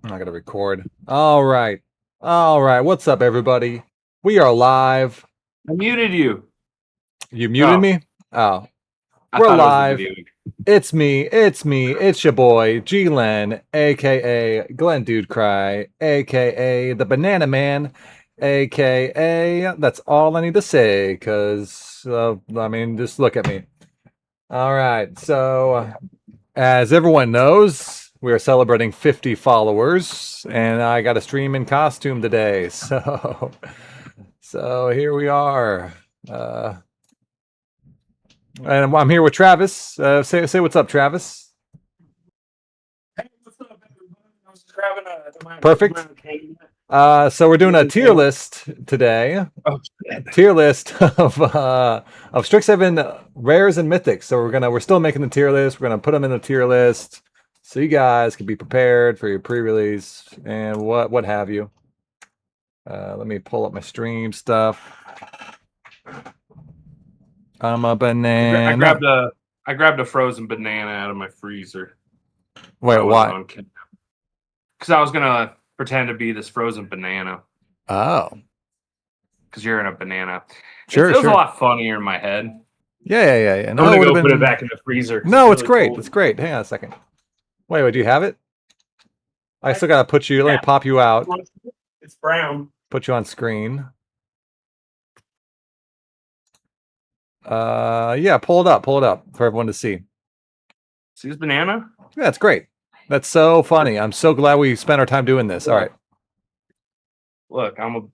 I'm not gonna record. All right. All right. What's up, everybody? We are live. I muted you. You muted Oh, me? Oh, I we're thought it was the live. video. It's me. It's me. It's your boy, G-Len, aka Glenn Dude Cry, aka the Banana Man, aka that's all I need to say, because, just look at me. All right. So, as everyone knows, we are celebrating 50 followers, and I got a stream in costume today. So here we are. Uh, and I'm here with Travis. Say what's up, Travis. Hey, what's up, everybody? I was just grabbing Perfect. So we're doing a tier list today. Oh, Tier list of Strixhaven rares and mythics. So we're still making the tier list. We're gonna put them in the tier list so you guys can be prepared for your pre-release and what have you. Let me pull up my stream stuff. I'm a banana. I grabbed a frozen banana out of my freezer. Wait, why? Because I was gonna pretend to be this frozen banana. Oh, Because you're in a banana. sure, It feels sure. a lot funnier in my head. Yeah. No, I'm gonna go been... put it back in the freezer. No, it's great. It's great. Hang on a second. Wait, do you have it? I still gotta put you. Let me pop you out. It's brown. Put you on screen. Yeah, pull it up for everyone to see. See this banana? Yeah, it's great. That's so funny. I'm so glad we spent our time doing this. All right. Look, I'm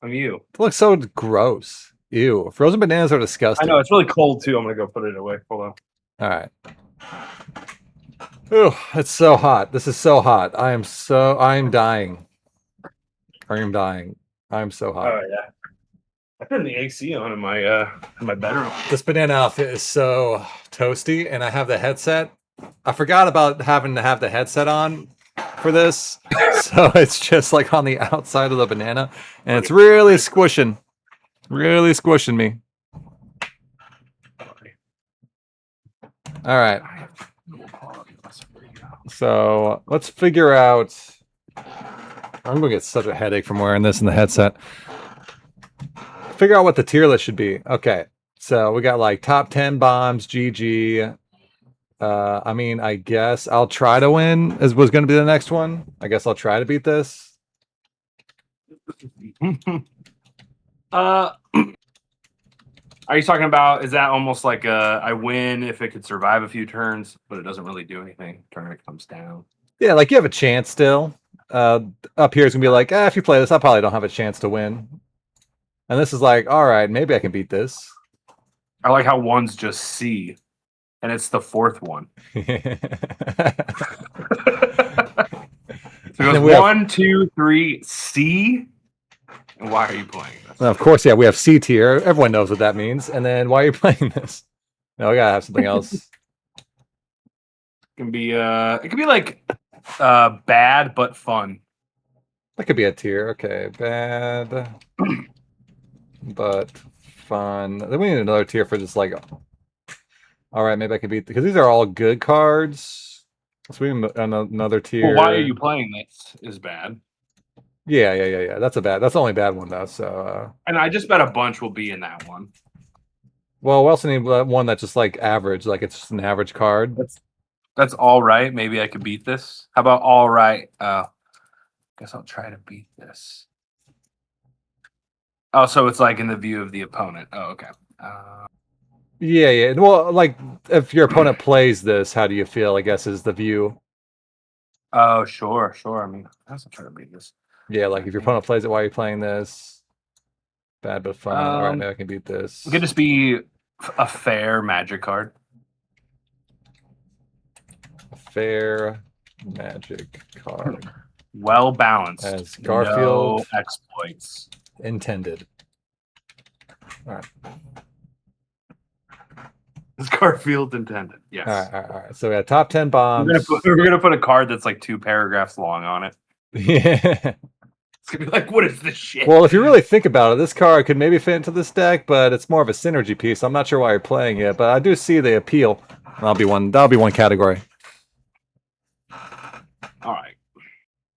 you. It looks so gross. Ew. Frozen bananas are disgusting. I know, it's really cold too. I'm gonna go put it away. Hold on. All right. Ooh, it's so hot. This is so hot. I'm dying. I'm so hot. Oh yeah. I turned the AC on in my bedroom. This banana outfit is so toasty, and I have the headset. I forgot about having to have the headset on for this, so it's just like on the outside of the banana, and it's really squishing me. All right. So let's figure out. I'm gonna get such a headache from wearing this in the headset. Figure out what the tier list should be. Okay, so we got like top 10 bombs, GG. I guess I'll try to win. Was going to be the next one. I guess I'll try to beat this. Are you talking about? Is that almost like I win if it could survive a few turns, but it doesn't really do anything? Tournament comes down. Yeah, like you have a chance still. Up here is gonna be like, if you play this, I probably don't have a chance to win. And this is like, all right, maybe I can beat this. I like how one's just C, and it's the fourth one. So it goes 1, 2, 3, C. And why are you playing this? Of course, yeah, we have C tier. Everyone knows what that means. And then why are you playing this? No, we gotta have something else. It can be like bad but fun. That could be a tier. Okay, bad but fun. Then we need another tier for just like. All right, maybe I can beat because these are all good cards. So we need another tier. Well, why are you playing this? Is bad. Yeah. That's the only bad one though. So. And I just bet a bunch will be in that one. Well, we also need one that's just like average, like it's just an average card. That's all right. Maybe I could beat this. How about all right? Guess I'll try to beat this. Oh, so it's like in the view of the opponent. Oh, okay. Yeah. Well, like if your opponent plays this, how do you feel? I guess is the view. Oh, sure. I mean, I guess I'll try to beat this. Yeah, like if your opponent plays it while you're playing this, bad but fun. All right, maybe I can beat this. It could just be a fair magic card. A fair magic card. Well balanced. As Garfield no exploits intended. All right. As Garfield intended. Yes. All right. So we got top 10 bombs. We're gonna put a card that's like 2 paragraphs long on it. Yeah. It's gonna be like, what is this shit? Well, if you really think about it, this card could maybe fit into this deck, but it's more of a synergy piece. I'm not sure why you're playing it, but I do see the appeal. That'll be one category. All right.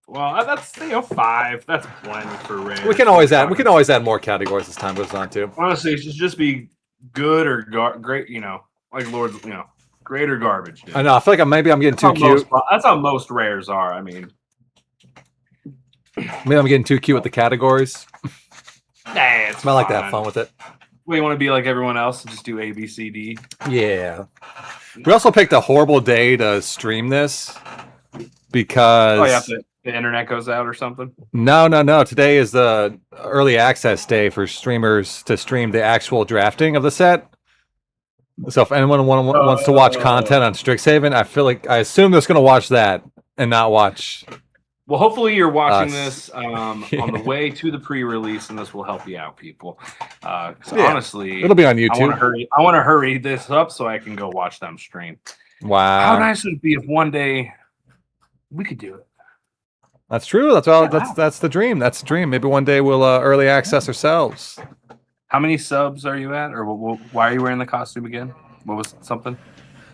Well, that's 5. That's plenty for rare. We can always add. We can always add more categories as time goes on too. Honestly, it should just be good or great. Like Lord, great or garbage. Dude. I know. I feel like maybe I'm getting too cute. That's how most rares are. I mean, maybe I'm getting too cute with the categories. It's I like to have fun with it. We want to be like everyone else and just do A, B, C, D. Yeah. We also picked a horrible day to stream this because the internet goes out or something. No. Today is the early access day for streamers to stream the actual drafting of the set. So if anyone wants to watch content on Strixhaven, I assume they're going to watch that and not watch. Well, hopefully you're watching this on the way to the pre-release, and this will help you out, people. Honestly, it'll be on YouTube. I want to hurry this up so I can go watch them stream. Wow! How nice would it be if one day we could do it? That's true. That's the dream. That's the dream. Maybe one day we'll early access ourselves. How many subs are you at, or why are you wearing the costume again? What was something?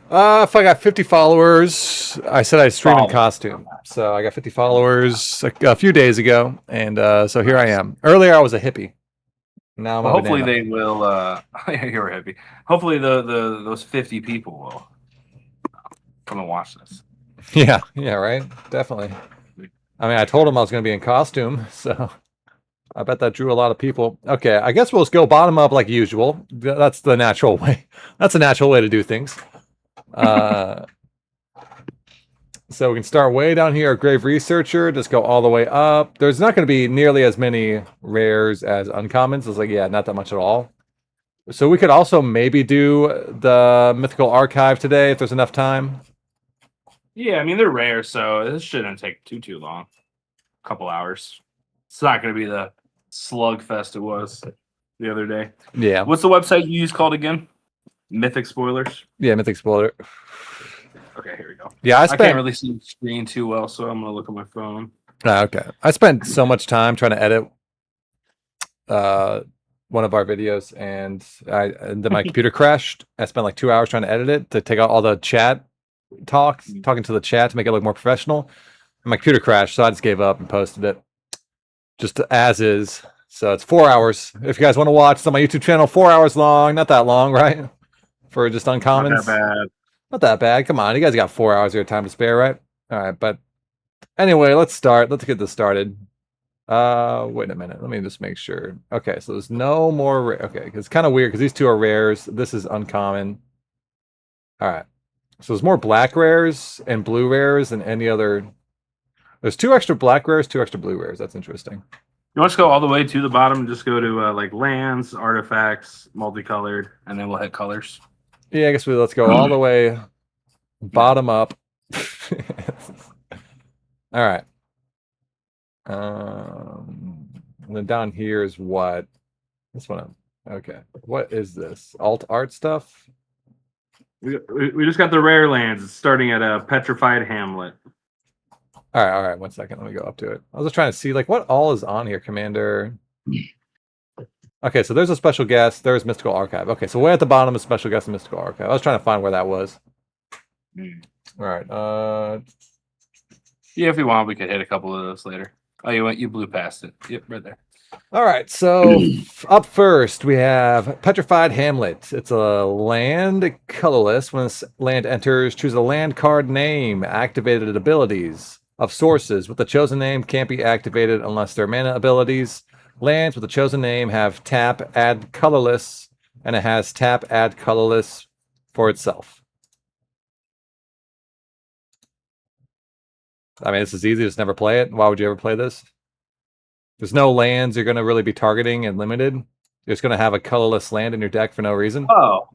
If I got 50 followers, I said I'd stream in costume. So I got 50 followers a few days ago, and so here I am. Earlier I was a hippie. Now I'm hopefully they will. You're a hippie. Hopefully those 50 people will come and watch this. Yeah, right. Definitely. I mean, I told them I was going to be in costume, so I bet that drew a lot of people. Okay, I guess we'll just go bottom up like usual. That's the natural way. That's a natural way to do things. So we can start way down here, Grave Researcher, just go all the way up. There's not going to be nearly as many rares as uncommons. It's like, yeah, not that much at all. So we could also maybe do the Mythical Archive today if there's enough time. Yeah, I mean, they're rare, so this shouldn't take too long. A couple hours. It's not going to be the slugfest it was the other day. Yeah. What's the website you use called again? Mythic Spoilers? Yeah, Mythic Spoiler. Okay, here we go. Yeah, I can't really see the screen too well, so I'm going to look at my phone. Okay. I spent so much time trying to edit one of our videos, and then my computer crashed. I spent like 2 hours trying to edit it to take out all the chat talking to the chat to make it look more professional. And my computer crashed, so I just gave up and posted it just as is. So it's 4 hours. If you guys want to watch, it's on my YouTube channel. 4 hours long. Not that long, right? For just uncommons. Not that bad. Not that bad. Come on. You guys got 4 hours of your time to spare, right? All right. But anyway, let's start. Let's get this started. Wait a minute. Let me just make sure. Okay. So there's no more. Okay. It's kind of weird because these two are rares. This is uncommon. All right. So there's more black rares and blue rares than any other. There's 2 extra black rares, 2 extra blue rares. That's interesting. You want to go all the way to the bottom and just go to like lands, artifacts, multicolored, and then we'll hit colors. Yeah, I guess let's go all the way bottom up. All right. And then down here is what? This one. Okay. What is this? Alt art stuff? We just got the rare lands. It's starting at a petrified hamlet. All right. 1 second. Let me go up to it. I was just trying to see like what all is on here, Commander. Okay, so there's a special guest. There's Mystical Archive. Okay, so way at the bottom is special guest and Mystical Archive. I was trying to find where that was. All right. Yeah, if you want, we could hit a couple of those later. Oh, you blew past it. Yep, right there. All right, so up first we have Petrified Hamlet. It's a land colorless. When this land enters, choose a land card name, activated abilities of sources with the chosen name can't be activated unless they're mana abilities. Lands with the chosen name have tap, add colorless, and it has tap, add colorless for itself. I mean, this is easy. Just never play it. Why would you ever play this? There's no lands you're going to really be targeting and limited. You're just going to have a colorless land in your deck for no reason. Oh,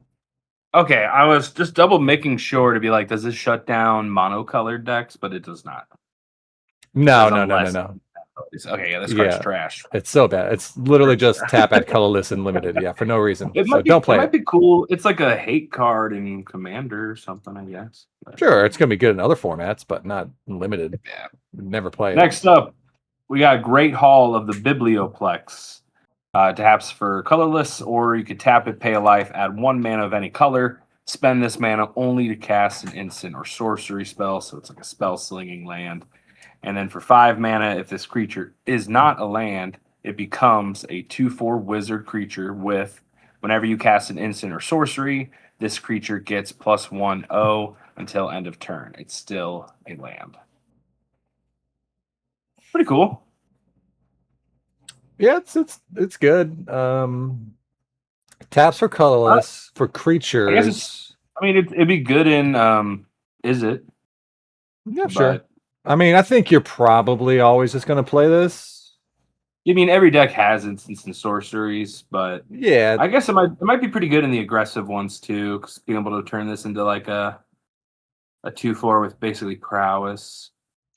okay. I was just double making sure to be like, does this shut down monocolored decks? But it does not. No. Okay, yeah, this card's trash. It's so bad. It's literally just tap at colorless and limited, for no reason. Don't play it. It might be cool. It's like a hate card in Commander or something, I guess. But... Sure, it's gonna be good in other formats, but not limited. Yeah, never play it. Next up, we got Great Hall of the Biblioplex. Taps for colorless, or you could tap it, pay a life, add 1 mana of any color. Spend this mana only to cast an instant or sorcery spell, so it's like a spell slinging land. And then for 5 mana, if this creature is not a land, it becomes a 2/4 wizard creature with, whenever you cast an instant or sorcery, this creature gets +1/0 until end of turn. It's still a land. Pretty cool. Yeah, it's good. Taps for Uh, colorless for I guess it's. creatures. I mean, it'd be good in. Is it? Yeah, sure. But I mean, I think you're probably always just gonna play this. I mean, every deck has instants and sorceries, but Yeah, I guess it might be pretty good in the aggressive ones too, because being able to turn this into like a 2/4 with basically prowess.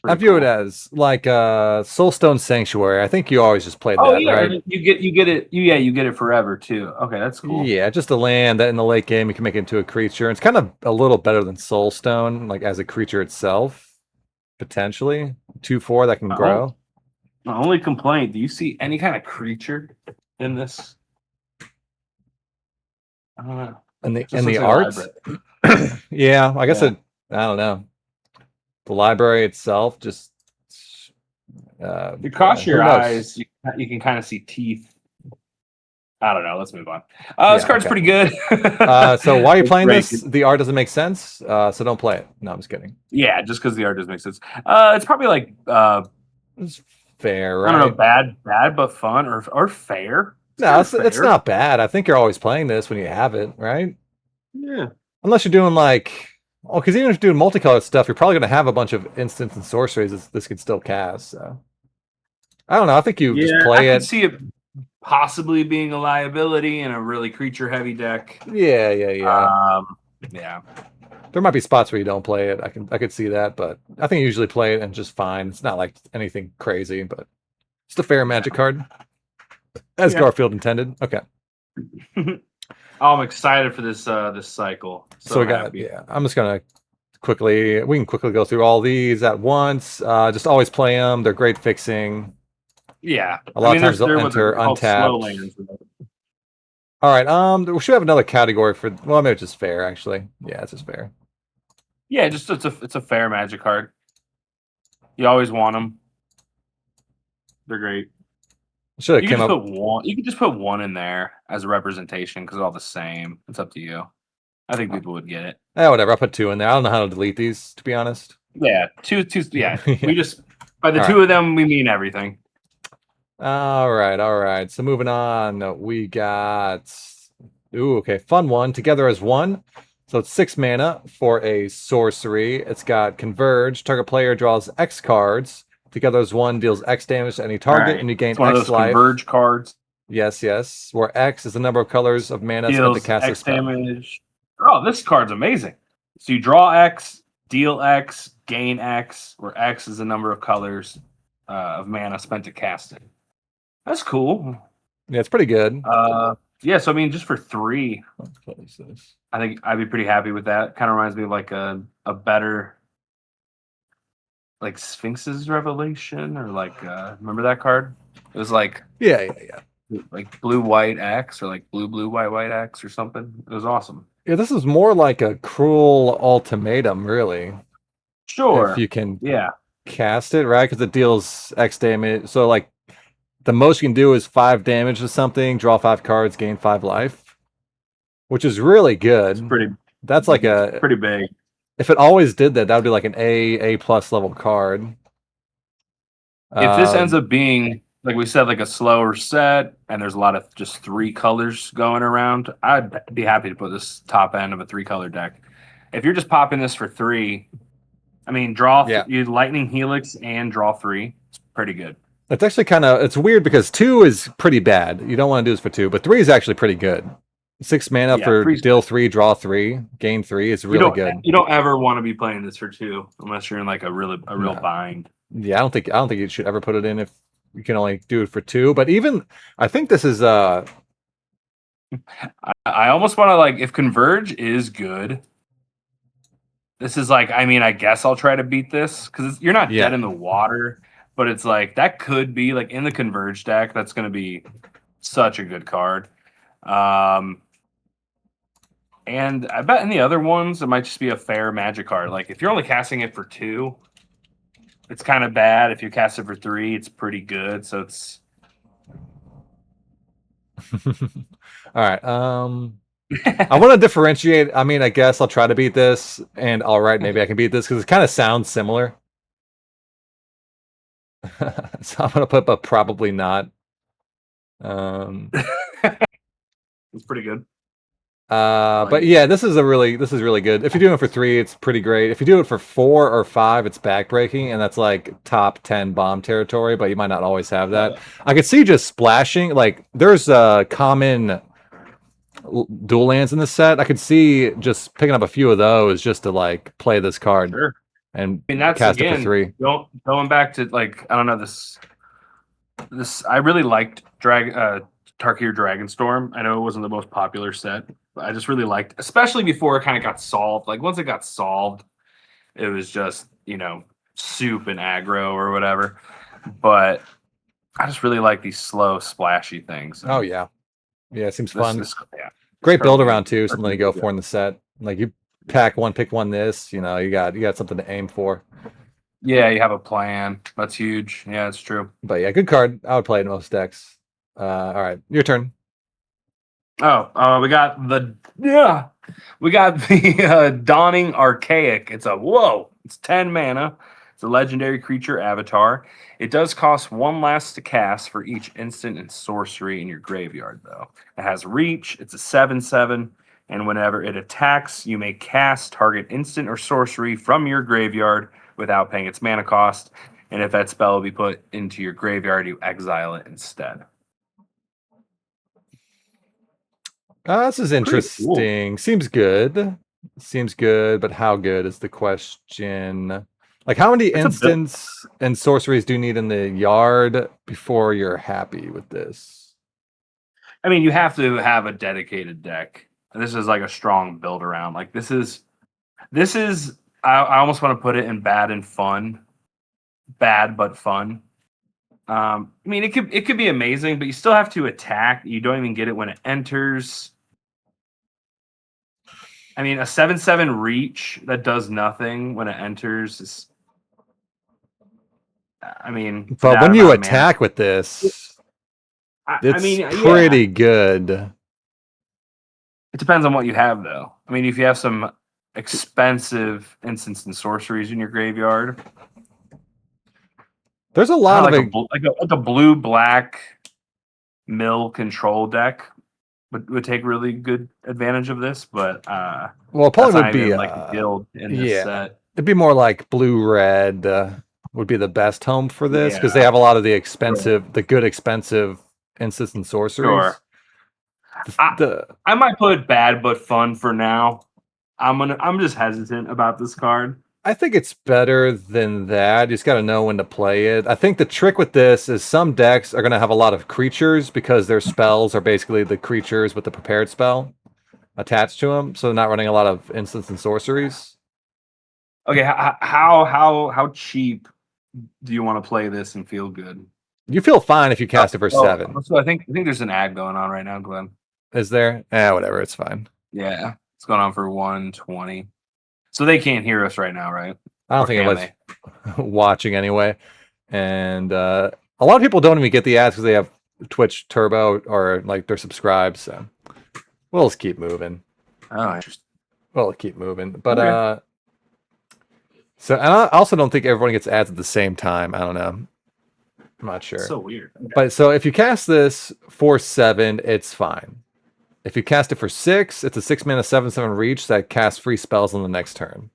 I Pretty view it cool. as like Soulstone Sanctuary. I think you always just played Oh that, yeah, right? and you get it. Yeah, you get it forever too. Okay, that's cool. Yeah, just a land that in the late game you can make it into a creature. It's kind of a little better than Soulstone, like as a creature itself, potentially. 2/4 that can My, o- grow. my only complaint: do you see any kind of creature in this? I don't know. And the Just looks like a art. library. Yeah, I guess Yeah. I don't know. The library itself just If you cross who your knows? eyes, you can kind of see teeth. I don't know. Let's move on. This Yeah, card's okay. pretty good. So why are you It's playing great. this? The art doesn't make sense. So don't play it. No, I'm just kidding. Yeah, just because the art does make sense. It's probably like It's fair, I don't know, right? bad but fun or fair. It's No, kind of it's fair. not bad. I think you're always playing this when you have it, right? Yeah. Unless you're doing like, oh, because even if you're doing multicolored stuff, you're probably going to have a bunch of instants and sorceries this could still cast. So I don't know. I think you just Yeah, I play could it. see it possibly being a liability in a really creature heavy deck. Yeah, yeah, yeah. Um, yeah. There might be spots where you don't play it. I could see that, but I think you usually play it and just fine. It's not like anything crazy, but it's a fair Yeah. magic card, as Yeah. Garfield intended. Okay, I'm excited for this cycle. so So we got happy. I'm just gonna we can quickly go through all these at once. Just always play them. They're great fixing. Yeah. A I lot of mean times they'll they're what enter they're called slow untapped. lands. All right. We should have another category for. Well, maybe it's just fair. Actually, yeah, it's just fair. Yeah, just it's a fair magic card. You always want them. They're great. Should have You could came just up. put one. You could just put one in there as a representation because it's all the same. It's up to you. I think people would get it. Whatever. I'll put two in there. I don't know how to delete these, to be honest. Yeah, two. Yeah, Yeah. we just by the All two right. of them we mean everything. All right. All right. So moving on, we got. Ooh, okay. Fun one. Together as one. So it's 6 mana for a sorcery. It's got Converge. Target player draws X cards. Together as one deals X damage to any All target, right, and you gain it's one of X those life. converge cards. Yes, yes. Where X is the number of colors of mana spent to Deals cast a X spell. damage. Oh, this card's amazing. So you draw X, deal X, gain X, where X is the number of colors of mana spent to cast it. That's cool. Yeah, it's pretty good. Yeah. So I mean, just for 3, What is this? I think I'd be pretty happy with that. Kind of reminds me of like a better like Sphinx's Revelation or like remember that card? It was Yeah, yeah, yeah. like blue white X or like blue white white X or something. It was awesome. Yeah, this is more like a cruel ultimatum, really. If Sure. you can Yeah. cast it, right? Because it deals X damage. So, like, the most you can do is 5 damage to something, draw 5 cards, gain 5 life, which is really It's good. pretty That's like it's a. pretty big. If it always did that, that would be like an A plus level card. If this ends Um, up being like we said, like a slower set, and there's a lot of just 3 colors going around, I'd be happy to put this top end of a 3-color deck. If you're just popping this for 3, I mean, yeah. you lightning helix and draw 3. It's pretty good. It's actually kind of it's weird because 2 is pretty bad. You don't want to do this for 2, but 3 is actually pretty good. 6 mana Yeah, for 3's deal good. 3, draw 3, gain 3 is You really don't good. you don't ever want to be playing this for 2 unless you're in like a real No. bind. Yeah, I don't think you should ever put it in if you can only do it for 2. But even I think this is I almost want to like if Converge is good. This is like I mean I guess I'll try to beat this because you're not dead yeah. in the water, but it's like that could be like in the Converge deck. That's going to be such a good card. And I bet in the other ones it might just be a fair magic card. Like if you're only casting it for 2, It's kind of bad. If you cast it for 3, it's pretty good. So it's All right. I want to differentiate. I mean, I guess I'll try to beat this, and all right, maybe I can beat this because it kind of sounds similar. So I'm gonna put, but probably not. Um, it's pretty good. but Like yeah, this is really good. If you're doing it for 3, it's pretty great. If you do it for 4 or 5, it's backbreaking, and that's like top 10 bomb territory. But you might not always have that. I could see just splashing. Like there's common dual lands in this set. I could see just picking up a few of those just to like play this card sure. and I mean, that's cast it for again 3. going back to like I don't know this. I really liked Tarkir Dragonstorm. I know it wasn't the most popular set, but I just really liked, especially before it kind of got solved. Like once it got solved, it was just soup and aggro or whatever. But I just really like these slow, splashy things. Oh yeah, yeah, it seems this fun. this yeah, this Great card build would be around too. Something to go really for in the set. Like you pack one, pick one. This, you got something to aim for. Yeah, you have a plan. That's huge. Yeah, it's true. But yeah, good card. I would play it in most decks. All right, your turn. We got the Dawning Archaic. It's 10 mana. It's a legendary creature avatar. It does cost 1 last to cast for each instant and sorcery in your graveyard, though. It has reach. It's a 7/7, and whenever it attacks, you may cast target instant or sorcery from your graveyard without paying its mana cost. And if that spell will be put into your graveyard, you exile it instead. This is Pretty cool. interesting. Seems good. Seems good, but how good is the question? Like, how many It's a bit. instants and sorceries do you need in the yard before you're happy with this? I mean, you have to have a dedicated deck. This is like a strong build around. Like this is. I almost want to put it in bad and fun, bad but fun. I mean, it could be amazing, but you still have to attack. You don't even get it when it enters. I mean, a 7/7 reach that does nothing when it enters is. I mean, for But that when you amount of mana, attack with this, I it's mean, yeah, pretty good. it depends on what you have, though. I mean, if you have some expensive instants and sorceries in your graveyard, There's a I lot don't of know, it. like a blue black mill control deck would take really good advantage of this, but Well, it probably that's would not be, even like a guild in this yeah, set. it'd be more like blue red would be the best home for this because they Yeah, have a lot of sure. the good expensive instants and Sure. sorceries. I The I might put bad but fun for now. I'm just hesitant about this card. I think it's better than that. You just got to know when to play it. I think the trick with this is some decks are going to have a lot of creatures because their spells are basically the creatures with the prepared spell attached to them, so they're not running a lot of instants and sorceries. Okay, how cheap do you want to play this and feel good? You feel fine if you Oh, cast it for oh, 7. so I think there's an ad going on right now, Glenn. Is there? Whatever, it's fine. Yeah, it's going on for 120. So they can't hear us right now, right? I don't Or think can anybody's they? watching anyway. And a lot of people don't even get the ads because they have Twitch Turbo or like they're subscribed. So we'll just keep moving. Oh, interesting. We'll keep moving. But Okay. so and I also don't think everyone gets ads at the same time. I don't know. I'm not That's sure. so weird. Okay. But so if you cast this for 7, it's fine. If you cast it for 6, it's a 6 mana 7/7 reach that casts free spells on the next turn.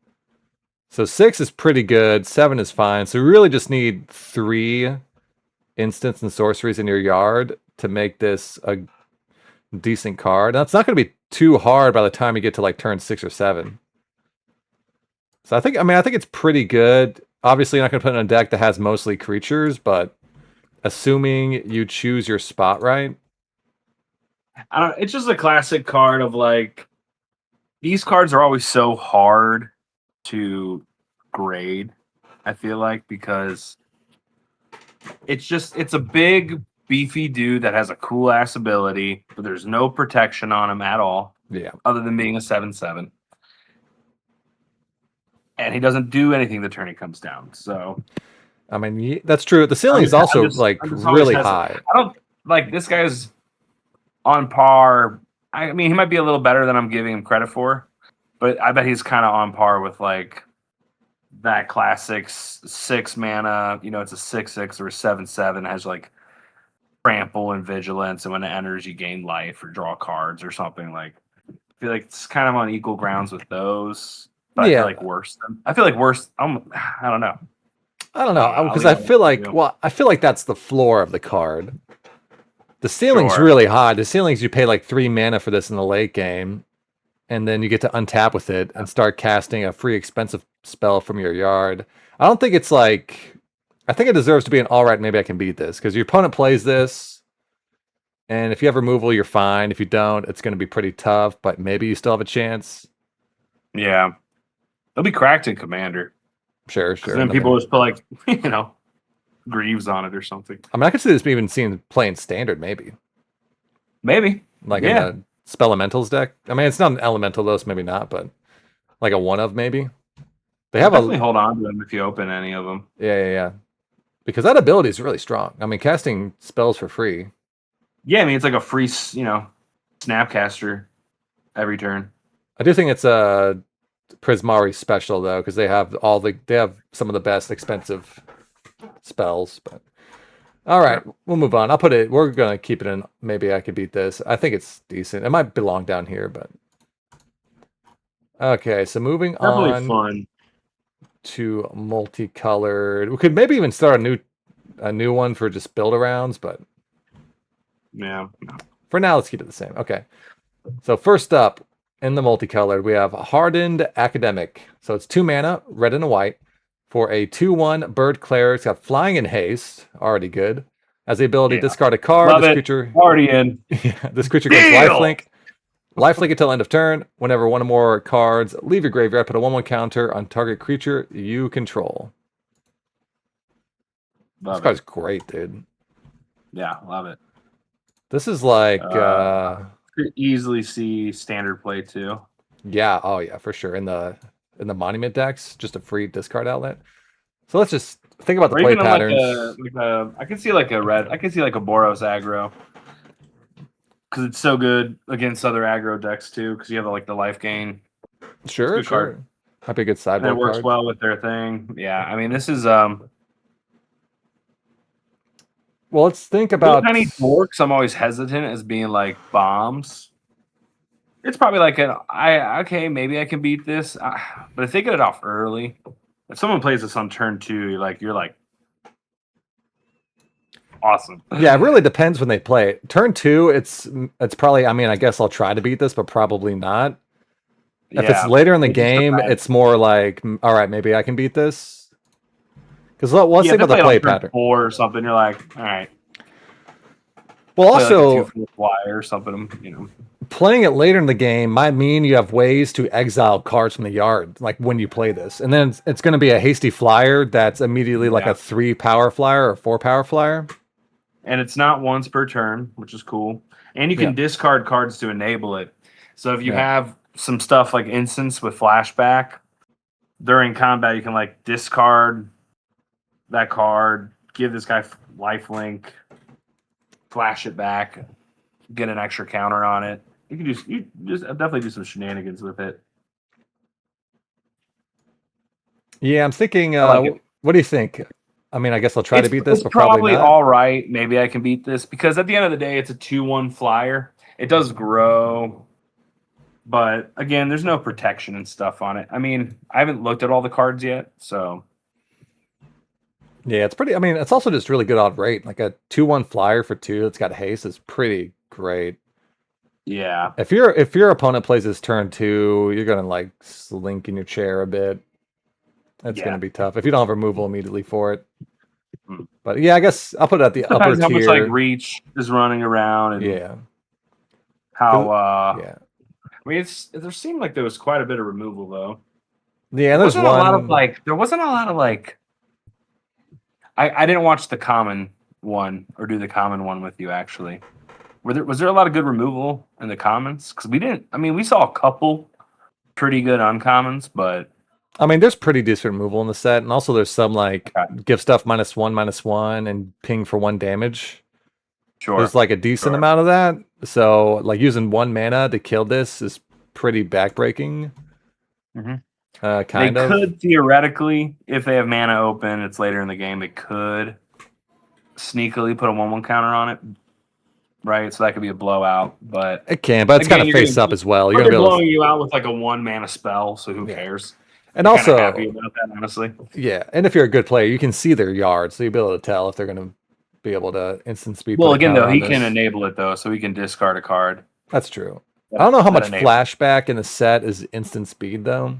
So 6 is pretty good. 7 is fine. So we really just need 3 instants and sorceries in your yard to make this a decent card. Now, it's not going to be too hard by the time you get to like turn 6 or 7. So I think it's pretty good. Obviously, you're not going to put it in a deck that has mostly creatures, but assuming you choose your spot right. I don't. It's just a classic card of like these cards are always so hard to grade. I feel like because it's a big beefy dude that has a cool ass ability, but there's no protection on him at all, Yeah. other than being a 7/7, and he doesn't do anything the turn he comes down. So I mean, that's true. The ceiling I'm is just, I'm also just, like I'm just always really hesitant. high. I don't like this guy's on par. I mean, he might be a little better than I'm giving him credit for, but I bet he's kind of on par with like that classic 6 mana. You know, it's a 6/6 or a 7/7. Has like trample and vigilance, and when it enters, you gain life or draw cards or something. Like, I feel like it's kind of on equal grounds with those. But I feel Yeah, like worse. I feel like worse. I don't know. I don't I don't know. know I'll because leave I that up feel to like you. well, I feel like that's the floor of the card. The ceiling's Sure. really high. The ceiling's you pay like 3 mana for this in the late game, and then you get to untap with it and start casting a free expensive spell from your yard. I don't think it's like. I think it deserves to be an all right. Maybe I can beat this because your opponent plays this, and if you have removal, you're fine. If you don't, it's going to be pretty tough. But maybe you still have a chance. Yeah. They'll be cracked in Commander. Sure, Because sure. then Nothing. people just put like, Greaves on it or something. I mean, I could see this even seen playing standard, maybe Maybe. like in Yeah. the Spelementals deck. I mean, it's not an elemental, though, so maybe not, but like a one of maybe. They I'll have a definitely hold on to them if you open any of them. yeah. Because that ability is really strong. I mean, casting spells for free. Yeah, I mean, it's like a free, Snapcaster every turn. I do think it's a Prismari special though, because they have some of the best expensive spells. But all right, Sure. we'll move on. I'll put it. We're gonna keep it in. Maybe I could beat this. I think it's decent. It might belong down here, but okay. So moving Definitely on fun. to multicolored. We could maybe even start a new one for just build arounds, but Yeah. for now, let's keep it the same. Okay. So first up in the multicolored, we have Hardened Academic. So it's 2 mana, red and a white, for a 2/1 bird cleric. It's got flying and haste, already good. As the ability, Yeah. discard a card. Love This it. creature, Already in. this creature gains Deal. lifelink. Lifelink until end of turn. Whenever one or more cards leave your graveyard, put a 1/1 counter on target creature you control. This Love it. card's great, dude. Yeah, love it. This is like, Could easily see standard play too. yeah, oh yeah, for sure. In the monument decks, just a free discard outlet. So let's just think about the Or play even in patterns. I can see like a red. I can see like a Boros aggro because it's so good against other aggro decks too. Because you have like the life gain. Sure, Good sure. card. Might be a good And it sideboard works card. well with their thing. Yeah, I mean this is Well, let's think little about. tiny dorks. I'm always hesitant as being like bombs. It's probably like okay, maybe I can beat this, but if they get it off early, if someone plays this on turn 2, you're like awesome. Yeah, it really depends when they play it. Turn two, it's probably. I mean, I guess I'll try to beat this, but probably not. If it's Yeah, later in the which is game, surprising. it's more like, all right, maybe I can beat this. Because let's Yeah, think if they about play the it play on turn pattern. 4 or something. You're like, all right, Well, play like a also 2/4 flyer or something. playing it later in the game might mean you have ways to exile cards from the yard, like when you play this, and then it's going to be a hasty flyer that's immediately like Yeah, a 3 power flyer or 4 power flyer. and it's not once per turn, which is cool. And you Yeah, can discard cards to enable it. So if you yeah. have some stuff like instance with flashback during combat, you can like discard that card, give this guy lifelink, flash it back, get an extra counter on it. You just definitely do some shenanigans with it. Yeah, I'm thinking. I like it. What do you think? I mean, I guess I'll try to beat this, It's but probably probably not. all right. Maybe I can beat this because at the end of the day, it's a 2/1 flyer. It does grow, but again, there's no protection and stuff on it. I mean, I haven't looked at all the cards yet, so Yeah, it's pretty. I mean, it's also just really good odd rate. Like a 2/1 flyer for 2 that's got haste is pretty great. yeah, If your opponent plays his turn 2, you're gonna like slink in your chair a bit. That's gonna yeah. be tough if you don't have removal immediately for it. Hmm. But yeah, I guess I'll put it at the upper Depends how much like tier. reach is running around and Yeah, how. yeah, I mean, there seemed like there was quite a bit of removal though. yeah. There There's wasn't a lot of one. like. There wasn't a lot of like. I didn't watch the common one or do the common one with you actually. Was there a lot of good removal in the commons? Because we didn't. I mean, we saw a couple pretty good uncommons, but I mean, there's pretty decent removal in the set, and also there's some like Okay. give stuff -1/-1 and ping for 1 damage. There's Sure. like a decent Sure. amount of that. So like using 1 mana to kill this is pretty backbreaking. hmm They Kind of. could theoretically, if they have mana open, it's later in the game, they could sneakily put a 1/1 counter on it, right? So that could be a blowout. But It can, but it's kind again, of face up as well. You're but gonna they're be able to, blowing you out with like a 1 mana spell, so who yeah. cares? And I'm kind of happy also, about that, honestly. yeah, and if you're a good player, you can see their yard, so you'll be able to tell if they're gonna be able to instant speed put Well, a again, counter though, on he can this. enable it though, so he can discard a card. That's true. I That, don't know how that much enables. flashback in the set is instant speed though.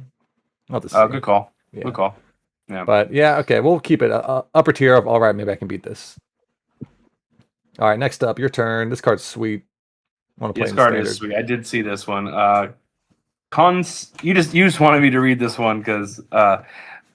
I'll have to Oh, see. good call. Yeah. Good call. Yeah. But yeah, okay, we'll keep it upper tier of all right, maybe I can beat this. All right, next up, your turn. This card's sweet. I want to play This in card standard. is sweet. I did see this one. You just wanted me to read this one because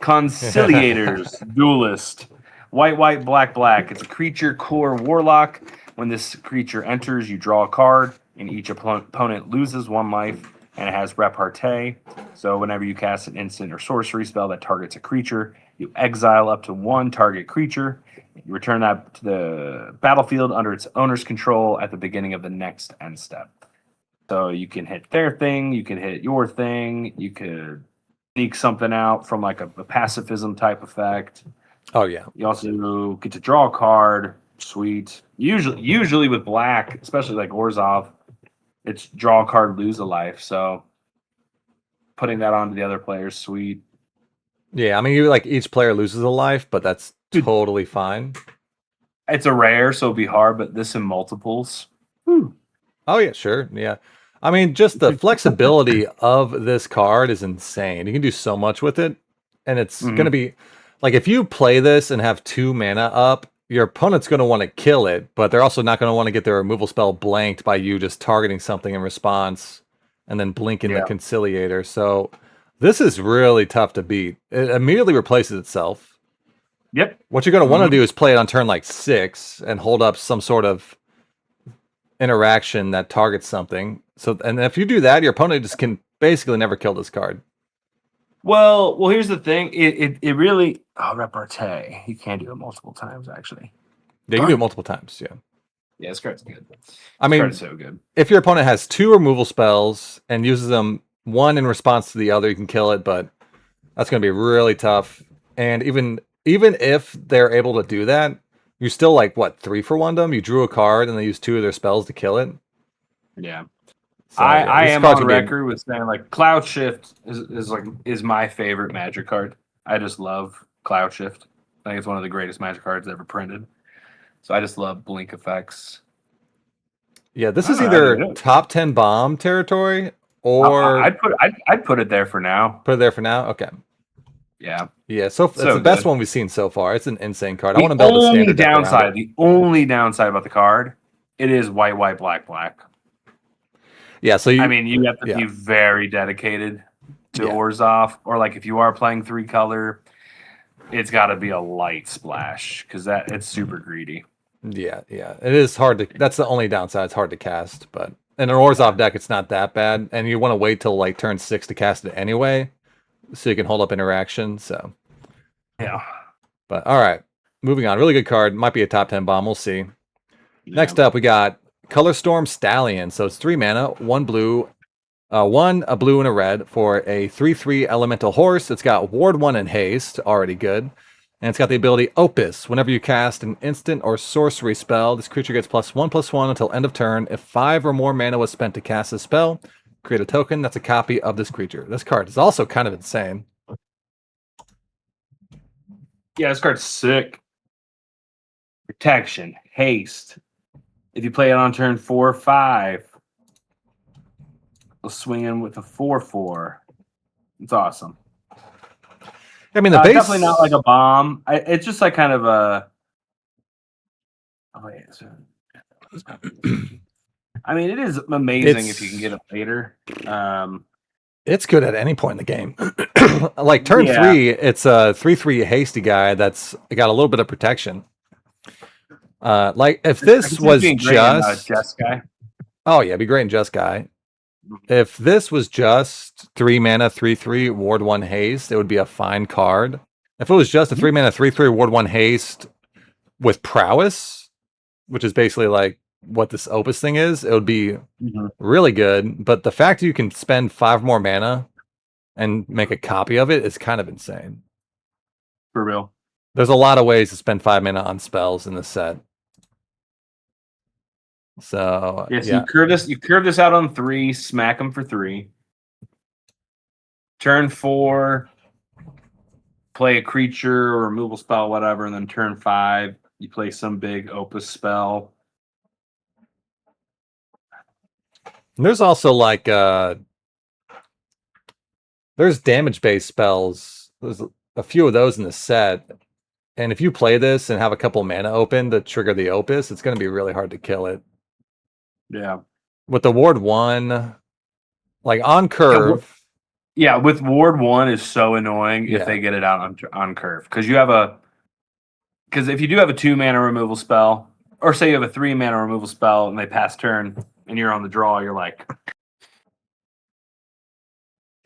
Conciliators Duelist. White, black. It's a creature core warlock. When this creature enters, you draw a card, and each opponent loses 1 life, and it has repartee. So whenever you cast an instant or sorcery spell that targets a creature, you exile up to 1 target creature. You return that to the battlefield under its owner's control at the beginning of the next end step. So you can hit their thing, you can hit your thing, you could sneak something out from like a pacifism type effect. Oh yeah. You also get to draw a card. Sweet. Usually with black, especially like Orzhov, it's draw a card, lose a life. So putting that onto the other players, sweet. Yeah, I mean, you like each player loses a life, but that's Dude. totally fine. It's a rare, so it'll be hard, but this in multiples. Whew. Oh yeah, sure. Yeah. I mean, just the flexibility of this card is insane. You can do so much with it. And it's going to be like if you play this and have 2 mana up, your opponent's going to want to kill it, but they're also not going to want to get their removal spell blanked by you just targeting something in response and then blinking the Yeah. conciliator. So this is really tough to beat. It immediately replaces itself. Yep. What you're going to want to do is play it on turn like 6 and hold up some sort of interaction that targets something. So, and if you do that, your opponent just can basically never kill this card. Well, here's the thing. It really repartee. You can do it multiple times, actually. Yeah, you can do it multiple times. Yeah. Yeah, this card's good. I mean, card's so good. if your opponent has 2 removal spells and uses them one in response to the other, you can kill it, but that's going to be really tough. And even if they're able to do that, you're still like what 3 for 1 them. You drew a card and they use 2 of their spells to kill it. Yeah. So, I this am card's on gonna be- record with saying like Cloud Shift is my favorite Magic card. I just love Cloud Shift. I think it's one of the greatest Magic cards ever printed. So I just love blink effects. Yeah, this I is don't know how to do either it. top 10 bomb territory or I'd put it there for now. put it there for now. Okay. Yeah. Yeah, so it's So the best good. one we've seen so far. It's an insane card. I The want to build a only standard deck around downside, it. the only downside about the card, it is white, black. Yeah, so you You have to yeah. be very dedicated to Yeah. Orzhov, or like if you are playing 3 color, it's got to be a light splash because it's super greedy. Yeah, it is hard to. That's the only downside. It's hard to cast, but in an Orzhov deck, it's not that bad, and you want to wait till like turn 6 to cast it anyway, so you can hold up interaction. So, Yeah. but all right, moving on. Really good card. Might be a top 10 bomb. We'll see. Next Yeah. up, we got Color Storm Stallion. So it's 3 mana, 1 blue, 1 a blue and a red for a 3/3 elemental horse. It's got Ward 1 and haste, already good. And it's got the ability Opus. Whenever you cast an instant or sorcery spell, this creature gets +1/+1 until end of turn. If 5 or more mana was spent to cast a spell, create a token that's a copy of this creature. This card is also kind of insane. Yeah, this card's sick. Protection, haste. If you play it on turn 4 or 5, we'll swing in with a 4/4. It's awesome. I mean, the base Definitely not like a bomb. It's just like kind of a. Oh wait, I mean, it is amazing if you can get it later. It's good at any point in the game. Like turn Yeah. 3, it's a 3/3 hasty guy that's got a little bit of protection. Like if this was being great in, just Jess guy. oh yeah, it'd be great in Just Guy. If this was just 3 mana, 3/3, ward 1 haste, it would be a fine card. If it was just a 3 mana, 3/3, ward 1 haste with prowess, which is basically like what this Opus thing is, it would be really good. But the fact you can spend 5 more mana and make a copy of it is kind of insane. For real. There's a lot of ways to spend 5 mana on spells in this set. So Yeah, so you curve this out on 3, smack them for 3. Turn 4, play a creature or removal spell, whatever, and then turn 5, you play some big Opus spell. There's also like there's damage based spells. There's a few of those in the set. And if you play this and have a couple mana open to trigger the Opus, it's going to be really hard to kill it. Yeah. With the ward 1, like on curve. Yeah, with ward 1 is so annoying if they get it out on curve. Because if you do have a 2 mana removal spell, or say you have a 3 mana removal spell and they pass turn and you're on the draw, you're like,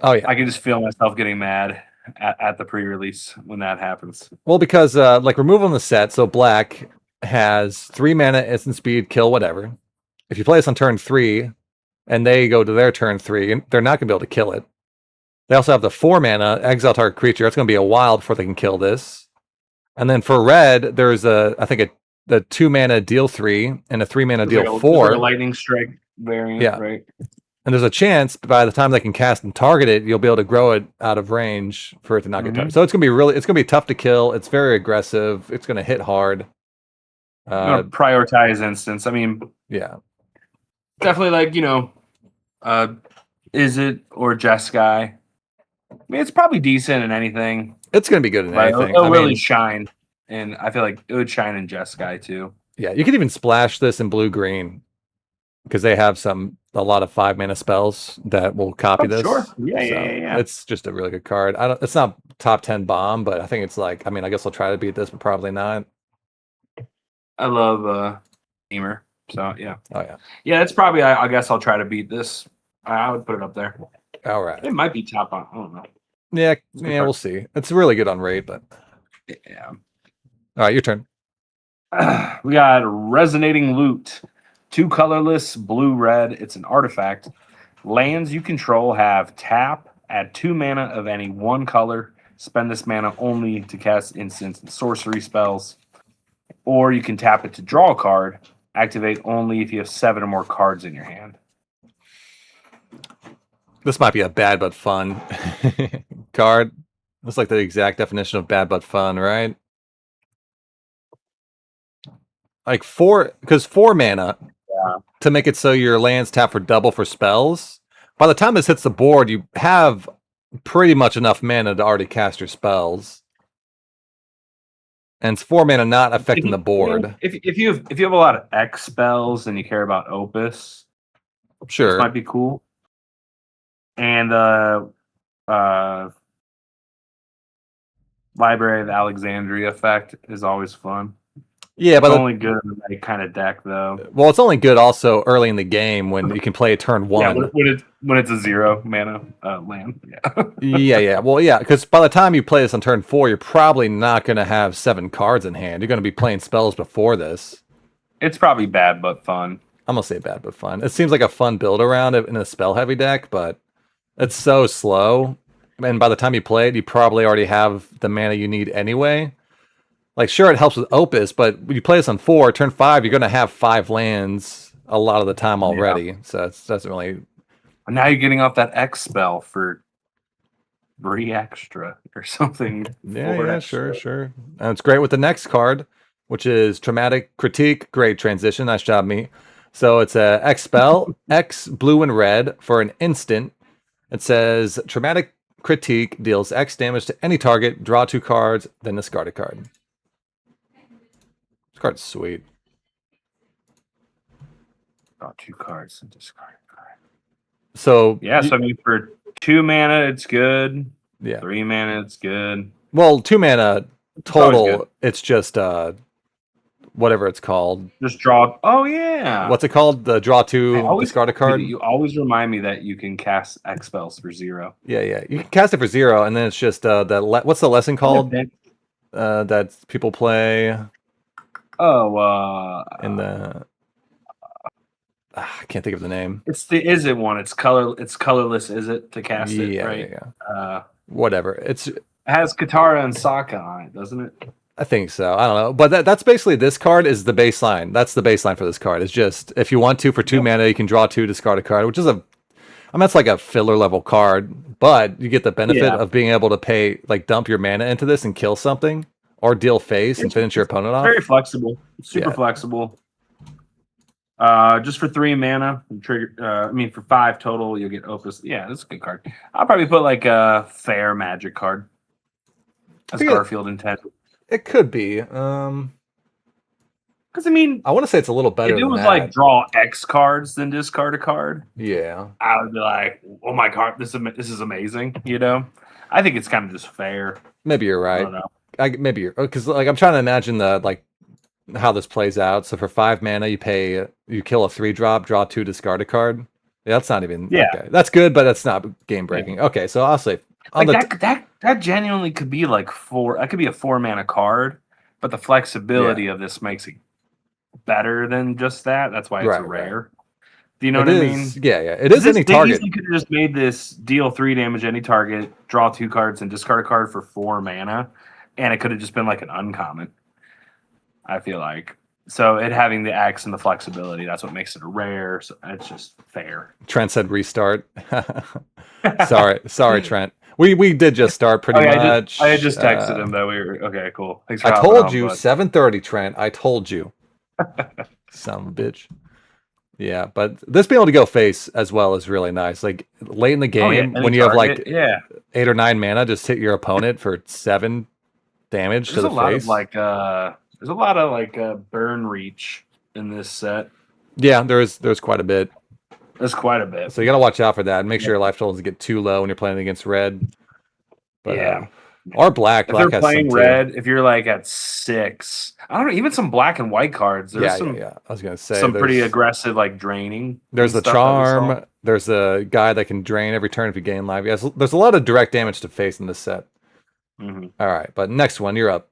oh yeah, I can just feel myself getting mad at the pre-release when that happens. Well, because like removal in the set, so black has 3 mana, instant speed, kill whatever. If you play this on turn 3 and they go to their turn 3, they're not going to be able to kill it. They also have the 4 mana, exile target creature. It's going to be a while before they can kill this. And then for red, there's I think the 2 mana deal 3 and a 3 mana deal 4. Like a lightning strike variant, right? And there's a chance by the time they can cast and target it, you'll be able to grow it out of range for it to not get targeted. So it's gonna be tough to kill. It's very aggressive. It's gonna hit hard. I'm gonna prioritize instance. I mean, yeah, definitely like is it or Jeskai? I mean, it's probably decent in anything. It's gonna be good in anything. It'll really shine, and I feel like it would shine in Jeskai too. Yeah, you could even splash this in blue green because they have a lot of 5 mana spells that will copy this. Sure. Yeah. It's just a really good card. It's not top 10 bomb, but I think it's like, I mean, I guess I'll try to beat this, but probably not. I love Gamer. So yeah. Oh yeah. Yeah, it's probably I guess I'll try to beat this. I would put it up there. All right. It might be top on. I don't know. Yeah, we'll see. It's really good on rate, but yeah. All right, your turn. We got Resonating Loot. 2 colorless, blue, red. It's an artifact. Lands you control have tap, add 2 mana of any 1 color. Spend this mana only to cast instants and sorcery spells. Or you can tap it to draw a card. Activate only if you have 7 or more cards in your hand. This might be a bad but fun card. That's like the exact definition of bad but fun, right? Like 4 mana to make it so your lands tap for double for spells. By the time this hits the board, you have pretty much enough mana to already cast your spells. And it's 4 mana not affecting the board. If you have a lot of X spells and you care about Opus, sure, this might be cool. And Library of Alexandria effect is always fun. Yeah, but it's only good in that kind of deck, though. Well, it's only good also early in the game when you can play a turn 1. Yeah, when it's a 0 mana land. Yeah. yeah. Well, yeah, because by the time you play this on turn 4, you're probably not going to have 7 cards in hand. You're going to be playing spells before this. It's probably bad but fun. I'm going to say bad but fun. It seems like a fun build around in a spell-heavy deck, but it's so slow. And by the time you play it, you probably already have the mana you need anyway. Like, sure, it helps with Opus, but when you play this on 4, turn 5, you're going to have 5 lands a lot of the time already. Yeah. So it doesn't really... And now you're getting off that X spell for 3 extra or something. Yeah, sure. And it's great with the next card, which is Traumatic Critique. Great transition. Nice job, me. So it's a X spell, X blue and red for an instant. It says, Traumatic Critique deals X damage to any target, draw 2 cards, then discard a card. This card's sweet. Draw 2 cards and discard a card. So yeah, so I mean for 2 mana it's good. Yeah. 3 mana it's good. Well, 2 mana total, it's just whatever it's called. Just draw. Oh yeah. What's it called? The draw I 2, always discard a card. you always remind me that you can cast X spells for 0. Yeah, yeah. You can cast it for 0, and then it's just what's the lesson called? That people play Oh, in the. I can't think of the name. it's the is it one. It's colorless. Is it to cast it? Yeah, Right. yeah. Whatever. It has Katara and Sokka on it, doesn't it? I think so. I don't know, but that's basically this card is the baseline. That's the baseline for this card. It's just if you want to for 2 mana, you can draw 2, discard a card, which is that's like a filler level card, but you get the benefit of being able to pay dump your mana into this and kill something or deal face and finish your opponent off. Very flexible, super flexible. Just for 3 mana, trigger. For 5 total, you'll get Opus. Yeah, that's a good card. I'll probably put like a fair Magic card as Garfield intended. It could be. Because I want to say it's a little better. If it was like draw X cards then discard a card, yeah, I would be like, oh my god, this is amazing. I think it's kind of just fair. Maybe you're right. I don't know. Maybe you're because I'm trying to imagine how this plays out. So for 5 mana, you kill a 3-drop, draw 2, discard a card. Yeah, that's not even okay. That's good, but that's not game breaking. Yeah. Okay, so I'll say that genuinely could be like 4. That could be a 4 mana card, but the flexibility of this makes it better than just that. That's why it's rare. Right. Do you know what I mean? Yeah, yeah. It is any target. You could have just made this deal 3 damage any target, draw 2 cards, and discard a card for 4 mana, and it could have just been like an uncommon. I feel like. So it having the X and the flexibility, that's what makes it a rare. So it's just fair. Trent said restart. sorry, Trent. We did just start pretty much. I had just texted him that we were okay, cool. Thanks for I told you 7:30, Trent. I told you. Son of a bitch. Yeah, but this being able to go face as well is really nice. Like late in the game when you have 8 or 9 mana, just hit your opponent for 7 damage to the face. There's a lot of burn reach in this set. Yeah, there's quite a bit. There's quite a bit. So you got to watch out for that and make sure your life total doesn't get too low when you're playing against red. But, or black. If you're playing red, if you're at 6, I don't know, even some black and white cards. There's I was gonna say some pretty aggressive draining. There's the charm. There's a guy that can drain every turn if you gain life. Yes, there's a lot of direct damage to face in this set. Mm-hmm. All right, but next one, you're up.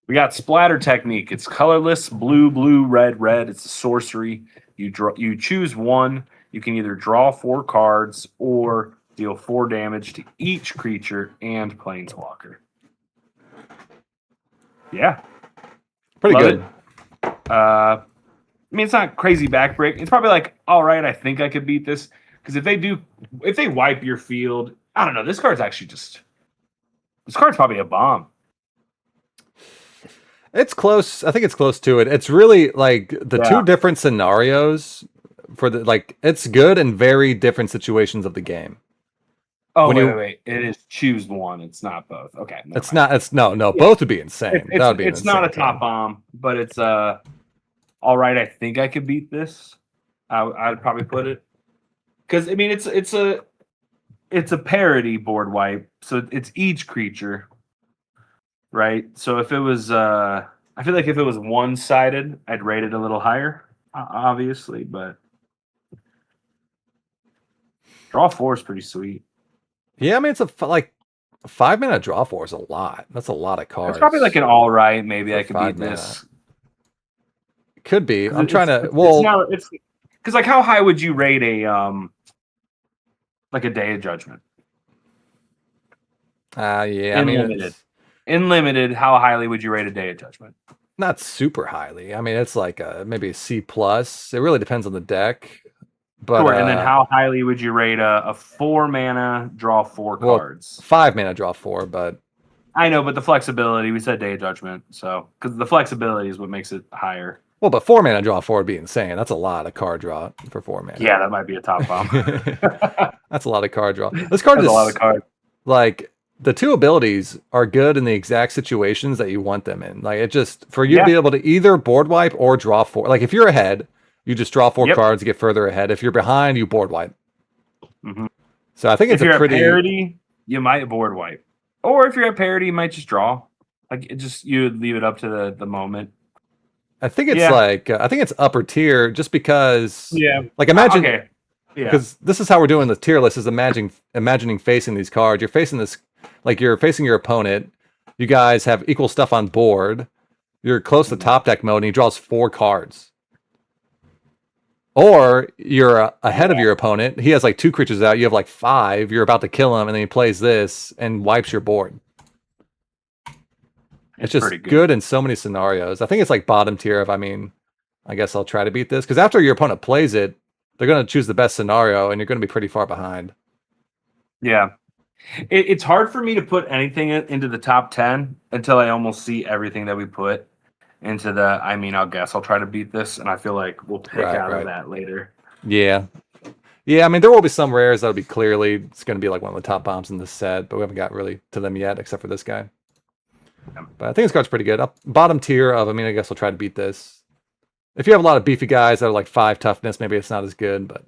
We got Splatter Technique. It's colorless, blue, blue, red, red. It's a sorcery. You choose one. You can either draw 4 cards or deal 4 damage to each creature and planeswalker. Yeah. Pretty good. It's not crazy backbreak. It's probably all right, I think I could beat this. Because if they wipe your field, I don't know. This card's probably a bomb. It's close. I think it's close to it. It's really the 2 different scenarios for it's good in very different situations of the game. Oh, wait. It is choose one. It's not both. Okay. It's not. It's no. Both would be insane. That would be it's not a top bomb, but it's all right. I think I could beat this. I'd probably put it because it's a parody board wipe, so it's each creature. Right, so if it was, I feel like if it was one-sided, I'd rate it a little higher, obviously. But draw 4 is pretty sweet. Yeah, it's a 5-mana draw 4 is a lot. That's a lot of cards. It's probably an all right. Maybe I could beat this. Could be. I'm trying to. It's because how high would you rate a Day of Judgment? Yeah, limited. In limited, how highly would you rate a Day of Judgment? Not super highly. It's maybe a C+. It really depends on the deck. But sure, and then how highly would you rate a 4 mana draw 4 cards? 5 mana draw 4, but I know, but the flexibility, we said Day of Judgment, so because the flexibility is what makes it higher. Well, but 4 mana draw 4 would be insane. That's a lot of card draw for 4 mana. Yeah, that might be a top bomb. That's a lot of card draw. This card is a lot of cards. The 2 abilities are good in the exact situations that you want them in. It just for you to be able to either board wipe or draw 4. If you're ahead, you just draw 4 cards to get further ahead. If you're behind, you board wipe. Mm-hmm. So I think if you're at parity, you might board wipe, or if you're at parity, you might just draw. Like it just you would leave it up to the moment. I think it's Yeah. like I think it's upper tier just because Yeah. like imagine Okay. Yeah. because this is how we're doing the tier list is imagining facing these cards. You're facing this like you're facing your opponent. You guys have equal stuff on board. You're close to top deck mode and he draws 4 cards. Or you're ahead of Yeah. your opponent. He has like 2 creatures out. You have like 5. You're about to kill him and then he plays this and wipes your board. It's It's just pretty good. good in so many scenarios. I think it's like bottom tier of, I mean, I guess I'll try to beat this. Because after your opponent plays it, they're going to choose the best scenario and you're going to be pretty far behind. Yeah. It's hard for me to put anything into the top 10 until I almost see everything that we put into the. I mean, I'll guess I'll try to beat this, and I feel like we'll pick out of that later. Yeah. Yeah, I mean, there will be some rares that'll be clearly, it's going to be like one of the top bombs in this set, but we haven't got really to them yet, except for this guy. But I think this card's pretty good. Up bottom tier of, I mean, I guess we'll try to beat this. If you have a lot of beefy guys that are like 5 toughness, maybe it's not as good, but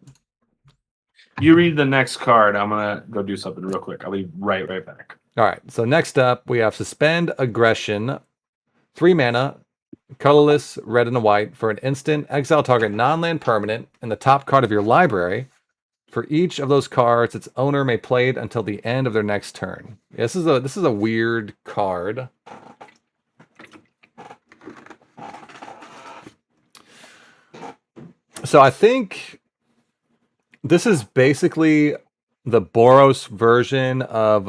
You read the next card. I'm gonna go do something real quick. I'll be right back. all right. So next up, we have Suspend Aggression, 3 mana, colorless, red and a white. For an instant, exile target non-land permanent in the top card of your library. For each of those cards, its owner may play it until the end of their next turn. Yeah, this is a weird card. So I think this is basically the Boros version of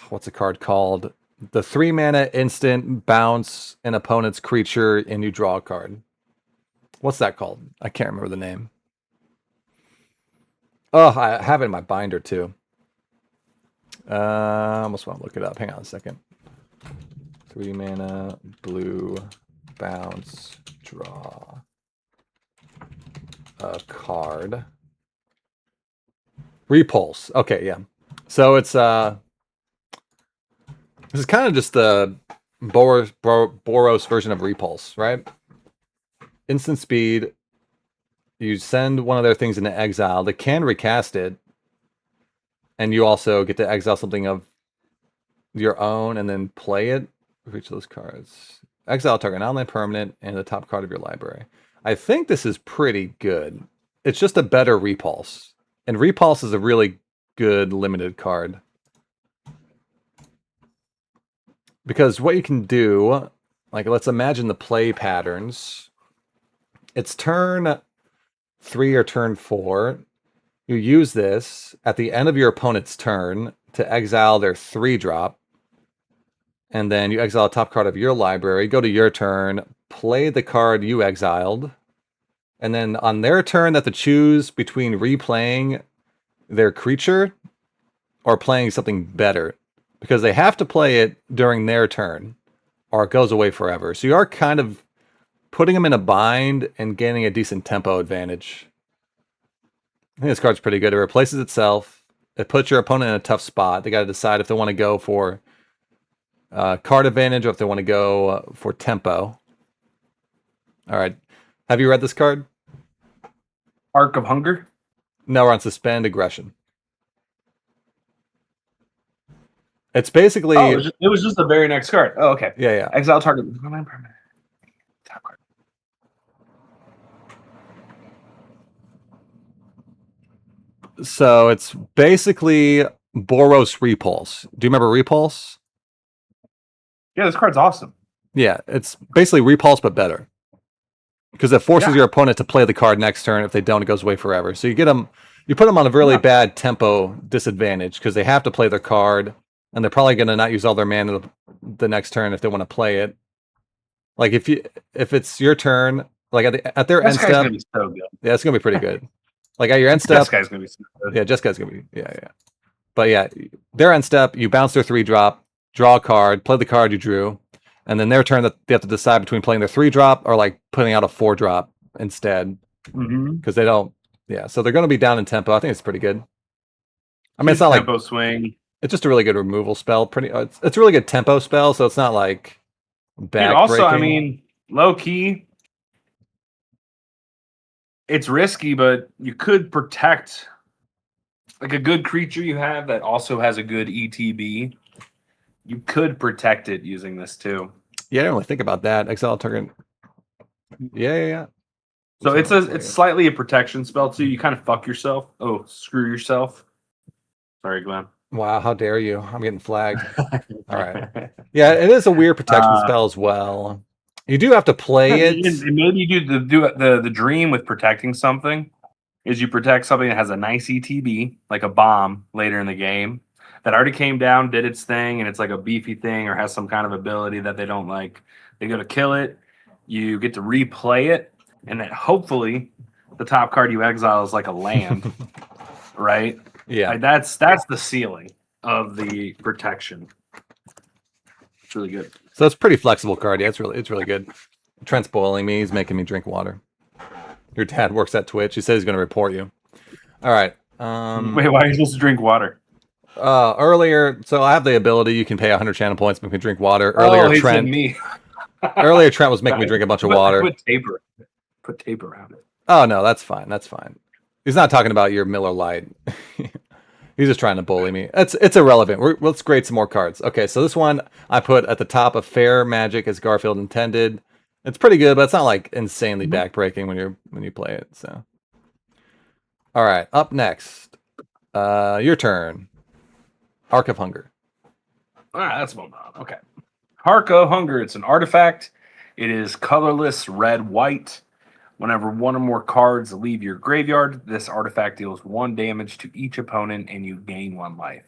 what's a card called? The 3 mana instant bounce an opponent's creature and you draw a card. What's that called? I can't remember the name. Oh, I have it in my binder too. I almost want to look it up. Hang on a second. 3 mana, blue, bounce, draw a card. Repulse. Okay, yeah. So it's this is kind of just the Boros version of Repulse, right? Instant speed. You send one of their things into exile. They can recast it, and you also get to exile something of your own and then play it for each of those cards. Exile target non-land permanent and the top card of your library. I think this is pretty good. It's just a better Repulse. And Repulse is a really good limited card. Because what you can do, like let's imagine the play patterns. It's turn 3 or turn 4. You use this at the end of your opponent's turn to exile their 3-drop. And then you exile a top card of your library, go to your turn, play the card you exiled. And then on their turn, they have to choose between replaying their creature or playing something better. Because they have to play it during their turn, or it goes away forever. So you are kind of putting them in a bind and gaining a decent tempo advantage. I think this card's pretty good. It replaces itself. It puts your opponent in a tough spot. They got to decide if they want to go for card advantage or if they want to go for tempo. All right. Have you read this card? Arc of Hunger? No, we're on Suspend Aggression. It's basically... Oh, it was just the very next card. Oh, okay. Yeah. Exile target non-land permanent. Top card. So it's basically Boros Repulse. Do you remember Repulse? Yeah, this card's awesome. Yeah, it's basically Repulse, but better. Because it forces your opponent to play the card next turn. If they don't, it goes away forever. So you put them on a really bad tempo disadvantage because they have to play their card, and they're probably going to not use all their mana the next turn if they want to play it. Like if it's your turn, like at their end step, gonna be so good. Yeah, it's gonna be pretty good. Like at your end step, Jessica's gonna be so good. Yeah, Jessica's gonna be yeah. But yeah, their end step, you bounce their 3-drop, draw a card, play the card you drew, and then their turn that they have to decide between playing their 3-drop or like putting out a 4-drop instead because they don't. Yeah, so they're gonna be down in tempo. I think it's pretty good. I mean, it's not tempo like swing. It's just a really good removal spell. It's a really good tempo spell, so it's not like backbreaking. Also, I mean, low key, it's risky, but you could protect like a good creature you have that also has a good ETB. You could protect it using this too. Yeah, I didn't really think about that. Exile target. Yeah. So it's slightly a protection spell too. You kind of fuck yourself. Oh, screw yourself. Sorry, Glenn. Wow, how dare you? I'm getting flagged. All right. Yeah, it is a weird protection spell as well. You do have to play it. And maybe you do the dream with protecting something is you protect something that has a nice ETB, like a bomb later in the game that already came down, did its thing, and it's like a beefy thing or has some kind of ability that they don't like. They go to kill it. You get to replay it, and then hopefully the top card you exile is like a land, right? Yeah. Like that's the ceiling of the protection. It's really good. So it's a pretty flexible card. Yeah, it's really good. Trent's boiling me. He's making me drink water. Your dad works at Twitch. He says he's going to report you. All right. Wait, why are you supposed to drink water? Earlier, so I have the ability. You can pay 100 channel points, make me drink water. Earlier, Trent. Me. Earlier, Trent was making me drink a bunch of water. Put tape around it. Oh no, that's fine. That's fine. He's not talking about your Miller Lite. He's just trying to bully me. It's irrelevant. Let's grade some more cards. Okay, so this one I put at the top of Fair Magic as Garfield intended. It's pretty good, but it's not like insanely backbreaking when you play it. So, all right, up next, your turn. Arc of Hunger. All right, that's moving on. Okay, Arc of Hunger. It's an artifact. It is colorless, red-white. Whenever one or more cards leave your graveyard, this artifact deals 1 damage to each opponent, and you gain 1 life.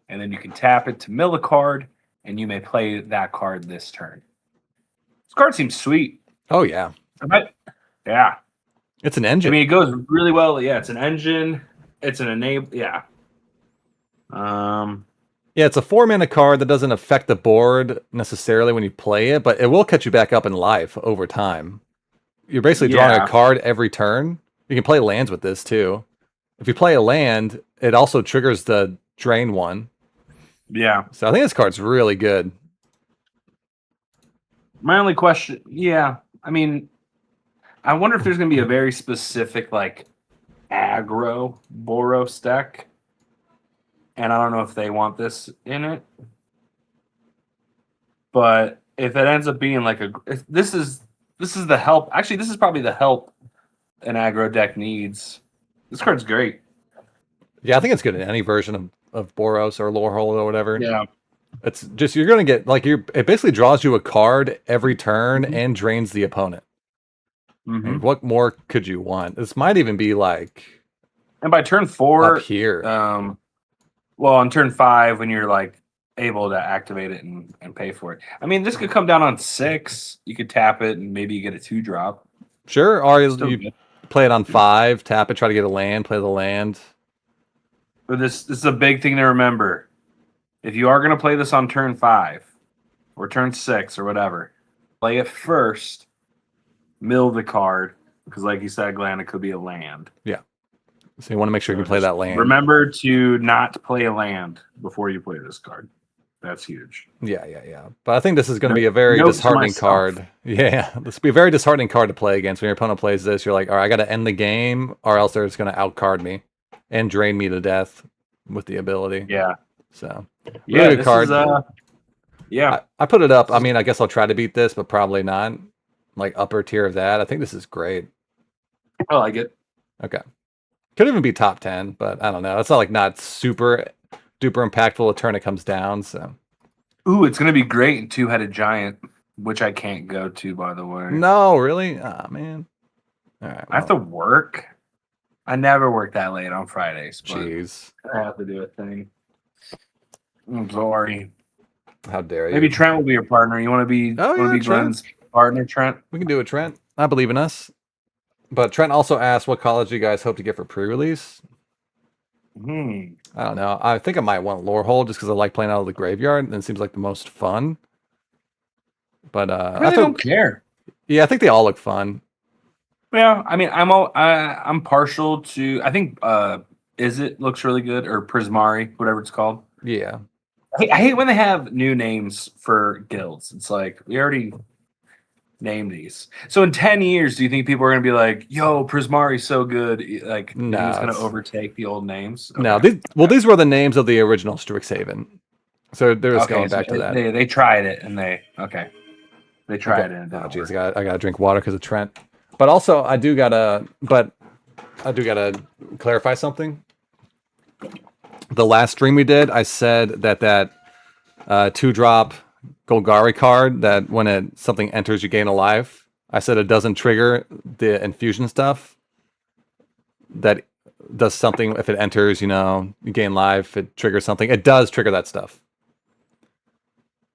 And then you can tap it to mill a card, and you may play that card this turn. This card seems sweet. Oh yeah. Yeah. It's an engine. I mean, it goes really well. Yeah, it's an engine. It's an enable. Yeah. Yeah, it's a 4-mana card that doesn't affect the board necessarily when you play it, but it will catch you back up in life over time. You're basically drawing a card every turn. You can play lands with this too. If you play a land, it also triggers the drain one. Yeah. So I think this card's really good. My only question, I mean, I wonder if there's going to be a very specific, like, aggro Boros deck. And I don't know if they want this in it. But if it ends up being like this is the help. Actually, this is probably the help an aggro deck needs. This card's great. Yeah, I think it's good in any version of Boros or Lorehold or whatever. Yeah. It's just, you're going to get, like, it basically draws you a card every turn and drains the opponent. Like, what more could you want? This might even be like... And by turn 4... Up here. Well, on turn 5, when you're, like, able to activate it and pay for it. I mean, this could come down on 6. You could tap it and maybe you get a 2-drop. Sure, or you play it on 5, tap it, try to get a land, play the land. But this is a big thing to remember. If you are going to play this on turn 5 or turn 6 or whatever, play it first, mill the card, because like you said, Glenn, it could be a land. Yeah. So you want to make sure you can play that land. Remember to not play a land before you play this card. That's huge. Yeah. But I think this is going to be a very disheartening card. Yeah, this will be a very disheartening card to play against. When your opponent plays this, you're like, all right, I got to end the game, or else they're just going to outcard me and drain me to death with the ability. Yeah. So, yeah, good card. I put it up. I mean, I guess I'll try to beat this, but probably not. Like, upper tier of that. I think this is great. I like it. Okay. Could even be top 10, but I don't know. It's not like not super duper impactful a turn it comes down. So, ooh, it's gonna be great in Two-Headed Giant, which I can't go to, by the way. No, really? Oh man. All right. Well. I have to work. I never work that late on Fridays. Jeez. I have to do a thing. I'm sorry. How dare you? Maybe Trent will be your partner. You want to be? Glenn's partner, Trent? We can do it, Trent. I believe in us. But Trent also asked, what college do you guys hope to get for pre-release? I don't know. I think I might want Lorehold just because I like playing out of the graveyard, and it seems like the most fun. But I really don't care. Yeah, I think they all look fun. Yeah, I mean, I'm partial to. I think Is It looks really good, or Prismari, whatever it's called. Yeah. I hate when they have new names for guilds. It's like, we already named these. So in 10 years, do you think people are going to be like, yo, Prismari's so good? Like, no, it's going to overtake the old names? Okay. No, these were the names of the original Strixhaven. So they're just Okay, going so back to that. they tried it and they Okay. tried it and it Oh, didn't geez, work. I gotta drink water because of Trent. But also, I do gotta clarify something. The last stream we did, I said that 2-drop Golgari card that when something enters, you gain a life. I said it doesn't trigger the infusion stuff. That does something if it enters, you gain life. It triggers something. It does trigger that stuff.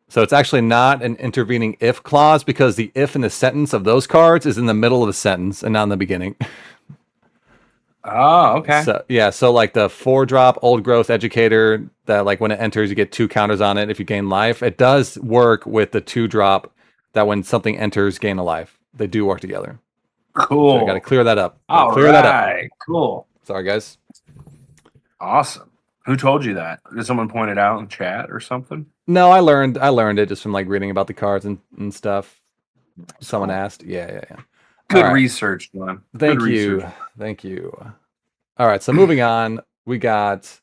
So it's actually not an intervening if clause because the if in the sentence of those cards is in the middle of the sentence and not in the beginning. Oh, okay. So yeah, so like the 4-drop old growth educator that like when it enters you get 2 counters on it if you gain life. It does work with the 2-drop that when something enters gain a life. They do work together. So I got to Cool. clear that up. All right. Cool. Sorry guys. Awesome. Who told you that? Did someone point it out in chat or something? No, I learned it just from like reading about the cards and stuff. Someone asked. Yeah. Good All right. research, man. Thank Good you. research. Thank you. All right, so moving on, we got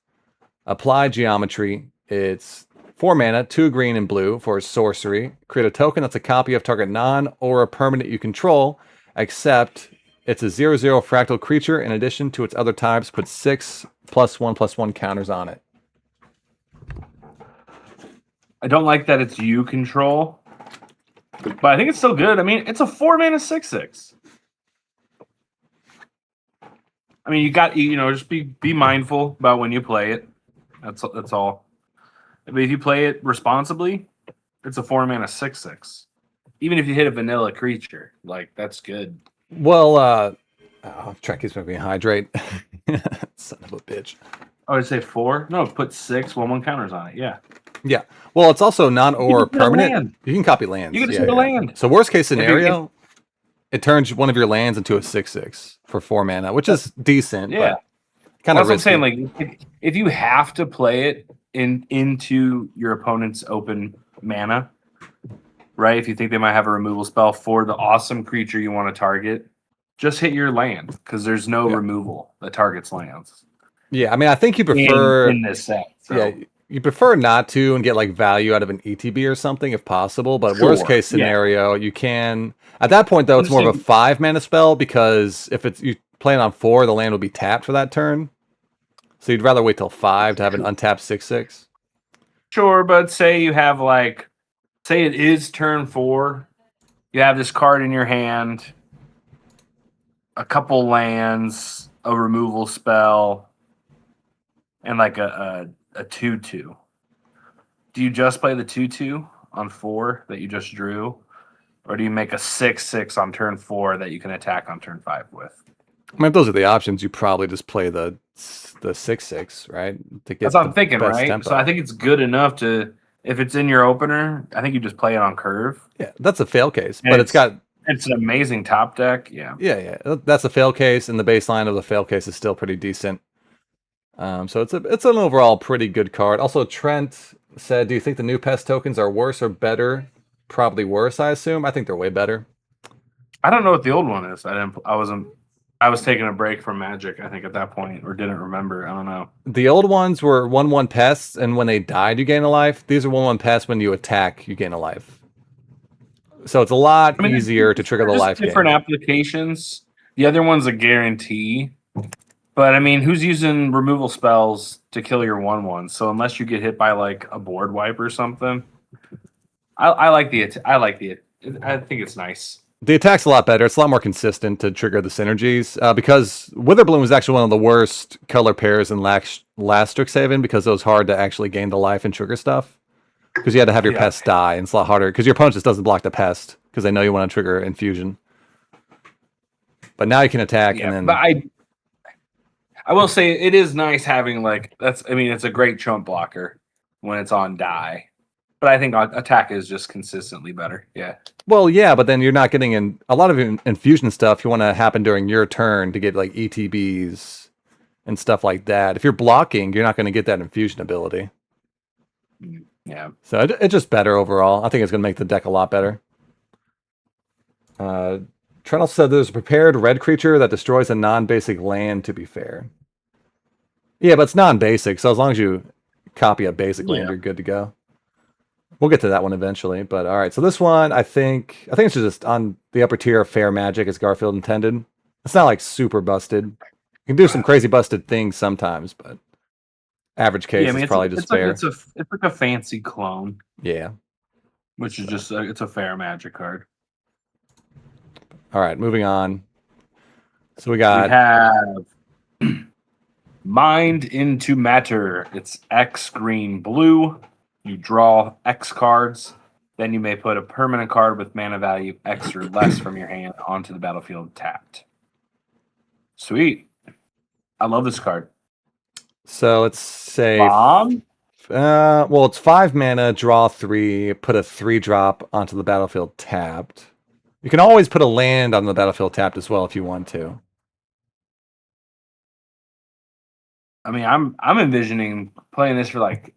Applied Geometry. It's 4 mana, 2 green and blue for sorcery. Create a token that's a copy of target non-aura permanent you control, except it's a 0/0 fractal creature. In addition to its other types, put 6 +1/+1 counters on it. I don't like that it's you control, but I think it's still good. I mean, it's a 4 mana 6/6. I mean, just be mindful about when you play it. That's all. I mean, if you play it responsibly, it's a 4 mana 6/6. Even if you hit a vanilla creature, like that's good. Well, Trek keeps making me hydrate. Son of a bitch. I would say 4. No, put 6 1/1 counters on it. Yeah. Yeah. Well, it's also non-aura You can put a permanent. land. You can copy lands. You can just put a land. So worst case scenario, it turns one of your lands into a 6/6 for 4 mana, which is decent. Yeah. Kind of risky. risky. I'm saying, like, if you have to play it into your opponent's open mana, right? If you think they might have a removal spell for the awesome creature you want to target, just hit your land because there's no removal that targets lands. Yeah, I mean, I think you prefer in this set. So. Yeah, you prefer not to and get like value out of an ETB or something if possible. But worst case scenario, you can. At that point, though, it's more of a 5 mana spell because if it's you playing on 4, the land will be tapped for that turn. So you'd rather wait till 5 to have an untapped 6/6. Sure, but say you have say it is turn 4, you have this card in your hand, a couple lands, a removal spell, and like a 2/2. Do you just play the 2/2 on 4 that you just drew, or do you make a 6/6 on turn 4 that you can attack on turn 5 with? I mean, if those are the options, you probably just play the 6/6, right? To get That's what I'm thinking, right? tempo. So I think it's good enough to, if it's in your opener, I think you just play it on curve. Yeah, that's a fail case, and but it's an amazing top deck. Yeah. Yeah. That's a fail case, and the baseline of the fail case is still pretty decent. So it's an overall pretty good card. Also, Trent said, "Do you think the new pest tokens are worse or better?" Probably worse, I assume. I think they're way better. I don't know what the old one is. I was taking a break from Magic, I think, at that point, or didn't remember. I don't know. The old ones were 1/1 pests, and when they died, you gain a life. These are 1/1 pests. When you attack, you gain a life. So it's a lot easier to trigger the life. Different applications. The other one's a guarantee. But I mean, who's using removal spells to kill your 1/1? So unless you get hit by like a board wipe or something, I think it's nice. The attack's a lot better. It's a lot more consistent to trigger the synergies. Because Witherbloom was actually one of the worst color pairs in last Strixhaven because it was hard to actually gain the life and trigger stuff. Because you had to have your pest die, and it's a lot harder because your opponent just doesn't block the pest because they know you want to trigger infusion. But now you can attack, and then. But I will say it is nice having it's a great chump blocker when it's on die. But I think attack is just consistently better. Yeah. Well, yeah, but then you're not getting in a lot of infusion stuff. You want to happen during your turn to get like ETBs and stuff like that. If you're blocking, you're not going to get that infusion ability. Yeah. So it's just better overall. I think it's going to make the deck a lot better. Trent also said there's a prepared red creature that destroys a non-basic land, to be fair. Yeah, but it's non-basic, so as long as you copy a basic land, you're good to go. We'll get to that one eventually. But all right, so this one, I think it's just on the upper tier of fair magic as Garfield intended. It's not like super busted. You can do some crazy busted things sometimes, but average Yeah, case I is mean probably just fair. it's like a fancy clone, Yeah. which is So, just it's a fair magic card. all right, moving on. So we We got have Mind into Matter. It's X green blue. You draw X cards. Then you may put a permanent card with mana value X or less from your hand onto the battlefield tapped. Sweet. I love this card. so let's say Bomb? well, it's 5 mana, draw 3, put a 3-drop onto the battlefield tapped. You can always put a land on the battlefield tapped as well if you want to. I mean, I'm envisioning playing this for like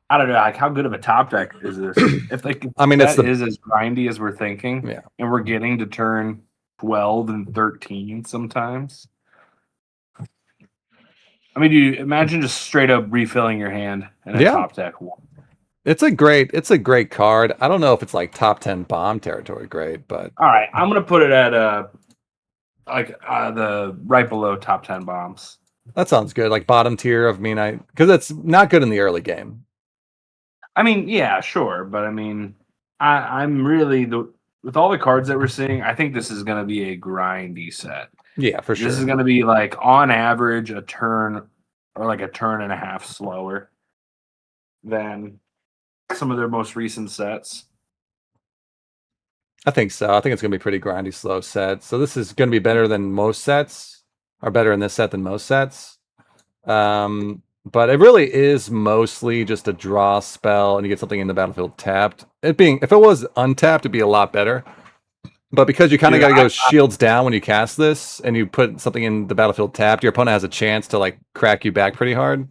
I don't know, like how good of a top deck is this? If like I mean, it's that the is as grindy as we're thinking, yeah. and we're getting to turn 12 and 13 sometimes. I mean, you imagine just straight up refilling your hand in a Yeah. top deck. It's a great card. I don't know if it's like top 10 bomb territory great, but All right, I'm gonna put it at the right below top 10 bombs. that sounds good. Like bottom tier of Mean I because it's not good in the early game. I mean, yeah, sure, but I mean, I'm really with all the cards that we're seeing. I think this is gonna be a grindy set. Yeah, for This is sure. going to be like on average a turn or like a turn and a half slower than some of their most recent sets. I think so. I think it's gonna be pretty grindy slow set. So this is gonna be better than most sets, or better in this set than most sets. But it really is mostly just a draw spell and you get something in the battlefield tapped. If it was untapped, it'd be a lot better. But because you kind of Dude, got to go shields down when you cast this, and you put something in the battlefield tapped, your opponent has a chance to like crack you back pretty hard.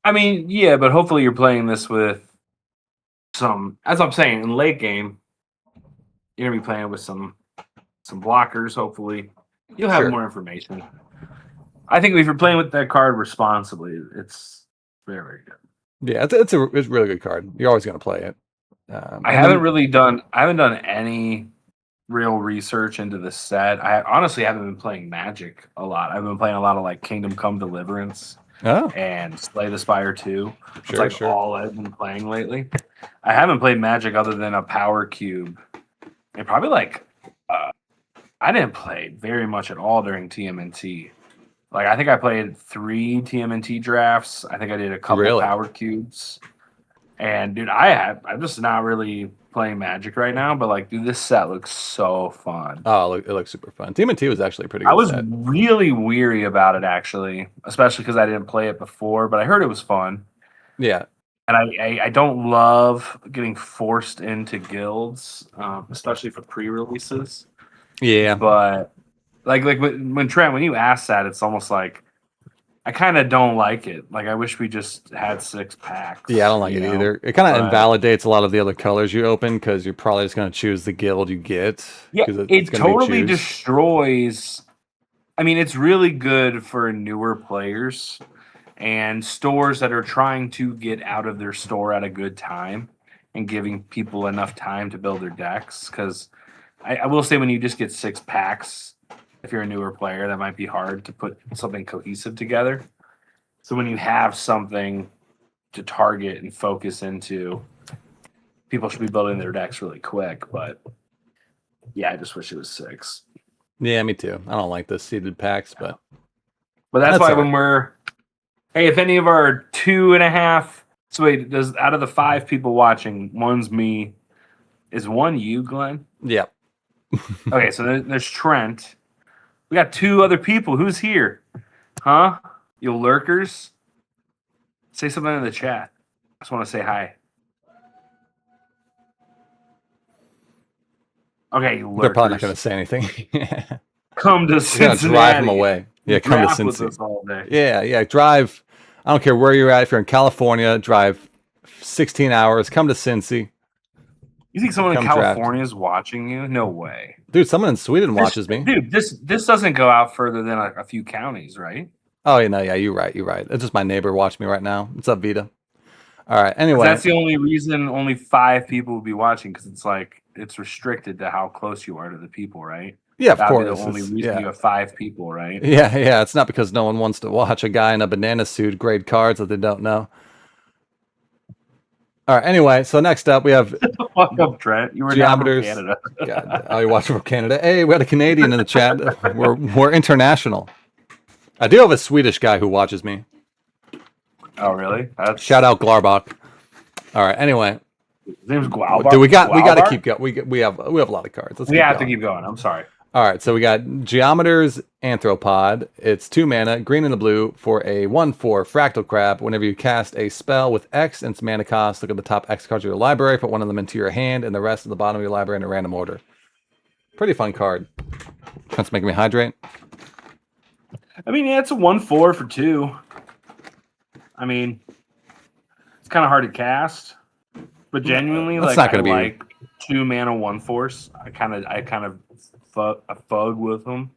I mean, yeah, but hopefully you're playing this with some, as I'm saying, in late game, you're gonna be playing with some blockers. Hopefully, you'll have Sure. more information. I think if you're playing with that card responsibly, it's very, very good. Yeah, it's a really good card. You're always going to play it. I haven't done any real research into the set. I honestly haven't been playing Magic a lot. I've been playing a lot of like Kingdom Come Deliverance Oh, and Slay the Spire 2. It's sure, like sure. all I've been playing lately. I haven't played Magic other than a Power Cube. And probably like I didn't play very much at all during TMNT. Like I think I played 3 TMNT drafts. I think I did a couple Really? Power Cubes. And dude, I'm just not really playing Magic right now, but like, dude, this set looks so fun. Oh, it looks super fun. Demon 2 was actually a pretty I good was set. really weary about it actually, especially because I didn't play it before, but I heard it was fun. Yeah. And I don't love getting forced into guilds, especially for pre-releases. Yeah. But like when Trent, when you asked that, it's almost like I kind of don't like it. Like I wish we just had 6 packs. Yeah, I don't like it either. It kind of invalidates a lot of the other colors you open because you're probably just going to choose the guild you get. Yeah, It's it going to be totally choose. destroys. I mean, it's really good for newer players and stores that are trying to get out of their store at a good time and giving people enough time to build their decks. Because I will say, when you just get 6 packs, if you're a newer player, that might be hard to put something cohesive together. So when you have something to target and focus into, people should be building their decks really quick. But yeah, I just wish it was 6. Yeah, me too. I don't like the seeded packs, but that's that's why all when right. hey, if any of our 2.5, so wait, does out of the 5 people watching, one's me, is one you, Glenn? Yeah. Okay, so there's Trent. We got 2 other people. Who's here? Huh? You lurkers? Say something in the chat. I just want to say hi. Okay, you lurkers. They're probably not going to say anything. Come to You're Cincinnati. going to drive them away. Yeah, come to Draft with Cincy. us all day. Yeah, drive. I don't care where you're at. If you're in California, drive 16 hours. Come to Cincy. You think someone in Come California is watching you? No way. Dude, someone in Sweden watches me. Dude, this doesn't go out further than a few counties, right? Oh, yeah, no, yeah, you're right. It's just my neighbor watching me right now. What's up, Vita? All right. 'Cause Anyway, that's the only reason only 5 people would be watching, because it's like it's restricted to how close you are to the people, right? yeah, of That'd be the course. only It's, reason yeah. you have 5 people, right? Yeah, yeah. It's not because no one wants to watch a guy in a banana suit grade cards that they don't know. All right. Anyway, so next up we have Fuck up, Trent. You were down from geometers. Canada. God, oh, you're watching from Canada. Hey, we got a Canadian in the chat. We're international. I do have a Swedish guy who watches me. Oh, really? That's Shout out Glarbach. All right. Anyway, his name's Glaubar. do we got to Glaubar? keep going? We have a lot of cards. Let's We keep have going. to keep going. I'm sorry. All right, so we got Geometer's Anthropod. It's 2 mana, green and a blue, for a 1/4 Fractal Crab. Whenever you cast a spell with X and its mana cost, look at the top X cards of your library, put one of them into your hand, and the rest at the bottom of your library in a random order. Pretty fun card. That's making me hydrate. I mean, yeah, it's a 1/4 for 2. I mean, it's kind of hard to cast, but genuinely, That's like, not I gonna be- like 2 mana 1/4s. I kind of fug with them.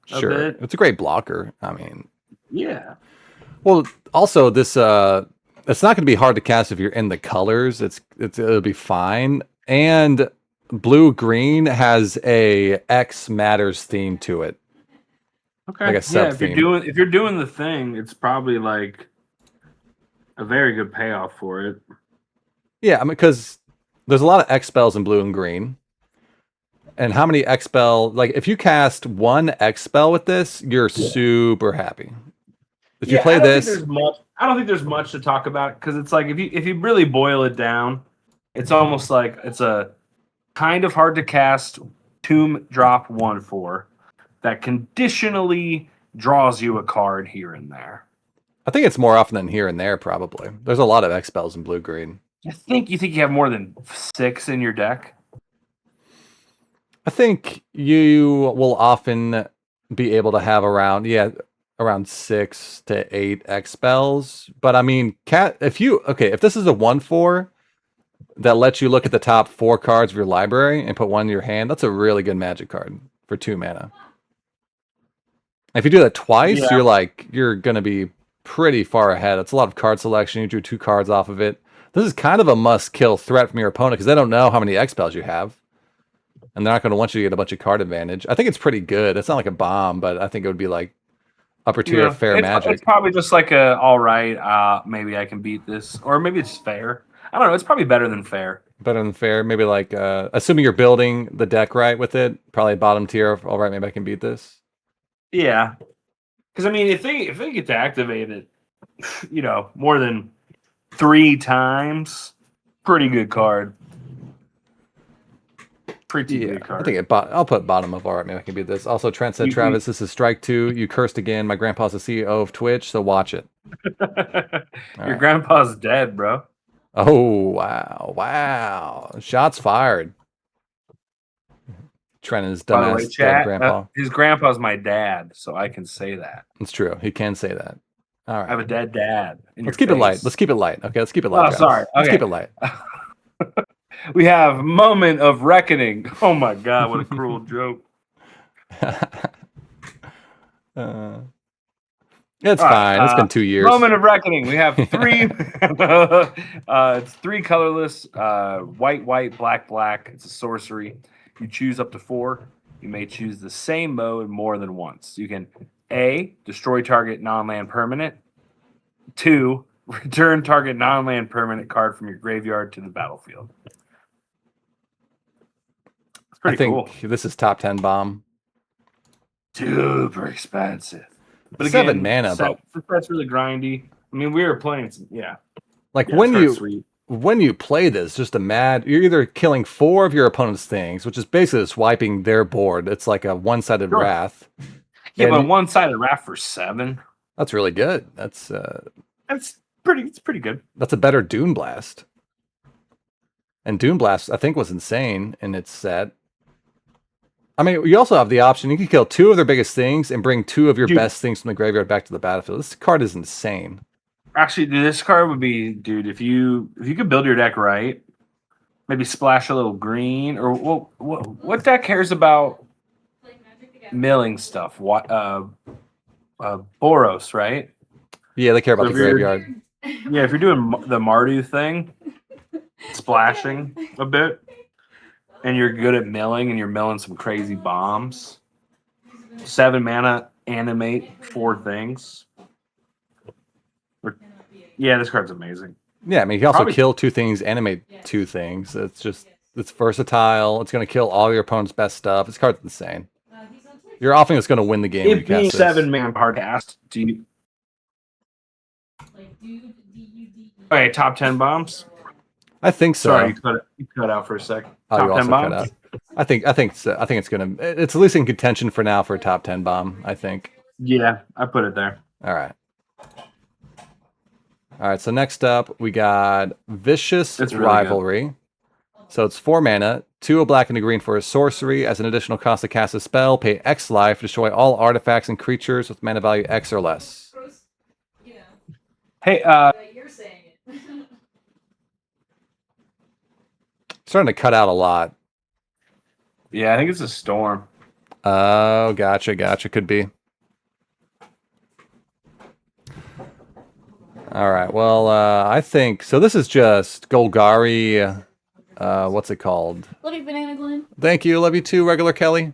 Sure, bit. it's a great blocker. I mean, Yeah. well, also this it's not going to be hard to cast if you're in the colors. It'll be fine. And blue green has a X matters theme to it. Okay. Like a Yeah, sub-theme. if you're doing the thing, it's probably like a very good payoff for it. Yeah, I mean, because there's a lot of X spells in blue and green. And how many X spell? Like, if you cast one X spell with this, you're super happy. If you play this, I don't think there's much to talk about, because it's like if you really boil it down, it's almost like it's a kind of hard to cast tomb drop 1/4 that conditionally draws you a card here and there. I think it's more often than here and there. Probably, there's a lot of X spells in blue green. You think you have more than 6 in your deck? I think you will often be able to have around 6 to 8 X spells. But I mean, if this is a 1/4 that lets you look at the top 4 cards of your library and put one in your hand, that's a really good Magic card for 2 mana. If you do that twice, you're gonna be pretty far ahead. It's a lot of card selection. You drew 2 cards off of it. This is kind of a must-kill threat from your opponent because they don't know how many X spells you have. And they're not going to want you to get a bunch of card advantage. I think it's pretty good. It's not like a bomb, but I think it would be like upper tier of fair Magic. It's probably just like all right, maybe I can beat this. Or maybe it's fair. I don't know. It's probably better than fair. Better than fair. Maybe like, assuming you're building the deck right with it, probably bottom tier of, all right, maybe I can beat this. Yeah. Because, I mean, if they get to activate it, more than 3 times, pretty good card. Pretty good card. I think I'll put bottom of, all right, maybe I can beat this. Also, Trent said, Travis, this is strike 2. You cursed again. My grandpa's the CEO of Twitch, so watch it. Your grandpa's dead, bro. Oh, wow. Shots fired. Trent is dumbass dead grandpa. His grandpa's my dad, so I can say that. It's true. He can say that. All right. I have a dead dad. Let's keep it light. Let's keep it light. Okay, let's keep it light. Oh, sorry. Let's keep it light. We have moment of reckoning. Oh my god, what a cruel joke. It's fine. It's been 2 years. Moment of reckoning. We have 3. It's 3 colorless. White, black. It's a sorcery. You choose up to 4. You may choose the same mode more than once. You can A, destroy target non-land permanent. 2, return target non-land permanent card from your graveyard to the battlefield. It's pretty cool. This is top 10 bomb. Super expensive. But 7 mana, but that's really grindy. I mean, we were playing some, like when you play this, just you're either killing 4 of your opponent's things, which is basically just wiping their board. It's like a one-sided wrath. Yeah, but one-sided wrath for 7. That's really good. It's pretty good. That's a better Dune Blast. And Dune Blast, I think, was insane in its set. I mean, you also have the option. You can kill 2 of their biggest things and bring 2 of your best things from the graveyard back to the battlefield. This card is insane. Actually, this card would be, dude, if you could build your deck right, maybe splash a little green, or what deck cares about milling stuff? What Boros, right? Yeah, they care about the graveyard. Yeah, if you're doing the Mardu thing, splashing a bit, and you're good at milling, and you're milling some crazy bombs. 7 mana, animate 4 things. Yeah, this card's amazing. Yeah, I mean, you can also Probably- kill 2 things, animate 2 things. It's versatile. It's going to kill all your opponent's best stuff. This card's insane. You're often just going to win the game when you It being cast this. 7 mana hard cast. Okay, top 10 bombs. I think so. Sorry, you cut out for a sec. Oh, Top you 10 also bombs. cut out. I think so. I think it's gonna. It's at least in contention for now for a top 10 bomb. I think. Yeah, I put it there. All right. All right. So next up, we got Vicious It's really Rivalry. So it's 4 mana, 2 a black and a green for a sorcery. As an additional cost to cast a spell, pay X life, destroy all artifacts and creatures with mana value X or less. Hey, You're saying it. Starting to cut out a lot. yeah, I think it's a storm. Oh, gotcha. Could be. All right. Well, I think so. This is just Golgari. What's it called? Love you, Banana Glen. Thank you. Love you too, regular Kelly.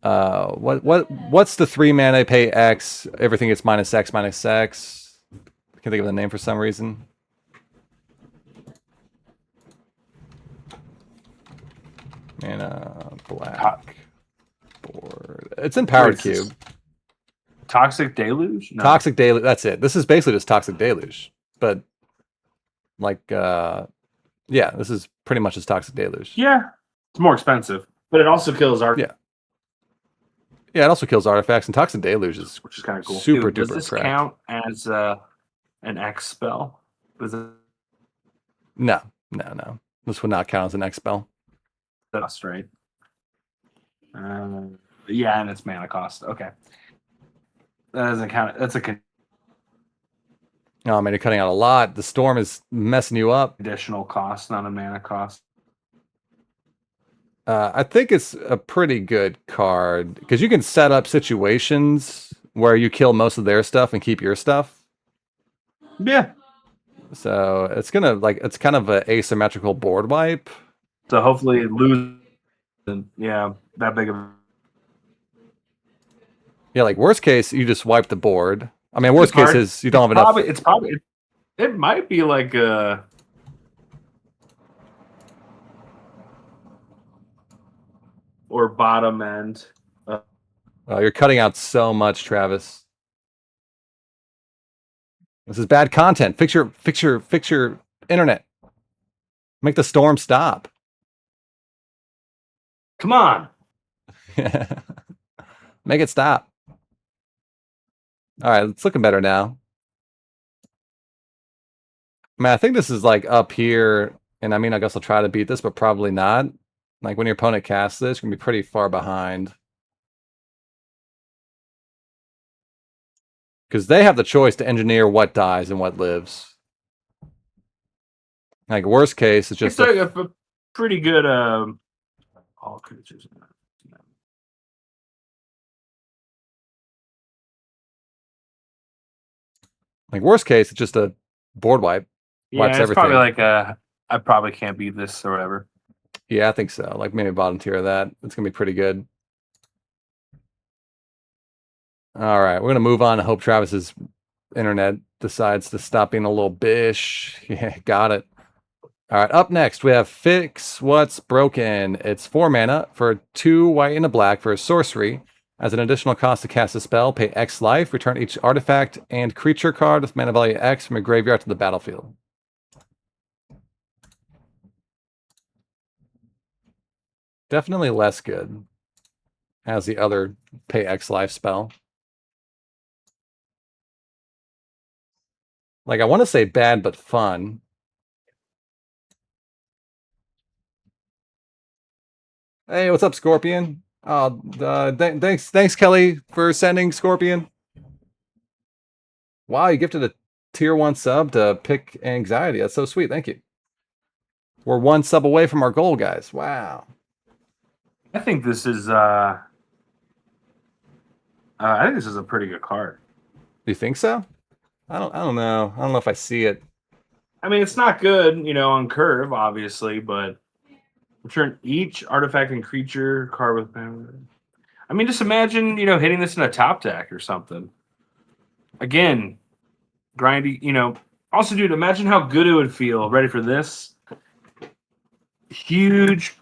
What's the 3 mana pay X? Everything gets -X, -X. I can't think of the name for some reason. Mana black board. It's in Powered Wait, is this Cube. Toxic Deluge? No. Toxic Deluge. That's it. This is basically just Toxic Deluge, but like, yeah, this is pretty much just Toxic Deluge. Yeah, it's more expensive, but it also kills our. Yeah. Yeah, it also kills artifacts, and Toxic Deluge is Which is kind of cool. super Does duper this cracked. count as an X spell? Was it No. This would not count as an X spell. that's right? Yeah, and it's mana cost. Okay, that doesn't count. That's a Oh man, you're cutting out a lot. The storm is messing you up. additional cost, not a mana cost. I think it's a pretty good card because you can set up situations where you kill most of their stuff and keep your stuff. Yeah. So it's gonna it's kind of an asymmetrical board wipe. So hopefully it loses. Yeah, that big of. Yeah, like worst case, you just wipe the board. I mean, worst case is you don't have enough. It's probably it might be like a. Or bottom end. You're cutting out so much, Travis. This is bad content. Fix your internet. Make the storm stop. Come on. Make it stop. All right, it's looking better now. Man, I think this is like up here, and I mean, I guess I'll try to beat this, but probably not. Like when your opponent casts this, you're gonna be pretty far behind. Because they have the choice to engineer what dies and what lives. Like worst case, it's just It's like a pretty good all creatures. like worst case, it's just a board wipe. Yeah, Wipes it's probably everything. like I probably can't beat this or whatever. Yeah, I think so. Like maybe bottom tier of that. It's gonna be pretty good. All right, we're gonna move on. I hope Travis's internet decides to stop being a little bish. Yeah, got it. All right, up next we have Fix What's Broken. It's 4 mana for 2 white and a black for a sorcery. As an additional cost to cast a spell, pay X life, return each artifact and creature card with mana value X from your graveyard to the battlefield. Definitely less good as the other pay X life spell. Like, I want to say bad, but fun. Hey, what's up, Scorpion? Thanks, Kelly, for sending Scorpion. Wow, you gifted a tier 1 sub to pick anxiety. That's so sweet. Thank you. We're 1 sub away from our goal, guys. Wow. I think this is I think this is a pretty good card. You think so? I don't know. I don't know if I see it. I mean, it's not good, on curve, obviously, but return each artifact and creature card with power. I mean, just imagine, hitting this in a top deck or something. Again, grindy, Also, dude, imagine how good it would feel. Ready for this? Huge,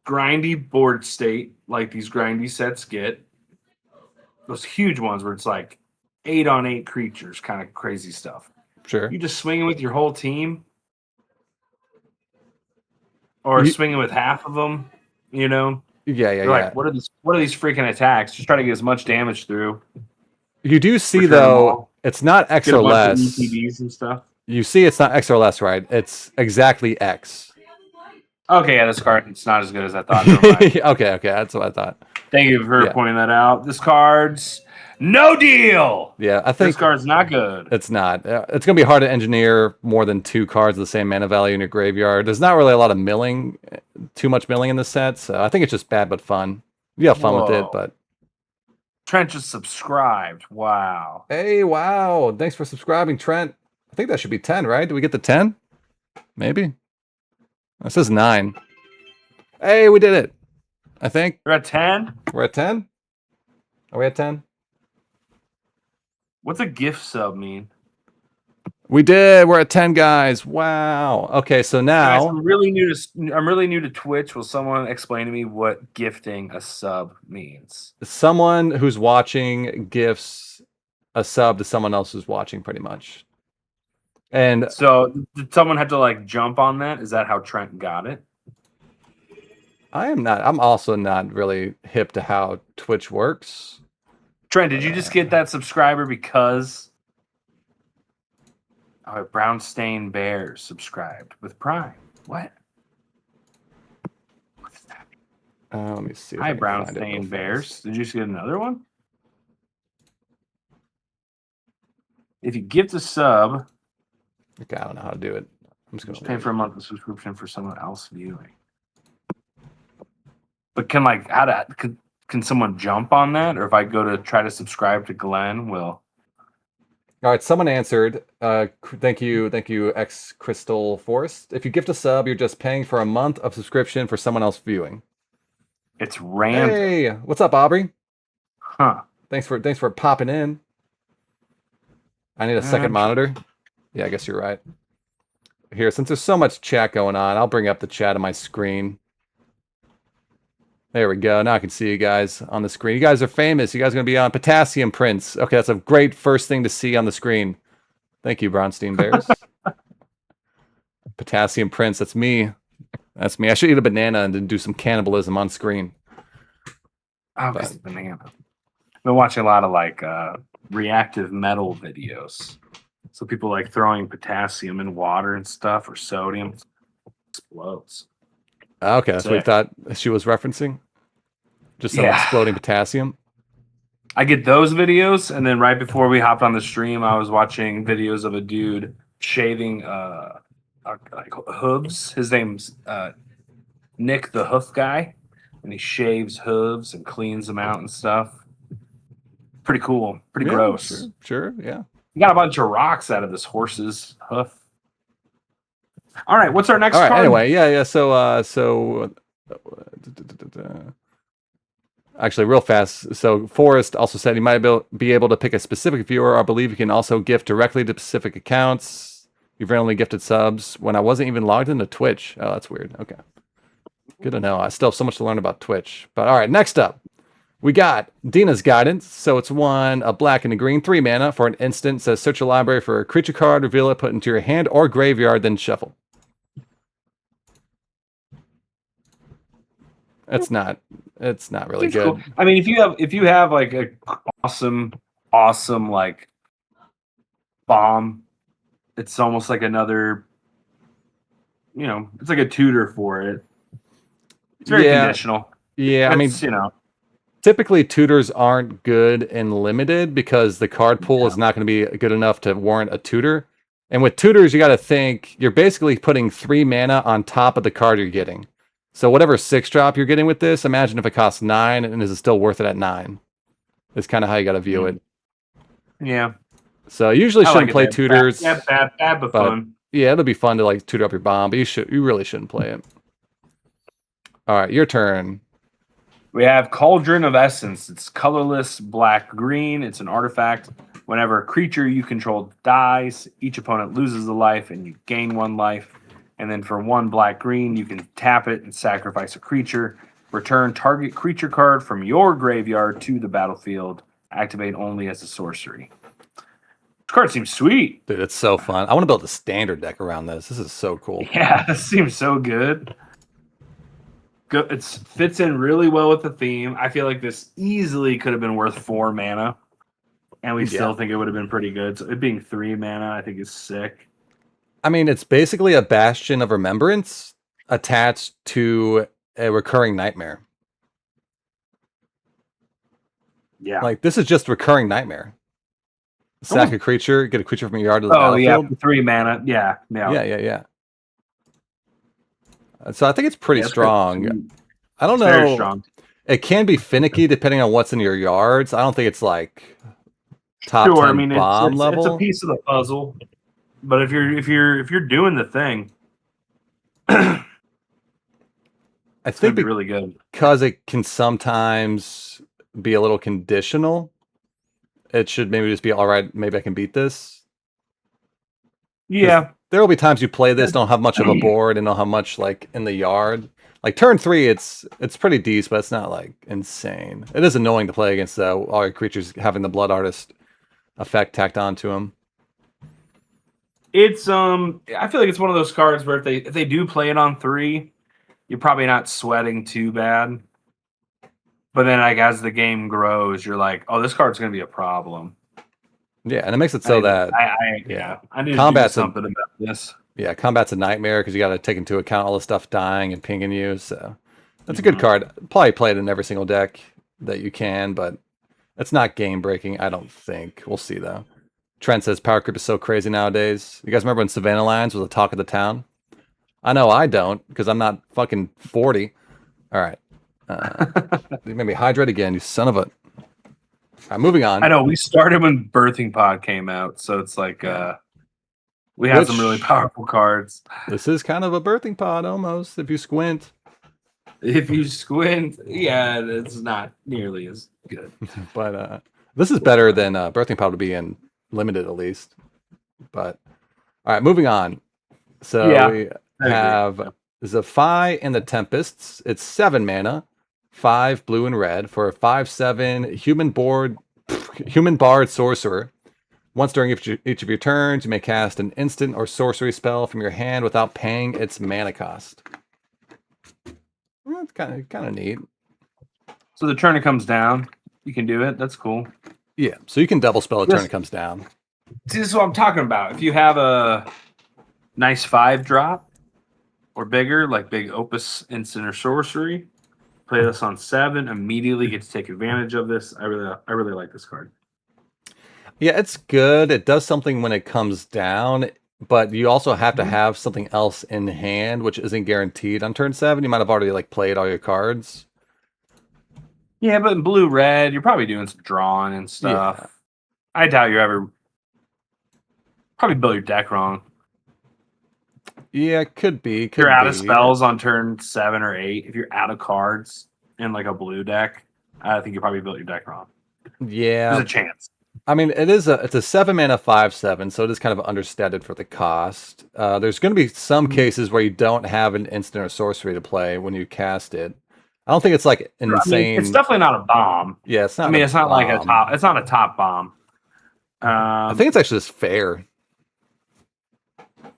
grindy board state, like these grindy sets get. Those huge ones where it's like 8-on-8 creatures, kind of crazy stuff. Sure. You just swinging with your whole team, or You- swinging with half of them. Yeah, You're like, what are these freaking attacks? Just try to get as much damage through. You do see Return 'em though, all. it's not X Get or a bunch of less. ETBs and stuff. You see, it's not X or less, right? It's exactly X. Okay, yeah, this card it's not as good as I thought. Never mind. Okay, that's what I thought. Thank you for Yeah. pointing that out. This card's no deal. Yeah, I This think card's not good. it's not. It's going to be hard to engineer more than 2 cards of the same mana value in your graveyard. There's not really a lot of milling, too much milling in this set, so I think it's just bad but fun. You have fun with it, Whoa. but... Trent just subscribed. Wow. Hey, wow. Thanks for subscribing, Trent. I think that should be 10, right? Did we get the 10? Maybe. It says 9. Hey, we did it. I think. You're at 10? We're at 10? Are we at 10? What's a gift sub mean? We did. We're at 10, guys. Wow. Okay, so Guys, now... I'm really new to Twitch. Will someone explain to me what gifting a sub means? someone who's watching gifts a sub to someone else who's watching, pretty much. And So did someone have to like jump on that? Is that how Trent got it? I'm also not really hip to how Twitch works. Trent, did you just get that subscriber because Brown Stain Bears subscribed with Prime? What? What's that? Let me see. if I Hi, can Brown find it Stain real Bears. fast. Did you just get another one? If you gift a sub, Okay, I don't know how to do it. I'm just just gonna pay for a monthly subscription for someone else viewing. But can someone jump on that? Or if I go to try to subscribe to Glenn, will All right, someone answered. Thank you, X Crystal Forest. If you gift a sub, you're just paying for a month of subscription for someone else viewing. it's random? Hey, what's up, Aubrey? Huh. Thanks for popping in. I need a second monitor. Yeah, I guess you're right. Here, since there's so much chat going on, I'll bring up the chat on my screen. There we go. Now I can see you guys on the screen. You guys are famous. You guys are going to be on Potassium Prince. Okay, that's a great first thing to see on the screen. Thank you, Bronstein Bears. Potassium Prince, that's me. That's me. I should eat a banana and then do some cannibalism on screen. Oh, because the banana. I've been watching a lot of like reactive metal videos. So people like throwing potassium in water and stuff or sodium explodes. Okay, that's what I Sick. thought she was referencing. Just some Yeah. exploding potassium. I get those videos, and then right before we hopped on the stream, I was watching videos of a dude shaving like hooves. His name's Nick the Hoof Guy, and he shaves hooves and cleans them out and stuff. Pretty cool. Pretty Yeah, gross. Sure, yeah. He got a bunch of rocks out of this horse's hoof. All right, what's our next All right. card? Anyway, yeah. Actually, real fast. So Forrest also said he might be able to pick a specific viewer. I believe you can also gift directly to specific accounts. You've randomly gifted subs when I wasn't even logged into Twitch. Oh, that's weird. Okay, good to know. I still have so much to learn about Twitch. But all right, next up, we got Dina's Guidance. So it's a black and a green, 3 mana for an instant. It says search your library for a creature card, reveal it, put it into your hand or graveyard, then shuffle. It's not really Seems good. cool. I mean, if you have like a awesome like bomb, it's almost like another. It's like a tutor for it. It's very conditional. Yeah, I mean, typically tutors aren't good in limited because the card pool is not going to be good enough to warrant a tutor. And with tutors, you got to think you're basically putting 3 mana on top of the card you're getting. So whatever 6-drop you're getting with this, imagine if it costs 9 and is it still worth it at 9? Is kind of how you got to view it. Yeah. So you usually I shouldn't like it play there. tutors. Bad, but but fun. yeah, it'll be fun to like tutor up your bomb, but you really shouldn't play it. All right, your turn. We have Cauldron of Essence. It's colorless, black-green. It's an artifact. Whenever a creature you control dies, each opponent loses a life and you gain 1 life. And then for 1 black-green, you can tap it and sacrifice a creature. Return target creature card from your graveyard to the battlefield. Activate only as a sorcery. This card seems sweet. Dude, it's so fun. I want to build a standard deck around this. This is so cool. Yeah, this seems so good. It fits in really well with the theme. I feel like this easily could have been worth 4 mana, and we still think it would have been pretty good. So it being 3 mana, I think is sick. I mean, it's basically a Bastion of Remembrance attached to a recurring nightmare. Yeah. Like, this is just recurring nightmare. Sack a creature, get a creature from your yard to the Oh yeah, battlefield. 3 mana. Yeah. Yeah. So I think it's pretty strong. I don't know. Very strong. It can be finicky depending on what's in your yards. I don't think it's like top 10 bomb level. It's a piece of the puzzle. But if you're doing the thing, I think be really good because it can sometimes be a little conditional. It should maybe just be all right. Maybe I can beat this. Yeah, there will be times you play this, don't have much of a board, and don't have much like in the yard. Like turn 3, it's pretty decent, but it's not like insane. It is annoying to play against though. All your creatures having the Blood Artist effect tacked onto them. It's I feel like it's one of those cards where if they do play it on 3, you're probably not sweating too bad. But then, like as the game grows, you're like, oh, this card's gonna be a problem. Yeah, and it makes it so that I need combat's to do something about this. Yeah, combat's a nightmare because you got to take into account all the stuff dying and pinging you. So that's a good card. Probably play it in every single deck that you can, but it's not game breaking. I don't think. We'll see though. Trent says power creep is so crazy nowadays. You guys remember when Savannah Lions was the talk of the town? I know I don't because I'm not fucking 40. All right. You made me hydrate again, you son of a. All right, moving on. I know we started when Birthing Pod came out, so it's like we have some really powerful cards. This is kind of a birthing pod almost, if you squint. If you squint, yeah, it's not nearly as good. But this is better than birthing pod would be in limited at least. But all right, moving on. So we have Zephi and the Tempests. It's 7 mana, 5 blue and red for a 5/7 human bard sorcerer. Once during each of your turns, you may cast an instant or sorcery spell from your hand without paying its mana cost. It's kind of neat. So the turn it comes down, you can do it. That's cool. Yeah, so you can double spell a turn it comes down. See, this is what I'm talking about. If you have a nice 5-drop or bigger, like big Opus instant or sorcery, play this on 7. Immediately get to take advantage of this. I really like this card. Yeah, it's good. It does something when it comes down, but you also have to have something else in hand, which isn't guaranteed on turn 7. You might have already like played all your cards. Yeah, but in blue-red, you're probably doing some drawing and stuff. Yeah. I doubt you ever probably built your deck wrong. Yeah, could be. If you're out of spells on turn 7 or 8, if you're out of cards in like a blue deck, I think you probably built your deck wrong. Yeah. There's a chance. I mean, it's a 7 mana 5/7, so it is kind of understated for the cost. There's going to be some cases where you don't have an instant or sorcery to play when you cast it. I don't think it's like insane. I mean, it's definitely not a bomb. Yeah, it's not. I mean, it's not like a top. It's not a top bomb. I think it's actually just fair.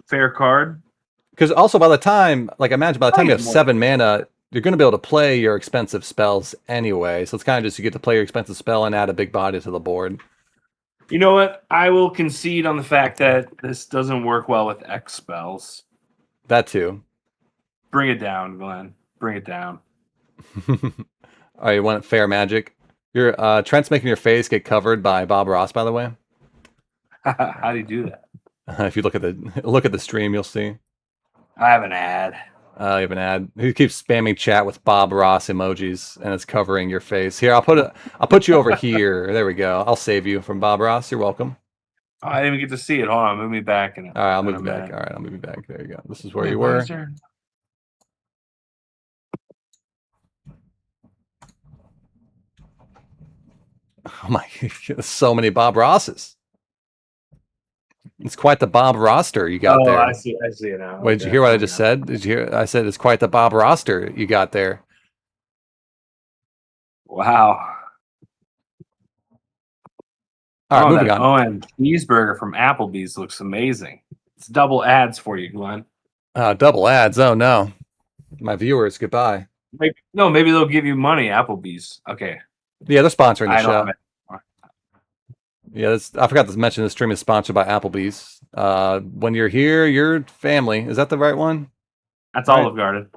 Fair card. Because also by the time, like imagine by the time you have 7 mana, you're going to be able to play your expensive spells anyway. So it's kind of just you get to play your expensive spell and add a big body to the board. You know what? I will concede on the fact that this doesn't work well with X spells. That too. Bring it down, Glenn. Bring it down. Oh, you want fair magic? Your Trent's making your face get covered by Bob Ross, by the way. How do you do that? If you look at the stream, you'll see. I have an ad. You have an ad. He keeps spamming chat with Bob Ross emojis, and it's covering your face. Here, I'll put you over here. There we go. I'll save you from Bob Ross. You're welcome. Oh, I didn't even get to see it. Hold on, move me back. All right, I'll move you back. All right, I'll move you back. There you go. This is where you were. Oh my! So many Bob Rosses. It's quite the Bob roster you got there. I see it now. Wait, did you hear what I just said? Did you hear? I said it's quite the Bob roster you got there. Wow. All right, moving on. Owen cheeseburger from Applebee's looks amazing. It's double ads for you, Glenn. Double ads. Oh no, my viewers, goodbye. Maybe they'll give you money. Applebee's. Okay. Yeah, they're sponsoring the I show. don't know. Yeah, I forgot to mention this stream is sponsored by Applebee's. When you're here, you're family. Is that the right one? That's Right. Olive Garden.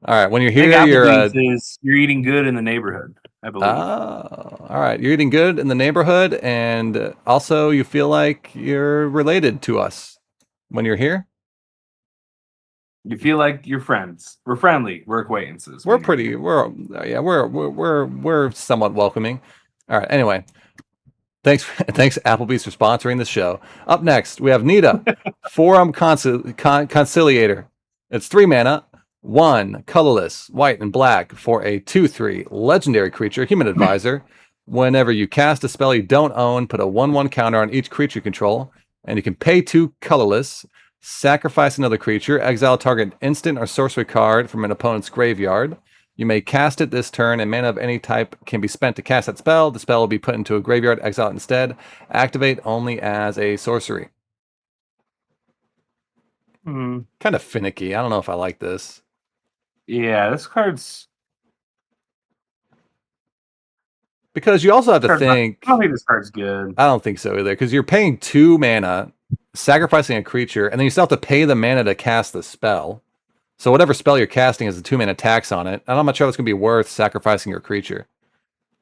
All right, when you're I think here, you're eating good in the neighborhood, I believe. all right, you're eating good in the neighborhood, and also you feel like you're related to us when you're here. You feel like you're friends. We're friendly. We're acquaintances. We're somewhat welcoming. All right. Anyway, thanks Applebee's for sponsoring the show. Up next, we have Nita, Forum Conciliator. It's 3 mana, 1 colorless, white and black for a 2/3 legendary creature, Human Advisor. Whenever you cast a spell you don't own, put a 1/1 counter on each creature you control, and you can pay 2 colorless. Sacrifice another creature, exile target instant or sorcery card from an opponent's graveyard. You may cast it this turn, and mana of any type can be spent to cast that spell. The spell will be put into a graveyard, exile it instead. Activate only as a sorcery. Kind of finicky. I don't know if I like this. Yeah, this card's... Because you also have to think... I don't think this card's good. I don't think so either, because you're paying 2 mana, sacrificing a creature, and then you still have to pay the mana to cast the spell. So whatever spell you're casting has a 2-mana tax on it. I'm not sure it's going to be worth sacrificing your creature.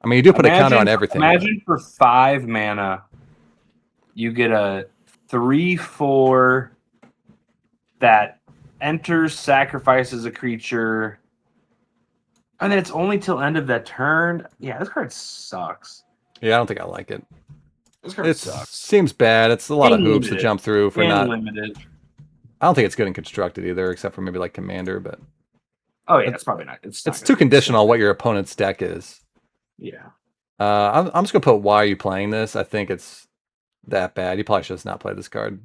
I mean, you do put a counter on everything. Imagine for 5 mana, you get a 3/4 that enters, sacrifices a creature, and then it's only till end of that turn. Yeah, this card sucks. Yeah, I don't think I like it. This card sucks. Seems bad. It's a lot of hoops to jump through for not limited. I don't think it's good and constructed either, except for maybe like Commander. But oh yeah, it's probably not. It's too conditional on what your opponent's deck is. Yeah. I'm just gonna put why are you playing this? I think it's that bad. You probably should just not play this card.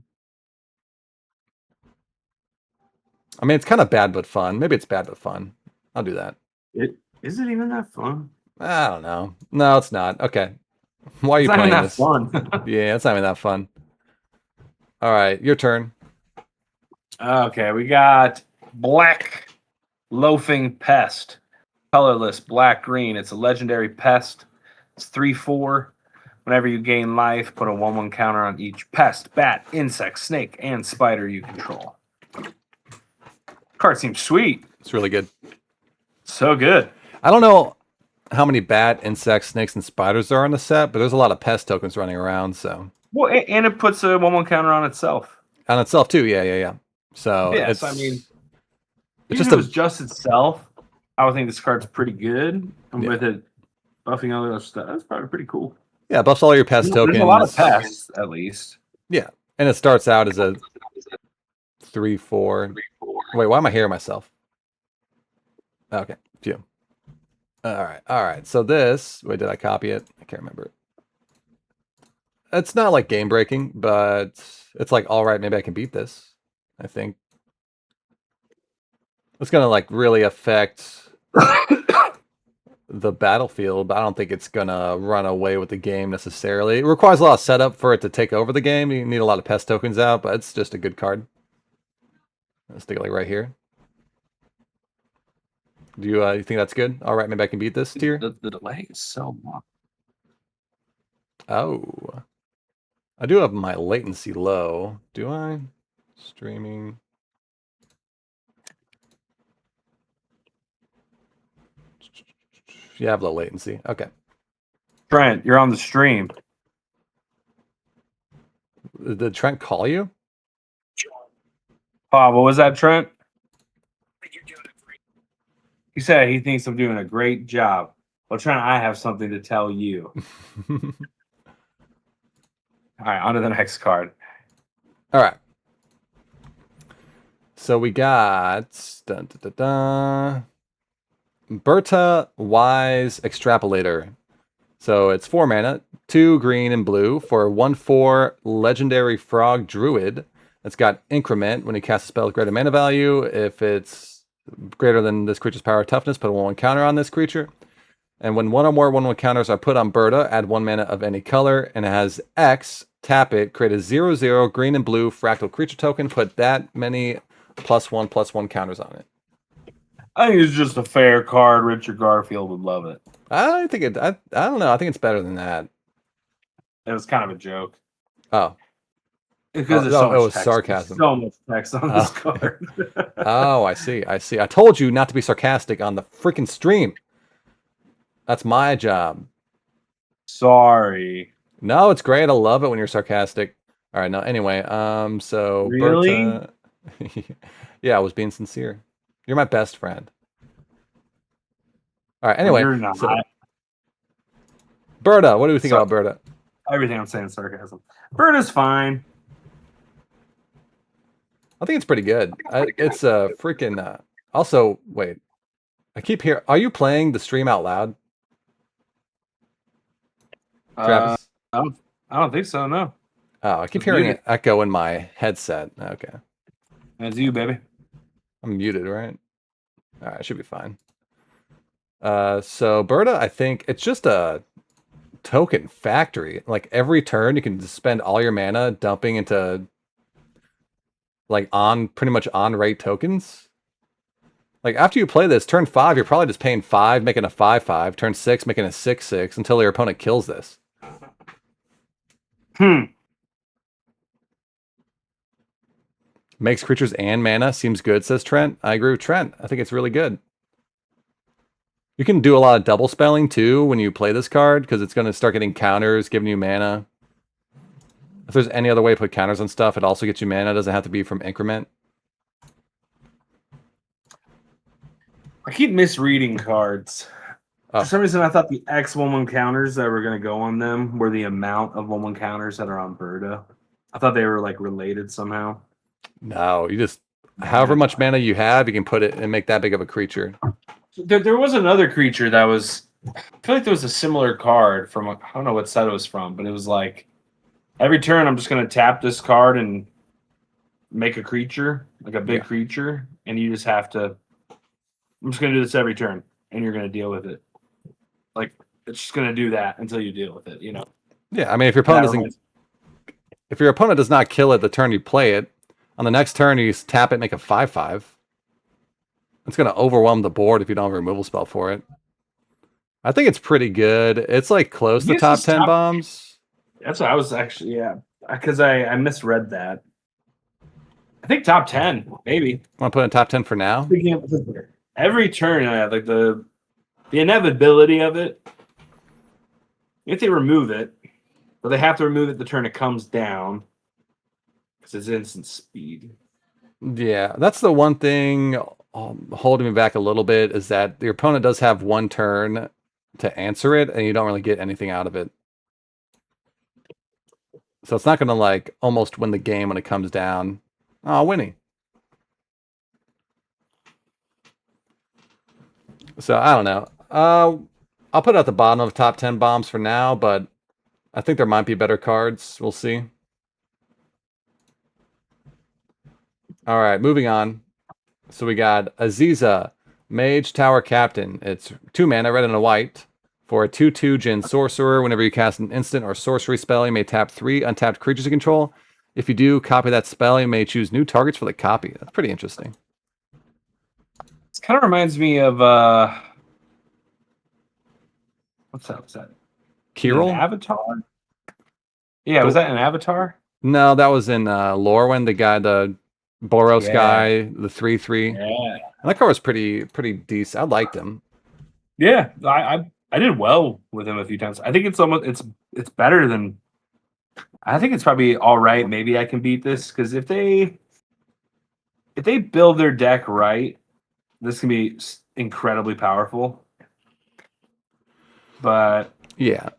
I mean, it's kind of bad but fun. Maybe it's bad but fun. I'll do that. Is it even that fun? I don't know. No, it's not. Okay. Why are you playing this? It's not even that fun. Yeah, it's not even that fun. All right, your turn. Okay, we got Black Loafing Pest. Colorless, black-green. It's a legendary pest. It's 3/4. Whenever you gain life, put a 1/1 counter on each pest, bat, insect, snake, and spider you control. Card seems sweet. It's really good. So good. I don't know how many bat, insects, snakes, and spiders there are in the set, but there's a lot of pest tokens running around. So well, and it puts a 1/1 counter on itself. On itself too. Yeah. So yes, I mean, if it was just itself, I would think this card's pretty good. And with it buffing all the other stuff, that's probably pretty cool. Yeah, buffs all your pest tokens. There's a lot of pests, at least. Yeah, and it starts out as a 3/4. Wait, why am I hearing myself? Okay, phew. All right. So this, wait, did I copy it? I can't remember. It's not like game breaking, but it's like, all right, maybe I can beat this. I think it's gonna like really affect the battlefield, but I don't think it's gonna run away with the game necessarily. It requires a lot of setup for it to take over the game. You need a lot of pest tokens out, but it's just a good card. Let's stick it like right here. Do you think that's good? All right, maybe I can beat this tier. The delay is so long. Oh, I do have my latency low. Do I? Streaming. You have low latency. Okay. Trent, you're on the stream. Did Trent call you? What was that, Trent? He said he thinks I'm doing a great job. Well, Trent, I have something to tell you. All right, on to the next card. All right. So we got Berta Wise Extrapolator. So it's 4 mana, 2 green and blue for 1/4 legendary frog druid. It's got increment when you cast a spell with greater mana value. If it's greater than this creature's power or toughness, put a 1/1 counter on this creature. And when one or more 1/1 counters are put on Berta, add 1 mana of any color, and it has X, tap it, create a 0/0 green and blue fractal creature token, put that many +1/+1 counters on it. I think it's just a fair card. Richard Garfield would love it. I think it. I don't know. I think it's better than that. It was kind of a joke. Oh, Because there's oh, so much it was text. sarcasm. There's so much text on this card. oh, I see. I see. I told you not to be sarcastic on the freaking stream. That's my job. Sorry. No, it's great. I love it when you're sarcastic. All right. No. Anyway. So Really? Berta, yeah, I was being sincere. You're my best friend. All right. Anyway. You're not. So, Berta, what do we think about Berta? Everything I'm saying is sarcasm. Berta's fine. I think it's pretty good. It's a freaking. Also, wait. I keep hearing. Are you playing the stream out loud, Travis? I don't think so. No. Oh, I keep hearing an echo in my headset. Okay. That's you, baby. I'm muted, right? All right, should be fine. So Berta, I think it's just a token factory. Like every turn, you can just spend all your mana dumping into like pretty much on rate tokens. Like after you play this, turn 5, you're probably just paying 5, making a 5/5. Turn 6, making a 6/6 until your opponent kills this. Makes creatures and mana. Seems good, says Trent. I agree with Trent. I think it's really good. You can do a lot of double spelling too when you play this card because it's going to start getting counters, giving you mana. If there's any other way to put counters on stuff, it also gets you mana. It doesn't have to be from increment. I keep misreading cards. Oh. For some reason, I thought the X 1/1 counters that were going to go on them were the amount of 1/1 counters that are on Berta. I thought they were like related somehow. No, you just however much mana you have, you can put it and make that big of a creature. There was another creature that was. I feel like there was a similar card from. I don't know what set it was from, but it was like every turn I'm just going to tap this card and make a creature, like a big creature, and you just have to. I'm just going to do this every turn, and you're going to deal with it. Like it's just going to do that until you deal with it, you know. Yeah, I mean if your opponent does not kill it the turn you play it, on the next turn you just tap it, make a 5/5. It's going to overwhelm the board if you don't have a removal spell for it. I think it's pretty good. It's like close to top 10 bombs. That's what I was actually, because I misread that. I think top 10, maybe. Want to put in top 10 for now? Every turn, like the inevitability of it. If they remove it, but they have to remove it the turn it comes down because it's instant speed. Yeah, that's the one thing holding me back a little bit is that your opponent does have one turn to answer it, and you don't really get anything out of it. So it's not going to like almost win the game when it comes down. Oh, Winnie. So I don't know. I'll put it at the bottom of top 10 bombs for now, but I think there might be better cards. We'll see. All right, moving on. So we got Aziza, Mage Tower Captain. It's 2 mana, red and a white. For a 2/2 Djinn Sorcerer, whenever you cast an instant or sorcery spell, you may tap 3 untapped creatures you control. If you do, copy that spell. You may choose new targets for the copy. That's pretty interesting. This kind of reminds me of what's that? Kirill? Avatar? Yeah, was that an Avatar? No, that was in Lorwyn, the guy, the Boros guy, the 3/3. Yeah. And that card was pretty decent. I liked him. Yeah, I did well with him a few times. I think it's better than. I think it's probably all right. Maybe I can beat this because if they build their deck right, this can be incredibly powerful. But yeah,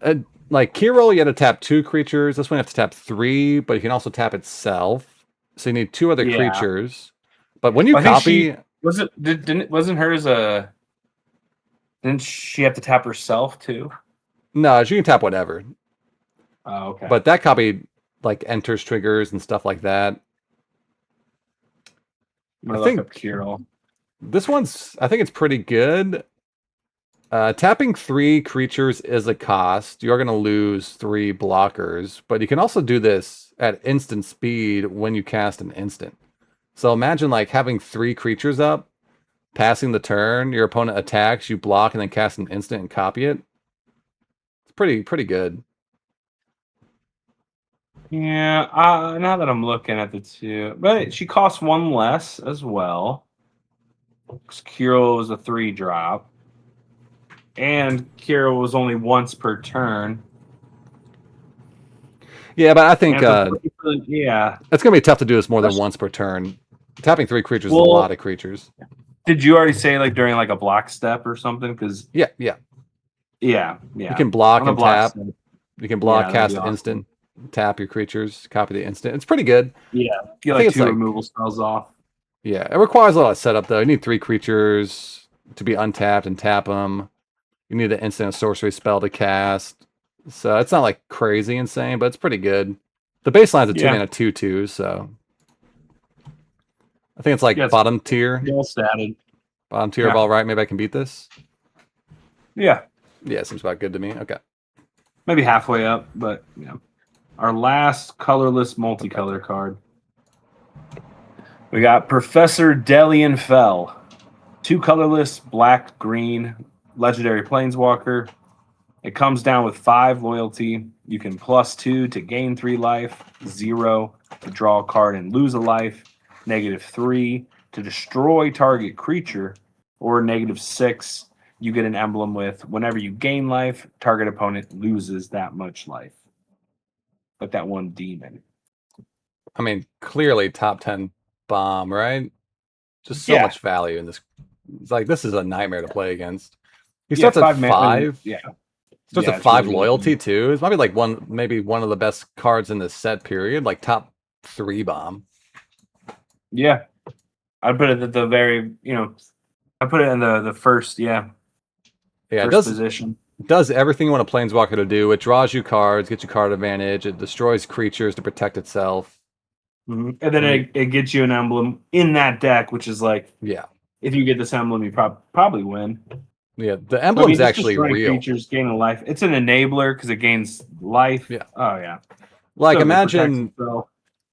like Kiro, you had to tap 2 creatures. This one you have to tap 3, but you can also tap itself. So you need 2 other Yeah. creatures. But when you I think copy, wasn't hers a? Didn't she have to tap herself too? no, you can tap whatever. Oh, okay. But that copy like enters triggers and stuff like that. I'm I gonna look think up Kirill. this one's, I think it's pretty good. Tapping 3 creatures is a cost. You're going to lose 3 blockers, but you can also do this at instant speed when you cast an instant. So imagine like having 3 creatures up, passing the turn, your opponent attacks, you block, and then cast an instant and copy it. It's pretty good. Yeah, now that I'm looking at the two, but she costs 1 less as well. Kirill was a 3-drop, and Kirill was only once per turn. Yeah, but I think yeah. it's going to be tough to do this more than once per turn. Tapping 3 creatures is a lot of creatures. Did you already say like during like a block step or something? Because yeah. You can block and tap. Step. You can block, cast awesome. instant, tap your creatures, copy the instant. It's pretty good. Yeah, get like 2 removal spells off. Yeah, it requires a lot of setup though. You need 3 creatures to be untapped and tap them. You need an instant sorcery spell to cast. So it's not like crazy insane, but it's pretty good. The baseline's a 2-mana 2/2, so I think it's like bottom tier. Well statted. Bottom tier of all right. Maybe I can beat this. Yeah. Yeah, seems about good to me. Okay. Maybe halfway up, but yeah. Our last colorless multicolor card. We got Professor Delian Fell. 2 colorless, black, green, legendary planeswalker. It comes down with 5 loyalty. You can +2 to gain 3 life, 0 to draw a card and lose a life, -3 to destroy target creature, or -6. You get an emblem with whenever you gain life, target opponent loses that much life. Like that one demon. I mean, clearly top 10 bomb, right? Just so much value in this. It's like this is a nightmare to play against. He starts at 5. Starts at 5 really loyalty good. Too. It's probably like maybe one of the best cards in this set period, like top 3 bomb. Yeah. I'd put it at the very, I put it in the first, it position. Does everything you want a planeswalker to do. It draws you cards, gets you card advantage, it destroys creatures to protect itself. Mm-hmm. And then it gets you an emblem in that deck, which is like, if you get this emblem, you probably win. Yeah, the emblem's actually real. Creatures gain a life. It's an enabler because it gains life. Yeah. Oh yeah. Like imagine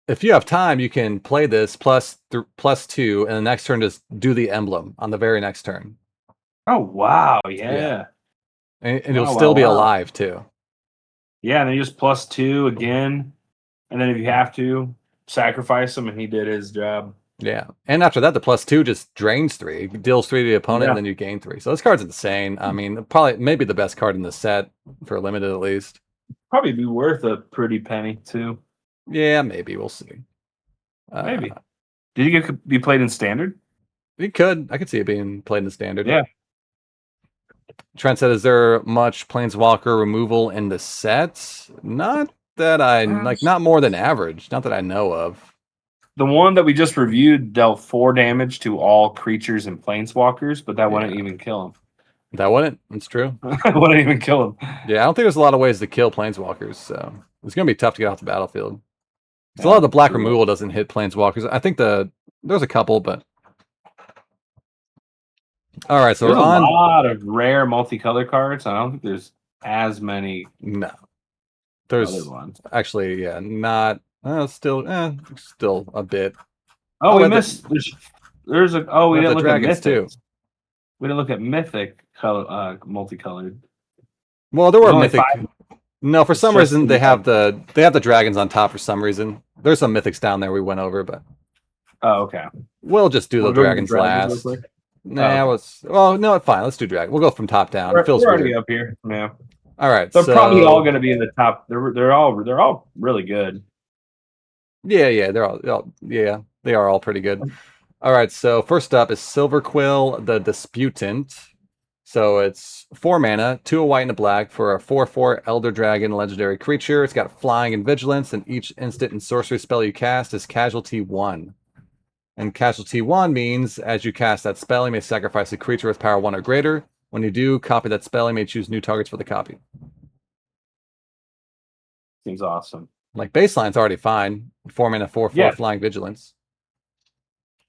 if you have time, you can play this +2, and the next turn just do the emblem on the very next turn. Oh wow! Yeah. And it'll still be alive too. Yeah, and then you just +2 again, and then if you have to sacrifice him, and he did his job. Yeah, and after that, the +2 just drains 3, deals 3 to the opponent, and then you gain 3. So this card's insane. I mean, maybe the best card in the set for limited at least. Probably be worth a pretty penny too. Yeah, maybe we'll see. Maybe. Did you be played in standard? It could. I could see it being played in standard. Yeah. Trent said, "Is there much planeswalker removal in the sets? Not that I like. Not more than average. Not that I know of." The one that we just reviewed dealt 4 damage to all creatures and planeswalkers, but that wouldn't even kill him. That wouldn't. That's true. It wouldn't even kill him. Yeah, I don't think there's a lot of ways to kill planeswalkers, so it's gonna be tough to get off the battlefield. A lot of the black removal doesn't hit planeswalkers. I think there's a couple, but all right. So there's a lot of rare multicolor cards. I don't think there's as many. No, there's other ones. Actually, not. Still a bit. Oh, we missed. There's a. Oh, we didn't look at Mythics too. We didn't look at Mythic color, multicolored. Well, there were Mythic. No, for some reason they have the dragons on top. For some reason, there's some Mythics down there we went over, but. Oh, okay. We'll just do the dragons last. Nah, no, fine. Let's do dragon. We'll go from top down. It feels we're already weird. up here. Yeah. All right. They're probably all going to be in the top. They're all really good. Yeah, they are all pretty good. All right, so first up is Silverquill, the Disputant. So it's 4 mana, 2 a white and a black for a 4/4 Elder Dragon legendary creature. It's got flying and vigilance, and each instant and sorcery spell you cast is casualty 1. And casualty 1 means as you cast that spell, you may sacrifice a creature with power 1 or greater. When you do, copy that spell. You may choose new targets for the copy. Seems awesome. Like baseline's already fine. 4 mana, 4/4 Yeah. flying vigilance.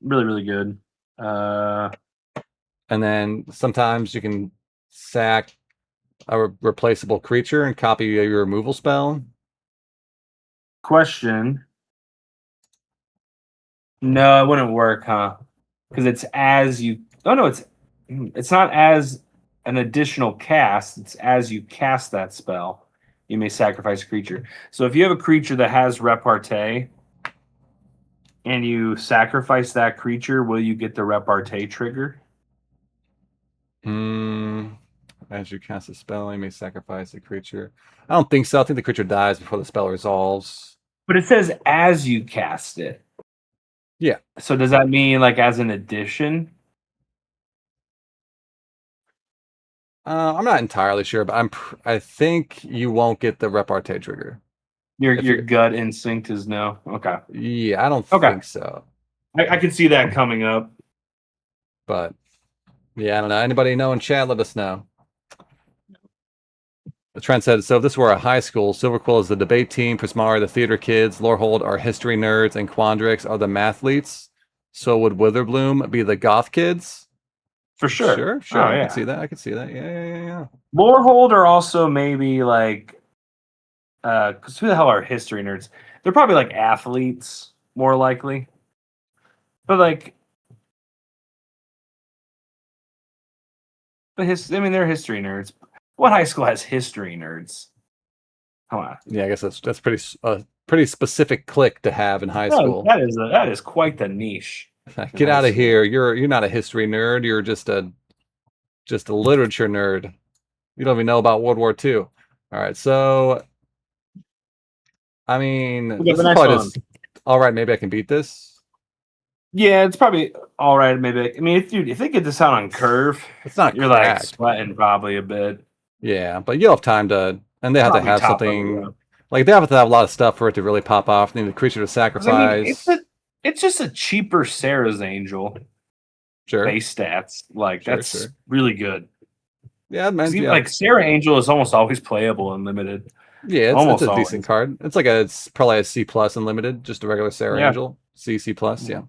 Really, really good. And then sometimes you can sack a replaceable creature and copy your removal spell. Question. No, it wouldn't work, huh? Because it's as you. Oh no, it's not as an additional cast. It's as you cast that spell, you may sacrifice a creature. So if you have a creature that has repartee, and you sacrifice that creature, will you get the repartee trigger? As you cast a spell, you may sacrifice a creature. I don't think so. I think the creature dies before the spell resolves. But it says as you cast it. Yeah. So does that mean like as an addition? I'm not entirely sure, but I think you won't get the repartee trigger. Your gut instinct is no. Okay. Yeah, I don't Okay. think so. I can see that coming up. But yeah, I don't know. Anybody know in chat? Let us know. The Trent said, so if this were a high school, Silver Quill is the debate team, Prismari the theater kids, Lorehold are history nerds, and Quandrix are the mathletes. So would Witherbloom be the goth kids? For sure. Sure. Oh, I yeah. can see that. I can see that. Yeah. Lorehold are also maybe like, because who the hell are history nerds? They're probably like athletes, more likely. But like, they're history nerds. What high school has history nerds? Come on. Yeah, I guess that's pretty specific clique to have in high school. That is quite the niche. Get out of here. You're not a history nerd. You're just a literature nerd. You don't even know about World War II. All right, so I mean, this is probably just all right. Maybe I can beat this. Yeah, it's probably all right. Maybe. I mean, if they get this out on curve, it's not. You're cracked. like sweating probably a bit. Yeah, but you'll have time to, and they have Probably to have top something. Like they have to have a lot of stuff for it to really pop off. They need the creature to sacrifice. I mean, it's just a cheaper Sarah's Angel. Sure. Base stats. Like that's really good. Yeah, man. Like Sarah Angel is almost always playable in limited. Yeah, it's a decent card. It's probably a C+ in limited, just a regular Sarah Angel. C+, yeah.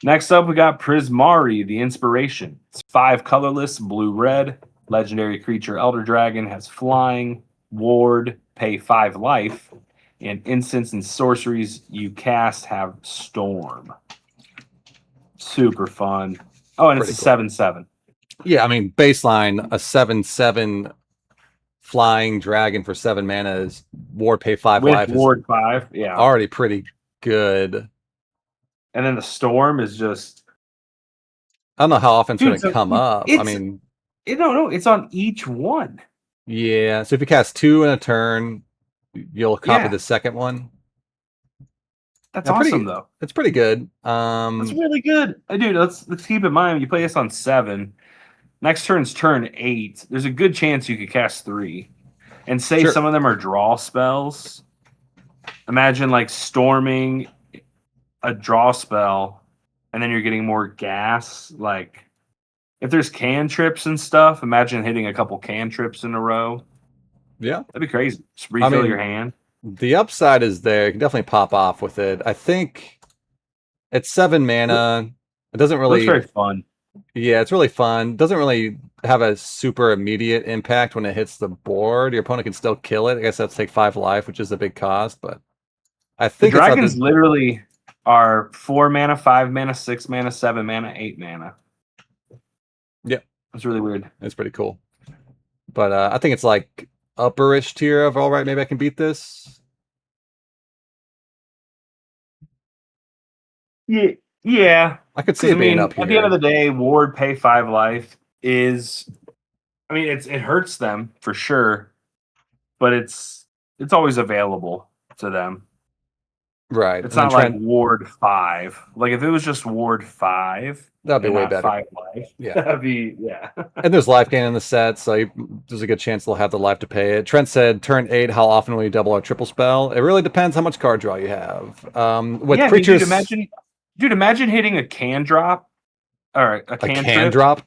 Next up, we got Prismari, the Inspiration. It's 5 colorless, blue-red. Legendary creature Elder Dragon has flying, ward, pay 5 life, and instants and sorceries you cast have storm. Super fun. Oh, and it's a 7/7. Yeah, I mean, baseline, a 7/7 flying dragon for 7 mana is ward, pay 5 life. Ward 5, yeah. Already pretty good. And then the storm is just... I don't know how often it's going to come up. I mean... No, it's on each one. Yeah, so if you cast 2 in a turn, you'll copy the second one. That's awesome, though. It's pretty good. That's really good. Dude, let's keep in mind, you play this on 7. Next turn's turn 8. There's a good chance you could cast 3. And say some of them are draw spells. Imagine, like, storming a draw spell, and then you're getting more gas. Like, if there's cantrips and stuff, imagine hitting a couple cantrips in a row. Yeah. That'd be crazy. Just refill your hand. The upside is there. You can definitely pop off with it. I think it's 7 mana. It doesn't really... It's very fun. Yeah, it's really fun. Doesn't really have a super immediate impact when it hits the board. Your opponent can still kill it. I guess that's take 5 life, which is a big cost, but I think the dragons literally are 4 mana, 5 mana, 6 mana, 7 mana, 8 mana. Yeah. It's really weird. It's pretty cool. But I think it's like upperish tier of all right, maybe I can beat this. Yeah. I could see it being up here. At the end of the day, ward pay 5 life is... I mean, it hurts them for sure, but it's always available to them. Right. It's not like ward 5. Like if it was just ward 5, That'd be and way not better. 5 life. Yeah. That'd be, yeah. And there's life gain in the set, so there's a good chance they'll have the life to pay it. Trent said, turn 8, how often will you double or triple spell? It really depends how much card draw you have. With Yeah, creatures... dude, imagine hitting a can drop, or a a cantrip. can drop?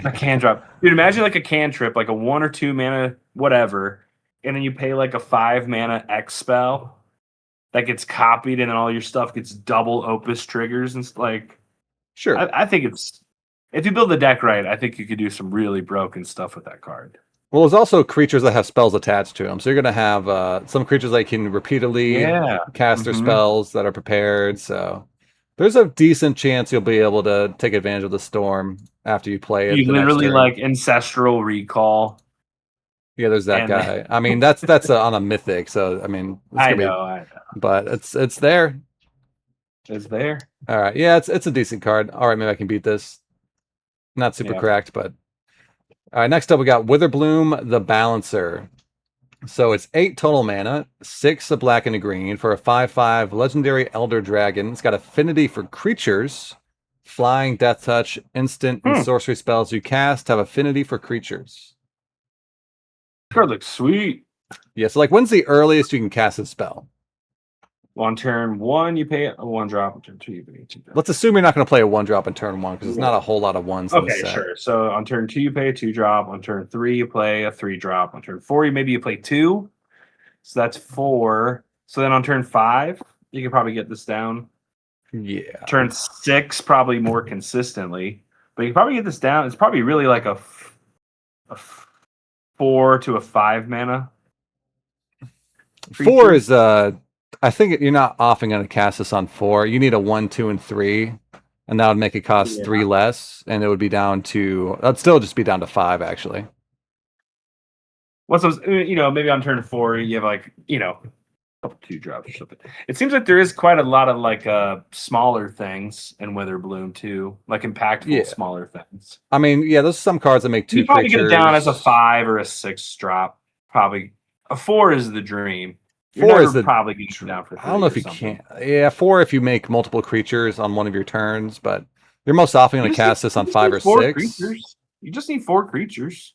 A can drop. Dude, imagine like a cantrip, like a 1 or 2 mana, whatever, and then you pay like a 5 mana X spell that gets copied, and then all your stuff gets double Opus triggers, and like, Sure. I think it's, if you build the deck right, I think you could do some really broken stuff with that card. Well, there's also creatures that have spells attached to them. So you're going to have some creatures that can repeatedly cast their spells that are prepared. So there's a decent chance you'll be able to take advantage of the storm after you play it. You literally like Ancestral Recall. Yeah, there's that guy. I mean, that's on a mythic. So I mean, I know. But it's there. It's there. All right. Yeah, it's a decent card. All right, maybe I can beat this. Not super cracked, but all right. Next up, we got Witherbloom the Balancer. So it's 8 total mana, 6 a black and a green for a 5/5 legendary Elder Dragon. It's got affinity for creatures, flying, death touch, instant, and sorcery spells you cast have affinity for creatures. This card looks sweet. Yeah, so like when's the earliest you can cast a spell? Well, on turn 1, you pay a 1-drop. On turn 2, you pay a 2-drop. Let's assume you're not going to play a 1-drop in turn 1 because there's not a whole lot of ones. Okay, sure. So on turn 2, you pay a 2-drop. On turn 3, you play a 3-drop. On turn 4, maybe you play 2. So that's 4. So then on turn 5, you can probably get this down. Yeah. Turn 6, probably more consistently. But you can probably get this down. It's probably really like a 4 to a 5 mana. 4 is I think you're not often going to cast this on 4. You need a 1, 2, and 3, and that would make it cost 3 less, and it would be down to. That'd still just be down to 5 actually. What's those? Maybe on turn 4 you have like a couple 2-drops or something. It seems like there is quite a lot of like smaller things in Witherbloom too, like impactful smaller things. I mean, yeah, there's some cards that make 2 you probably creatures. Get it down as a 5 or a 6 drop. Probably a 4 is the dream. You're 4 is probably getting down for 3. I don't know if you can. Yeah, 4 if you make multiple creatures on one of your turns, but you're most often going to cast this on 5 or 6. Creatures. You just need 4 creatures.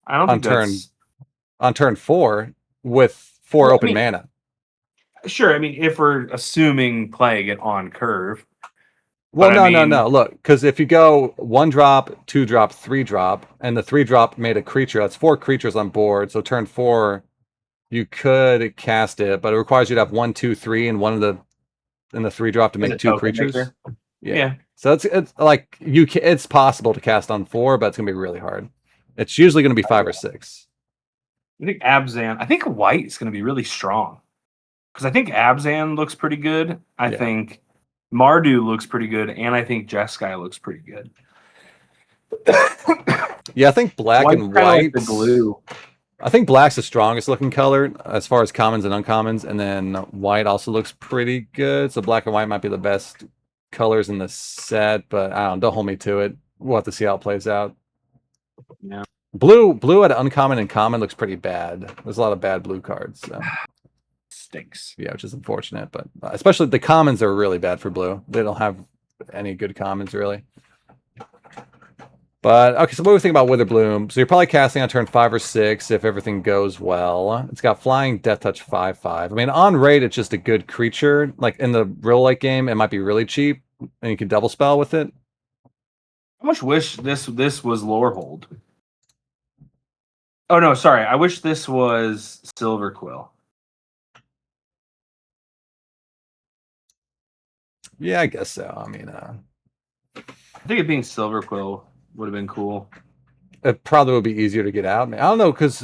I don't think on turn 4 with 4 open mana. Sure, I mean if we're assuming playing it on curve. Well, no. Look, because if you go 1-drop, 2-drop, 3-drop, and the 3-drop made a creature, that's 4 creatures on board. So turn 4. You could cast it, but it requires you to have 1, 2, 3, and in the 3-drop to make 2 creatures. Yeah. So it's like it's possible to cast on 4, but it's gonna be really hard. It's usually gonna be 5 or 6. I think Abzan. I think white is gonna be really strong because I think Abzan looks pretty good. I think Mardu looks pretty good, and I think Jeskai looks pretty good. Yeah, I think black and white. Like the glue. I think black's the strongest looking color as far as commons and uncommons, and then white also looks pretty good. So black and white might be the best colors in the set, but I don't hold me to it. We'll have to see how it plays out. Yeah. Blue at uncommon and common looks pretty bad. There's a lot of bad blue cards. So. Stinks. Yeah, which is unfortunate, but especially the commons are really bad for blue. They don't have any good commons really. But, okay, so what do we think about Witherbloom? So you're probably casting on turn 5 or 6 if everything goes well. It's got flying, death touch, 5/5. I mean, on rate, it's just a good creature. Like, in the real late game, it might be really cheap, and you can double spell with it. I much wish this was Lorehold. Oh, no, sorry. I wish this was Silverquill. Yeah, I guess so. I mean, I think it being Silverquill would have been cool. It probably would be easier to get out. I don't know, because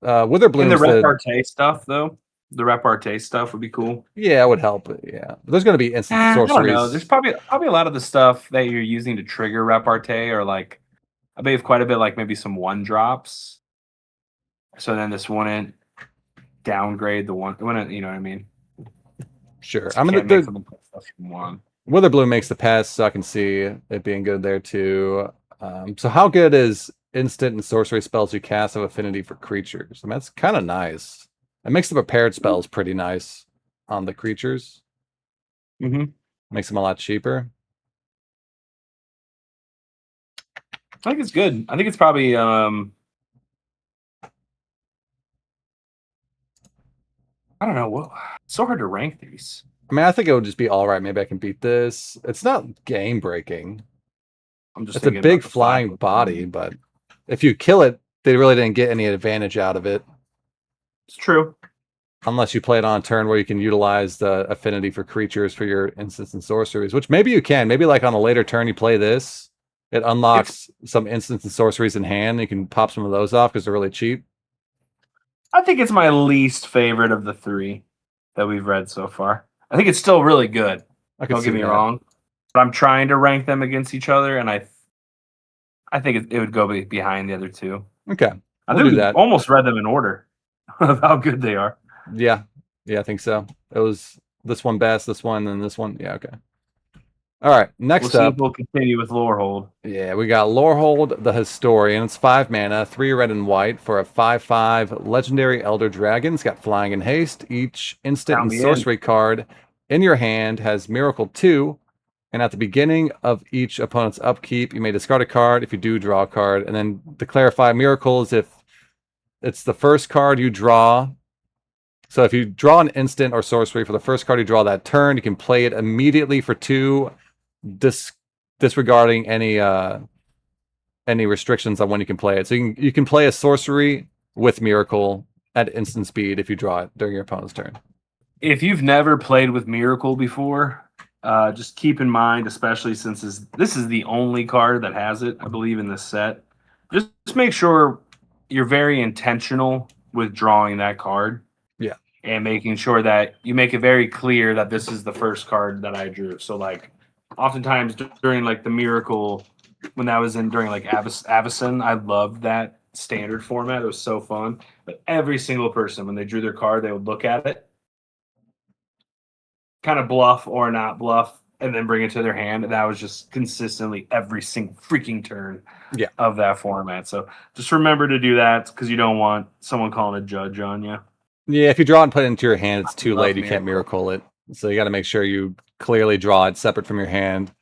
Witherbloom. And the repartee stuff, though. The repartee stuff would be cool. Yeah, it would help. Yeah, but there's going to be instant sorceries. I don't know. There's probably a lot of the stuff that you're using to trigger repartee, or like, I bet you have quite a bit, like maybe some 1-drops. So then this wouldn't downgrade the one. You know what I mean? Sure. So I mean, Witherbloom makes the pass, so I can see it being good there too. So how good is instant and sorcery spells you cast have affinity for creatures? I mean, that's kind of nice. It makes the prepared spells pretty nice on the creatures. Mm-hmm. Makes them a lot cheaper. I think it's good. I think it's probably I don't know. What it's so hard to rank these. I mean, I think it would just be all right. Maybe I can beat this. It's not game breaking. I'm just It's a thinking about big the flying 5. body, but if you kill it, they really didn't get any advantage out of it. It's true. Unless you play it on a turn where you can utilize the affinity for creatures for your instants and sorceries, which maybe you can. Maybe like on a later turn you play this, it unlocks some instants and sorceries in hand. And you can pop some of those off because they're really cheap. I think it's my least favorite of the 3 that we've read so far. I think it's still really good. I could Don't see get me that. wrong, but I'm trying to rank them against each other, and I think it would go behind the other 2. Okay, I we'll think do we that. almost read them in order of how good they are. Yeah, I think so. It was this one best, this one, and this one. Yeah, okay. All right, next We'll see up. if we'll continue with Lorehold. Yeah, we got Lorehold the Historian. It's 5 mana, 3 red and white for a 5/5 legendary Elder Dragon. It's got flying and haste. Each instant Count and me sorcery card in your hand has Miracle 2. And at the beginning of each opponent's upkeep, you may discard a card. If you do, draw a card. And then to clarify, Miracle is if it's the first card you draw. So if you draw an instant or sorcery for the first card you draw that turn, you can play it immediately for 2, disregarding any restrictions on when you can play it. So you can play a sorcery with Miracle at instant speed if you draw it during your opponent's turn. If you've never played with Miracle before, just keep in mind, especially since this is the only card that has it, I believe, in this set. Just make sure you're very intentional with drawing that card. Yeah. And making sure that you make it very clear that this is the first card that I drew. So, like, oftentimes during like the Miracle, when that was in during like Avacyn, I loved that standard format. It was so fun. But every single person, when they drew their card, they would look at it, kind of bluff or not bluff, and then bring it to their hand. And that was just consistently every single freaking turn of that format. So just remember to do that because you don't want someone calling a judge on you. Yeah, if you draw and put it into your hand, it's too late. You Miracle. can't Miracle it. So you got to make sure you clearly draw it separate from your hand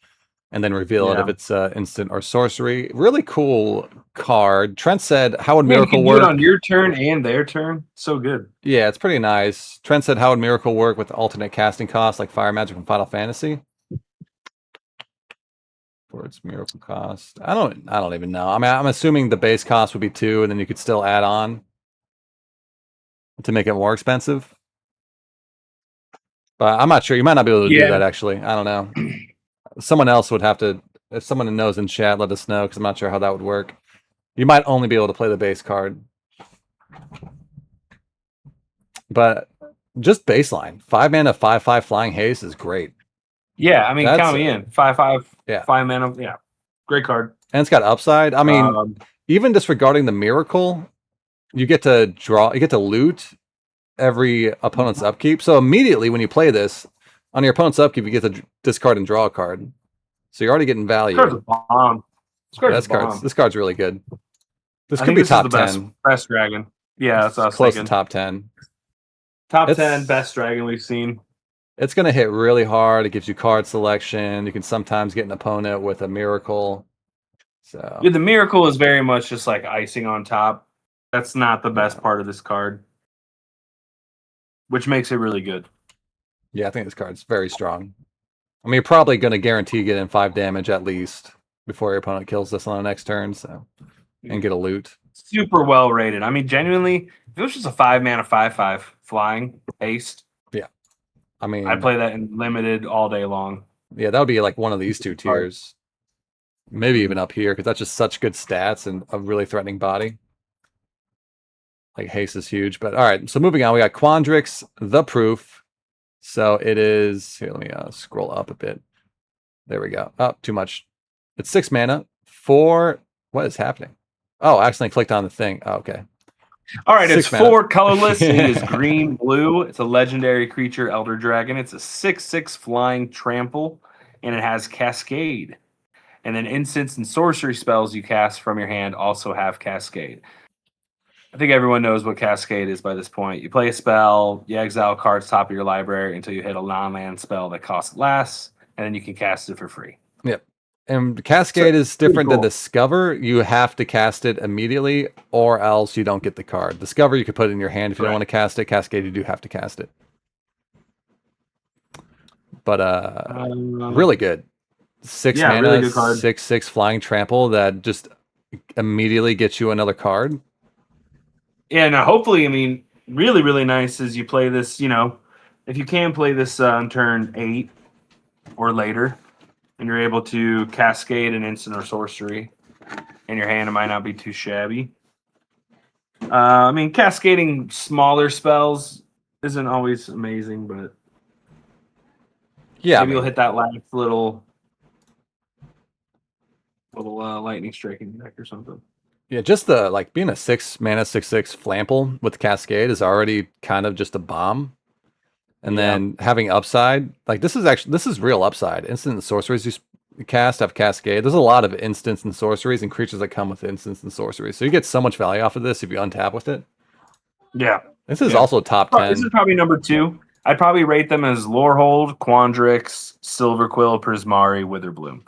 and then reveal it if it's instant or sorcery. Really cool card. Trent said, how would Miracle you can work? do it on your turn and their turn. So good. Yeah, it's pretty nice. Trent said, how would Miracle work with alternate casting costs like Fire Magic from Final Fantasy? For its Miracle cost. I don't even know. I mean, I'm assuming the base cost would be 2, and then you could still add on to make it more expensive. But I'm not sure. You might not be able to do that, actually. I don't know. Someone else would have to, if someone knows in chat, let us know, because I'm not sure how that would work. You might only be able to play the base card. But just baseline. 5 mana, 5/5 flying haste is great. Yeah, I mean, count me in. 5/5, 5 mana. Yeah, great card. And it's got upside. I mean, even disregarding the Miracle, you get to draw, you get to loot every opponent's upkeep. So immediately when you play this, on your opponent's upkeep, you get to discard and draw a card. So you're already getting value. This card's a bomb. This card's really good. This could be top 10. Best dragon. Yeah, that's what I was close thinking. to top 10. Top 10 best dragon we've seen. It's going to hit really hard. It gives you card selection. You can sometimes get an opponent with a Miracle. So yeah, the Miracle is very much just like icing on top. That's not the best part of this card, which makes it really good. Yeah, I think this card's very strong. I mean, you're probably going to guarantee getting 5 damage at least before your opponent kills this on the next turn, so and get a loot. Super well rated. I mean, genuinely, if it was just a 5 mana 5/5 flying haste, yeah, I mean, I'd play that in limited all day long. Yeah, that would be like one of these 2 tiers, maybe even up here, because that's just such good stats and a really threatening body. Like haste is huge, but all right. So moving on, we got Quandrix, the Proof. So it is here. Let me scroll up a bit. There we go. Oh, too much. It's 6 mana. 4. What is happening? Oh, I accidentally clicked on the thing. Oh, okay. All right, it's 6 mana. 4 colorless. It is green, blue. It's a legendary creature, Elder Dragon. It's a 6/6 flying trample, and it has Cascade. And then instants and sorcery spells you cast from your hand also have Cascade. I think everyone knows what Cascade is by this point. You play a spell, you exile cards top of your library until you hit a non-land spell that costs less, and then you can cast it for free. Yep. And Cascade is pretty different than cool. Discover. You have to cast it immediately, or else you don't get the card. Discover, you could put it in your hand if you don't Right. want to cast it. Cascade, you do have to cast it. But really good. 6 yeah, mana, really good card. 6/6 flying trample that just immediately gets you another card. Yeah, now hopefully, I mean, really, really nice is you play this, if you can play this on turn 8 or later, and you're able to cascade an instant or sorcery in your hand, it might not be too shabby. I mean, cascading smaller spells isn't always amazing, but Yeah, maybe you'll hit that last little lightning strike in your deck or something. yeah, just the being a 6 mana 6/6 flample with Cascade is already kind of just a bomb. And Yeah. then having upside, this is real upside. Instant and sorceries you cast have Cascade. There's a lot of instants and sorceries and creatures that come with instants and sorceries. So you get so much value off of this if you untap with it. Yeah. This is Yeah. also top This 10. is probably number 2. I'd probably rate them as Lorehold, Quandrix, Silverquill, Prismari, Witherbloom.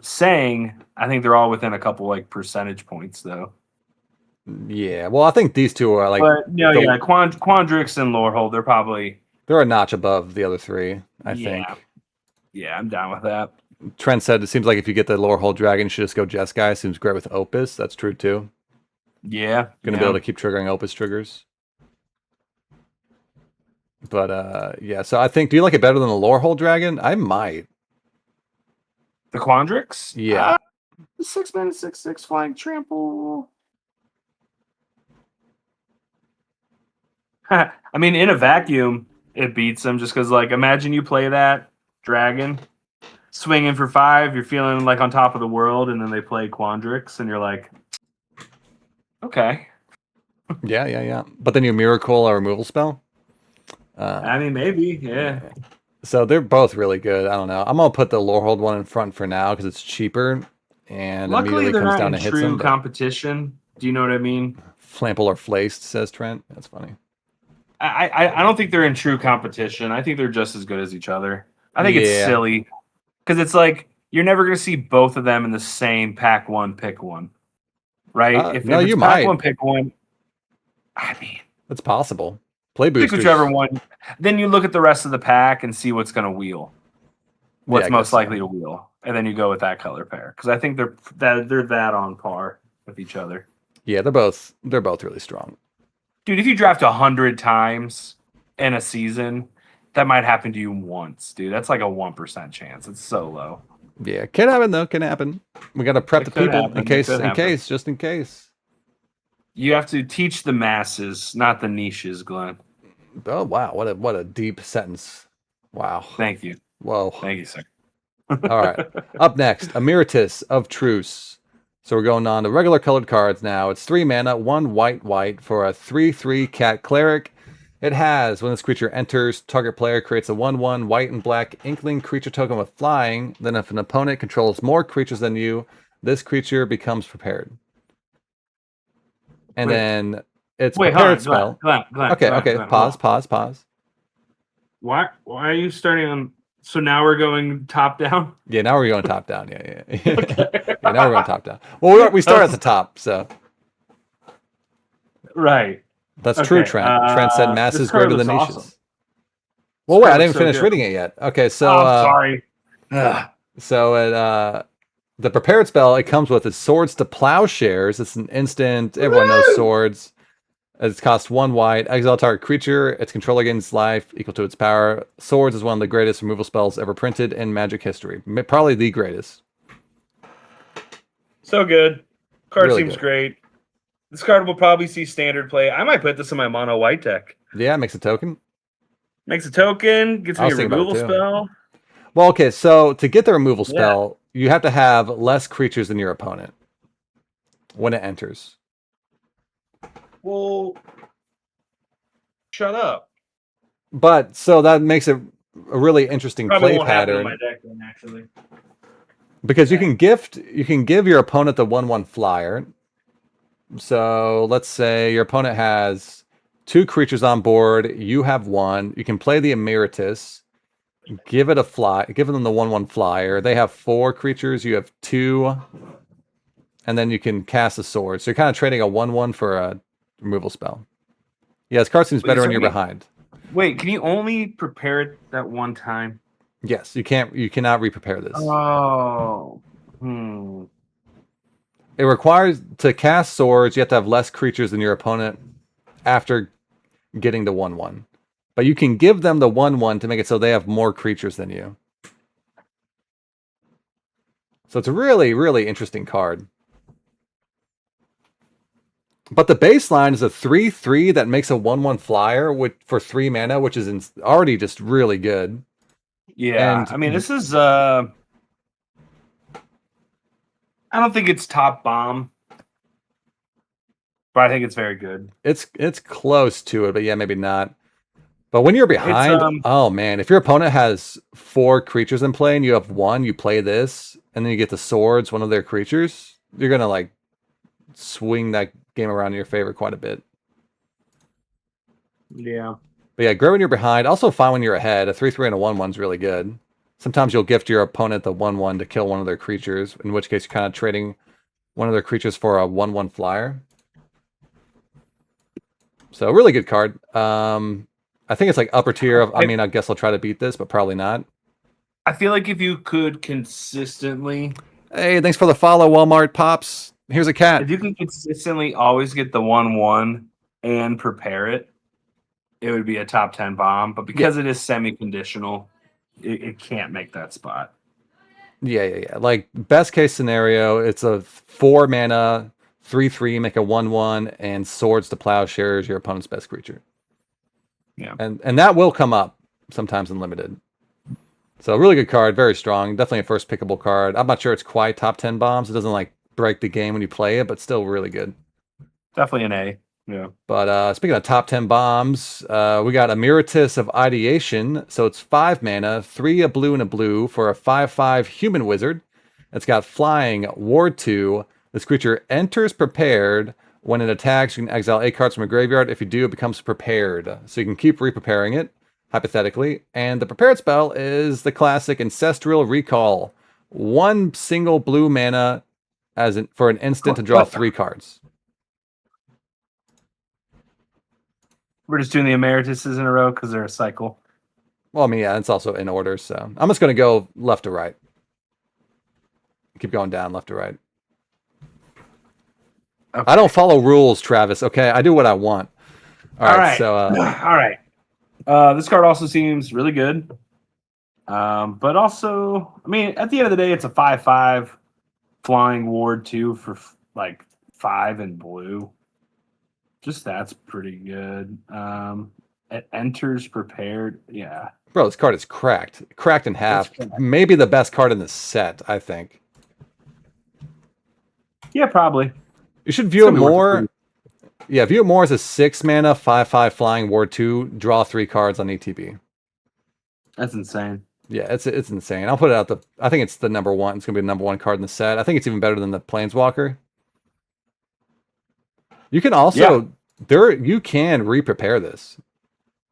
Saying, I think they're all within a couple percentage points though. Yeah, well, I think these two are But Quandrix and Lorehold, they're a notch above the other three, I think. Yeah, I'm down with that. Trent said it seems like if you get the Lorehold Dragon, you should just go Jeskai. Seems great with Opus. That's true too. Yeah. Gonna be able to keep triggering Opus triggers. But yeah, so I think, do you like it better than the Lorehold Dragon? I might. The Quandrix? Yeah. 6 mana 6/6 flying trample. I mean, in a vacuum, it beats them just because, imagine you play that dragon, swinging for 5, you're feeling like on top of the world, and then they play Quandrix, and you're like, okay. Yeah. But then you Miracle a removal spell. I mean, maybe, yeah. So they're both really good. I don't know. I'm gonna put the Lorehold one in front for now because it's cheaper and Luckily, immediately they're comes not down in to hit true some. competition. Do you know what I mean? Flample or Flaced, says Trent. That's funny. I don't think they're in true competition. I think they're just as good as each other. I think it's Yeah. silly because it's like you're never going to see both of them in the same pack one, pick one, right? If No, it's you pack might. one, pick one. I mean, It's possible. Play pick boosters. whichever one. Then you look at the rest of the pack and see what's going to wheel, what's I guess most so. likely to wheel, and then you go with that color pair because I think they're that on par with each other. Yeah, they're both really strong. Dude, if you draft 100 times in a season, that might happen to you once, dude. That's like a 1% chance. It's so low. Yeah, can happen though. Can happen. We got to prep the people happen. just in case. You have to teach the masses, not the niches, Glenn. Oh wow, what a deep sentence. Wow. Thank you. Whoa. Thank you, sir. All right. Up next, Emeritus of Truce. So we're going on to regular colored cards now. It's 3 mana, 1 white for a 3/3 cat cleric. It has, when this creature enters, target player creates a 1/1 white and black inkling creature token with flying. Then if an opponent controls more creatures than you, this creature becomes prepared. And then it's prepared spell. Glenn, Okay. Glenn, Pause. Why are you starting on? So now we're going top down. Yeah, now we're going top down. Yeah. Yeah, now we're going top down. Well, we start at the top, so Right. that's Okay, trent. Trent said mass this is card greater than looks niches. awesome. Well, wait, I card didn't looks so finish good. reading it yet. Okay, so I'm sorry. Ugh. so the prepared spell it comes with is Swords to Plowshares. It's an instant. Everyone knows swords. It's cost 1 white. Exile target creature. Its controller gains life equal to its power. Swords is one of the greatest removal spells ever printed in Magic history. Probably the greatest. So good. Card Really seems good. great. This card will probably see standard play. I might put this in my mono white deck. Yeah, it makes a token. Makes a token, gets I me was a thinking about it removal too. spell. Well, okay, so to get the removal spell, you have to have less creatures than your opponent when it enters. Well, shut up. But so that makes it a really interesting Probably play won't happen in pattern my deck then, actually. because you can give your opponent the 1/1 flyer. So let's say your opponent has 2 creatures on board, you have 1. You can play the Emeritus. Give it a fly. Give them the 1/1 flyer. They have 4 creatures. You have 2, and then you can cast a sword. So you're kind of trading a 1/1 for a removal spell. Yeah, this card seems better when you're behind. Wait, can you only prepare it that one time? Yes, you can't. You cannot re-prepare this. Oh. It requires to cast swords. You have to have less creatures than your opponent after getting the 1/1. But you can give them the 1/1 to make it so they have more creatures than you. So it's a really, really interesting card. But the baseline is a 3/3 that makes a 1/1 flyer for 3 mana, which is already just really good. Yeah, And I mean, this is I don't think it's top bomb, but I think it's very good. it's close to it, but yeah, maybe not. But when you're behind, oh man, if your opponent has 4 creatures in play and you have 1, you play this, and then you get the swords, one of their creatures, you're gonna like swing that game around in your favor quite a bit. Yeah. But yeah, great when you're behind. Also fine when you're ahead. A 3/3 and a 1/1's really good. Sometimes you'll gift your opponent the 1/1 to kill one of their creatures, in which case you're kind of trading one of their creatures for a 1/1 flyer. So really good card. I think it's like upper tier of, I mean, I guess I'll try to beat this, but probably not. I feel like if you could consistently... Hey, thanks for the follow, Walmart Pops. Here's a cat. If you can consistently always get the 1/1 and prepare it, it would be a top 10 bomb. But because it is semi-conditional, it can't make that spot. Yeah. Like, best case scenario, it's a 4 mana, 3/3, make a 1/1, and Swords to Plowshares your opponent's best creature. Yeah. And that will come up sometimes in limited. So really good card, very strong. Definitely a first pickable card. I'm not sure it's quite top 10 bombs. It doesn't like break the game when you play it, but still really good. Definitely an A. Yeah. But speaking of top 10 bombs, we got Emeritus of Ideation. So it's 5 mana, 3 a blue and a blue for a 5/5 human wizard. It's got flying, ward 2. This creature enters prepared. When it attacks, you can exile 8 cards from a graveyard. If you do, it becomes prepared. So you can keep re-preparing it, hypothetically. And the prepared spell is the classic Ancestral Recall. 1 single blue mana for an instant to draw 3 cards. We're just doing the Emerituses in a row because they're a cycle. Well, I mean, yeah, it's also in order, so I'm just going to go left to right. Keep going down left to right. Okay. I don't follow rules, Travis, okay? I do what I want. All right. So, all right. This card also seems really good. But also, I mean, at the end of the day, it's a 5/5 flying ward 2 for like 5 and blue. Just that's pretty good. It enters prepared. Yeah. Bro, this card is cracked. Cracked in half. Maybe the best card in the set, I think. Yeah, probably. You should view it more. Yeah, view it more as a 6 mana, 5/5 flying ward 2, draw 3 cards on ETB. That's insane. Yeah, it's insane. I'll put it out I think it's the number 1. It's gonna be the number 1 card in the set. I think it's even better than the Planeswalker. You can also you can re-prepare this.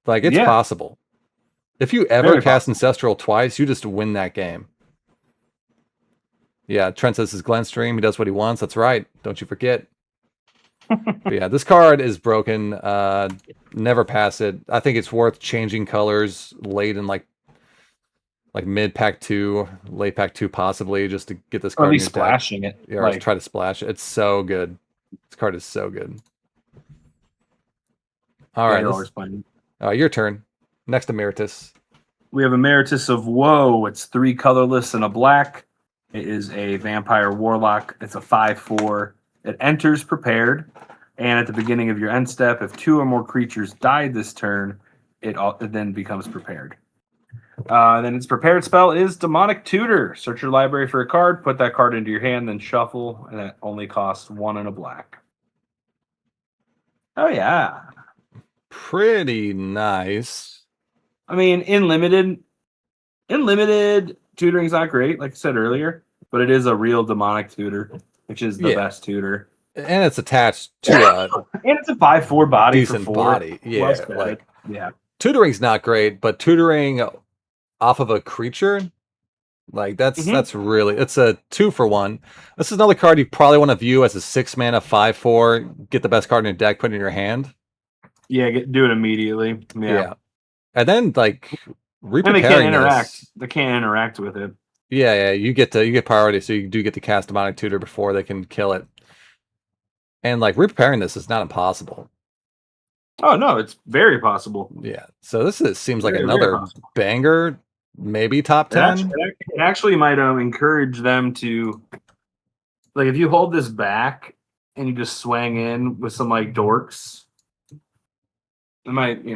Like, it's possible. If you ever cast Ancestral twice, you just win that game. Yeah, Trent says his Glenn stream. He does what he wants. That's right. Don't you forget. But yeah, this card is broken. Never pass it. I think it's worth changing colors late in like mid pack 2, late pack 2 possibly, just to get this card. Or at least splashing it. Yeah, or try to splash it. It's so good. This card is so good. All right. Your turn. Next Emeritus. We have Emeritus of Woe. It's 3 colorless and a black. It is a vampire warlock. It's a 5/4. It enters prepared. And at the beginning of your end step, if 2 or more creatures died this turn, it then becomes prepared. Then its prepared spell is Demonic Tutor. Search your library for a card, put that card into your hand, then shuffle, and that only costs 1 and a black. Oh, yeah. Pretty nice. I mean, in limited, tutoring's not great, like I said earlier, but it is a real Demonic Tutor, which is the best tutor. And it's attached to and it's a 5/4 body decent for 4. body. Yeah, yeah. Tutoring's not great, but tutoring off of a creature, like that's Mhm. really, it's a 2-for-1. This is another card you probably want to view as a 6-mana 5/4. Get the best card in your deck, put it in your hand. Yeah, do it immediately. Yeah. And then like And they can't repreparing interact. this. They can't interact with it. Yeah, you get priority, so you do get to cast Demonic Tutor before they can kill it. And like repreparing this is not impossible. Oh no, it's very possible. Yeah. So seems like Very, very another possible. banger, maybe top 10. It actually might encourage them to, like, if you hold this back and you just swang in with some like dorks, it might,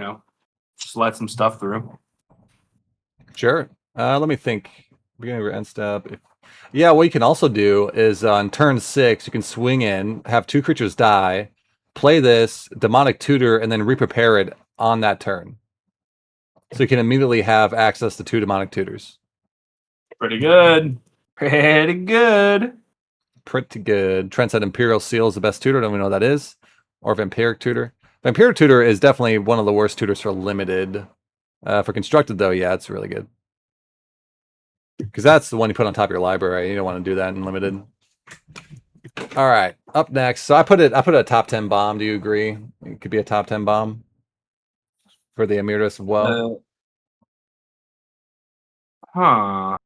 just let some stuff through. Sure. Let me think. Beginning of end step. Yeah, what you can also do is on turn 6, you can swing in, have 2 creatures die, play this Demonic Tutor, and then reprepare it on that turn. So you can immediately have access to 2 Demonic Tutors. Pretty good. Pretty good. Pretty good. Trent said Imperial Seal is the best tutor. Don't even know what that is. Or Vampiric Tutor. Vampiric Tutor is definitely one of the worst tutors for limited. For constructed, though, yeah, it's really good. Because that's the one you put on top of your library. You don't want to do that in limited. All right, up next. So I put a top 10 bomb. Do you agree? It could be a top 10 bomb for the Emeritus of Well. I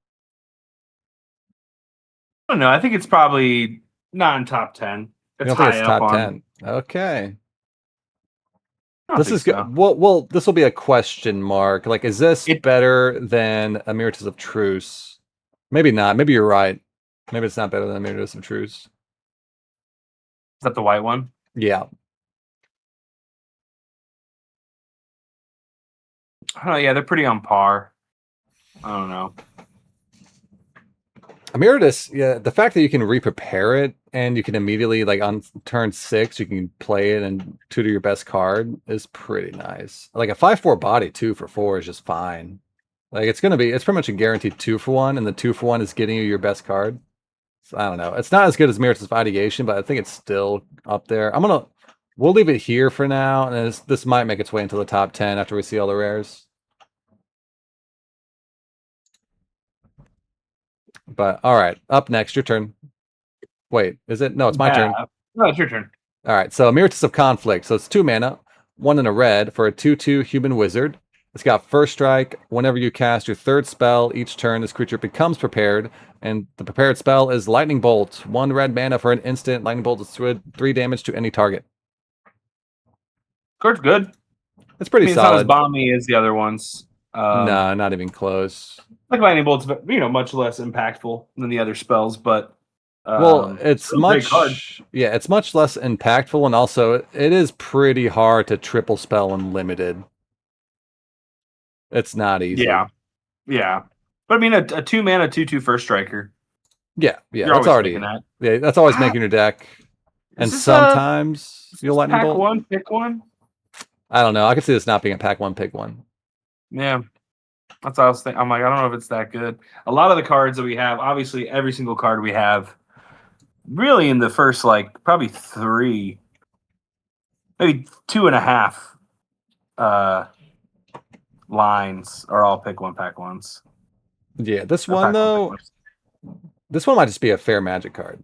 don't know. I think it's probably not in top 10. You don't think it's top 10? Okay. This is good. So. Well, this will be a question mark. Like, is this better than Emeritus of Truce? Maybe not. Maybe you're right. Maybe it's not better than Emeritus of Truce. Is that the white one? Yeah. Oh yeah, they're pretty on par. I don't know. Emeritus, yeah, the fact that you can reprepare it and you can immediately, like on turn 6, you can play it and tutor your best card is pretty nice. Like a 5/4 body 2-for-4 is just fine. Like it's pretty much a guaranteed 2-for-1, and the 2-for-1 is getting you your best card. So I don't know. It's not as good as Emeritus of Ideation, but I think it's still up there. We'll leave it here for now, and this might make its way into the top 10 after we see all the rares. But all right, up next, your turn. Wait, is it? No, it's my turn. No, it's your turn. All right, so Emeritus of Conflict. So it's 2 mana, 1 in a red for a 2/2 human wizard. It's got first strike. Whenever you cast your 3rd spell each turn, this creature becomes prepared, and the prepared spell is Lightning Bolt. 1 red mana for an instant. Lightning Bolt is 3 damage to any target. Card's good. It's pretty solid. It's not as bomby as the other ones. No, not even close. Like Lightning Bolt's, much less impactful than the other spells, but well, it's much it's much less impactful, and also it is pretty hard to triple spell in limited. It's not easy. Yeah. But I mean, a 2-mana 2/2 first striker. Yeah, that's already yeah, that's always making your deck. And sometimes you'll Lightning Bolt. Pack 1, pick 1. I don't know. I could see this not being a pack 1, pick 1. Yeah. That's what I was thinking. I'm like, I don't know if it's that good. A lot of the cards that we have, obviously, every single card we have, really in the first, probably 3, maybe 2.5 lines are all pick 1, pack 1s. Yeah, this one, though, this one might just be a fair Magic card.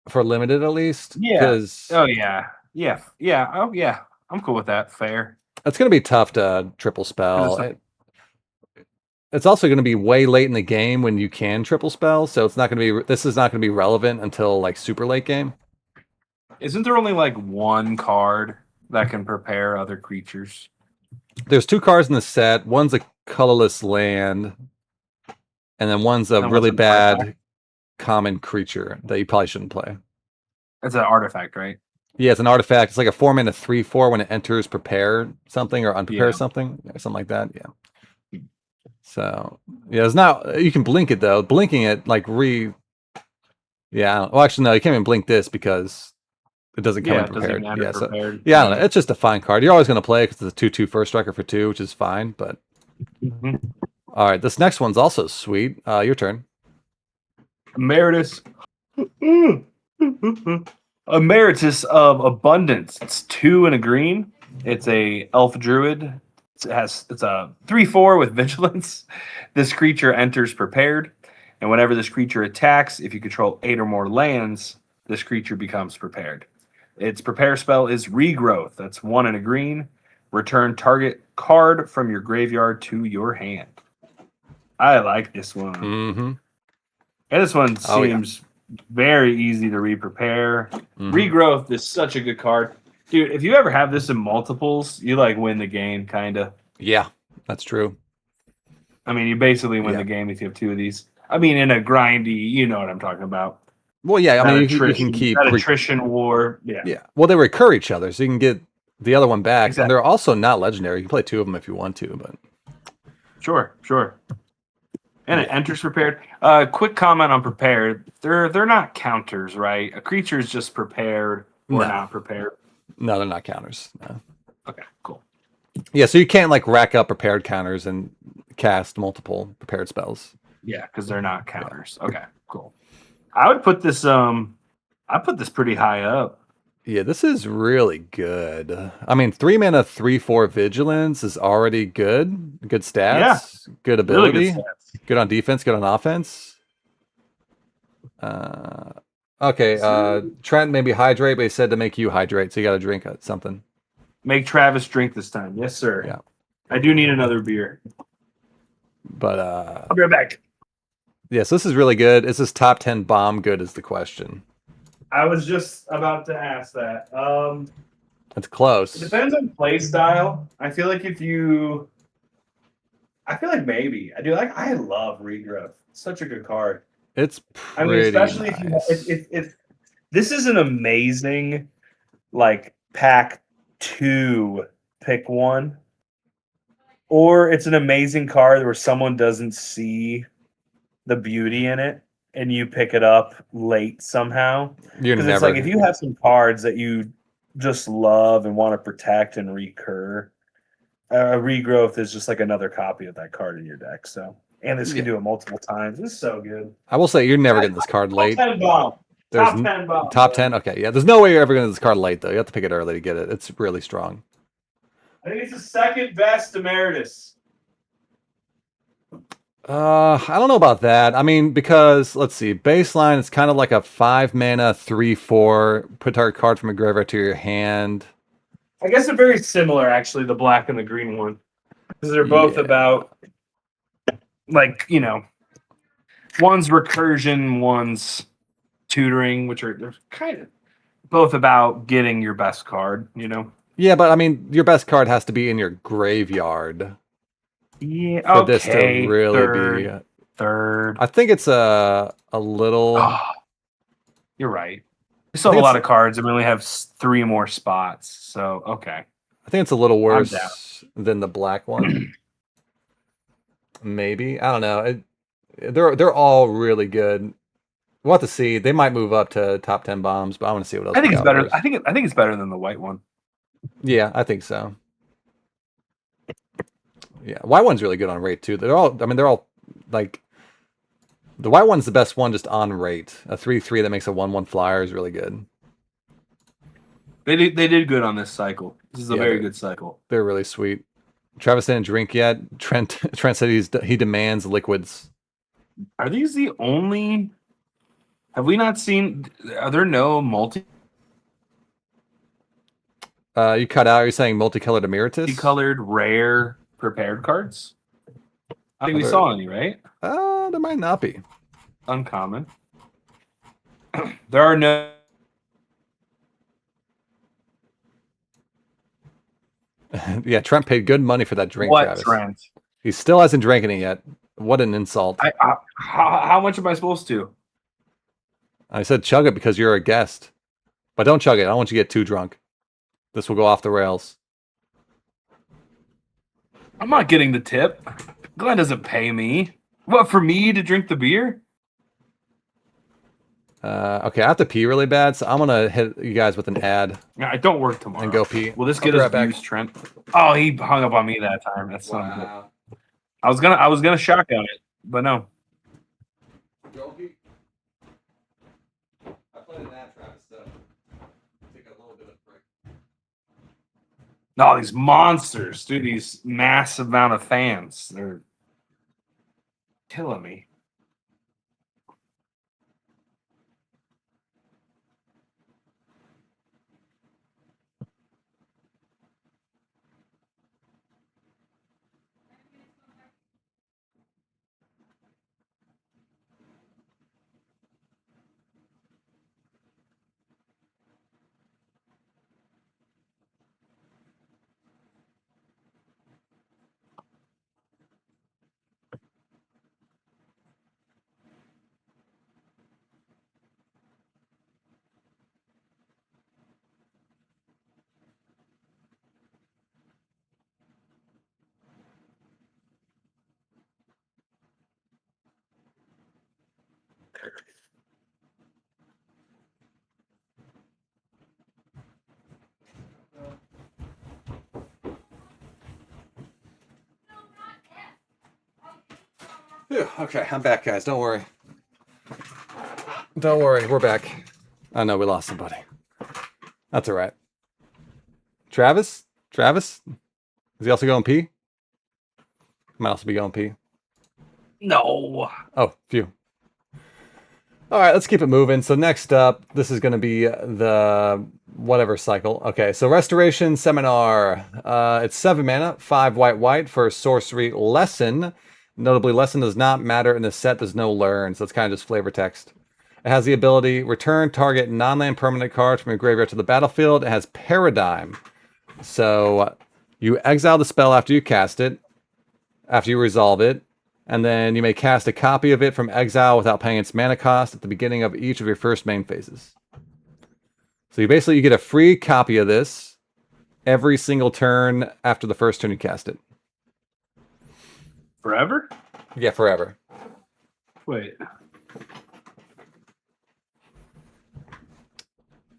For limited, at least. Yeah. Oh, yeah. Yeah. Oh, yeah. I'm cool with that. Fair. It's going to be tough to triple spell. It's also going to be way late in the game when you can triple spell, so it's not going to be. This is not going to be relevant until super late game. Isn't there only one card that can prepare other creatures? There's 2 cards in the set. One's a colorless land, and then one's a really bad common creature that you probably shouldn't play. It's an artifact, right? Yeah, it's an artifact. It's like a 4-mana 3/4 when it enters prepare something or unprepare something, something like that. Yeah. So yeah, it's not. You can blink it though. Blinking it Yeah. Well, actually, no, you can't even blink this because it doesn't come in prepared. Yeah. So yeah, I don't know. It's just a fine card. You're always going to play it because it's a 2/2 first striker for 2, which is fine. But all right, this next one's also sweet. Your turn. Emeritus. Emeritus of Abundance. It's 2 and a green. It's a elf druid. It's a 3/4 with vigilance. This creature enters prepared, and whenever this creature attacks, if you control 8 or more lands, this creature becomes prepared. Its prepare spell is regrowth. That's 1 and a green. Return target card from your graveyard to your hand. I like this one. Mm-hmm. And this one Oh, yeah. seems very easy to re-prepare. Mhm. Regrowth is such a good card. Dude, if you ever have this in multiples, you like win the game, kind of. Yeah, that's true. I mean, you basically win Yeah. the game if you have 2 of these. I mean, in a grindy, you know what I'm talking about. Well, yeah, I That mean, you attrition, can keep. that attrition war. Yeah. Yeah. Well, they recur each other, so you can get the other one back. Exactly. And they're also not legendary. You can play 2 of them if you want to, but Sure. And it Yeah. enters prepared. Quick comment on prepared. They're not counters, right? A creature is just prepared or No. not prepared. no, they're not counters. No. Okay, cool. Yeah, so you can't like rack up prepared counters and cast multiple prepared spells. Yeah, because they're not counters. Okay, cool. I would put this I put this pretty high up. Yeah, this is really good. I mean, 3 mana, 3/4 vigilance is already good. Good stats, good Really ability, good stats. good on defense, good on offense. Okay, Trent maybe hydrate, but he said to make you hydrate, so you got to drink something. Make Travis drink this time. Yes, sir. Yeah. I do need another beer. But I'll be right back. yes, this is really good. Is this top 10 bomb good is the question. I was just about to ask that. It's close. It depends on play style. I feel like maybe. I love regrowth. It's such a good card. It's I pretty mean, especially nice. if this is an amazing like pack 2 pick 1, or it's an amazing card where someone doesn't see the beauty in it and you pick it up late somehow. You're Because it's never like if you have some cards that you just love and want to protect and recur, regrowth is just like another copy of that card in your deck. So, and this can do it multiple times. This is so good. I will say you're never getting this card late. Top 10 bomb. There's Top 10 bomb. Top 10? Okay, yeah. There's no way you're ever going to this card late, though. You have to pick it early to get it. It's really strong. I think it's the second best emeritus. I don't know about that. I mean, because, let's see, baseline is kind of like a 5 mana, 3/4, put target card from a graveyard to your hand. I guess they're very similar, actually, the black and the green one. Because they're both about, like, you know, one's recursion, one's tutoring, which are they're kind of both about getting your best card, you know? Yeah, but I mean, your best card has to be in your graveyard Yeah, for okay. this to really be. Third. I think it's a little. You're right. We still have a lot of cards, and we only have 3 more spots. So, okay. I think it's a little I'm worse than the black one. Maybe, I don't know. They're all really good. We'll have to see. They might move up to top 10 bombs, but I want to see what else. I think we it's got better. first. I think it's better than the white one. Yeah, I think so. Yeah, white one's really good on rate too. They're all like the white one's the best one just on rate. A 3/3 that makes a 1/1 flyer is really good. They did good on this cycle. This is a very they're- good cycle. They're really sweet. Travis didn't drink yet. Trent said he demands liquids. Are these the only? Have we not seen? Are there no You cut out. You're saying multicolored emeritus? multicolored rare prepared cards? I think we Other- saw any, right? There might not be. Uncommon. There are no. Yeah, Trent paid good money for that drink, What Travis. Trent? He still hasn't drank it yet. What an insult. How much am I supposed to? I said chug it because you're a guest. But don't chug it. I don't want you to get too drunk. This will go off the rails. I'm not getting the tip. Glenn doesn't pay me. What, for me to drink the beer? Okay, I have to pee really bad, so I'm going to hit you guys with an ad Yeah, I don't work tomorrow. and go pee. Will this I'll get be us right back. views, Trent? Oh, he hung up on me that time. That's something. I was gonna shotgun it, but no. Go pee. I played an ad, Travis, so take a little bit of break. No, these monsters, dude. These massive amount of fans. They're killing me. Phew, okay, I'm back, guys. Don't worry. Don't worry, we're back. Oh no, we lost somebody. That's all right. Travis? Travis? Is he also going P? Might also be going P. No. Oh, phew. All right, let's keep it moving. So next up, this is going to be the whatever cycle. Okay, so Restoration Seminar. It's 7 mana, 5 white for sorcery lesson. Notably, lesson does not matter in the set. There's no learn, so it's kind of just flavor text. It has the ability return target non-land permanent card from your graveyard to the battlefield. It has Paradigm. So you exile the spell after you cast it, after you resolve it, and then you may cast a copy of it from exile without paying its mana cost at the beginning of each of your first main phases. So you get a free copy of this every single turn after the first turn you cast it. Forever? Yeah, forever. Wait.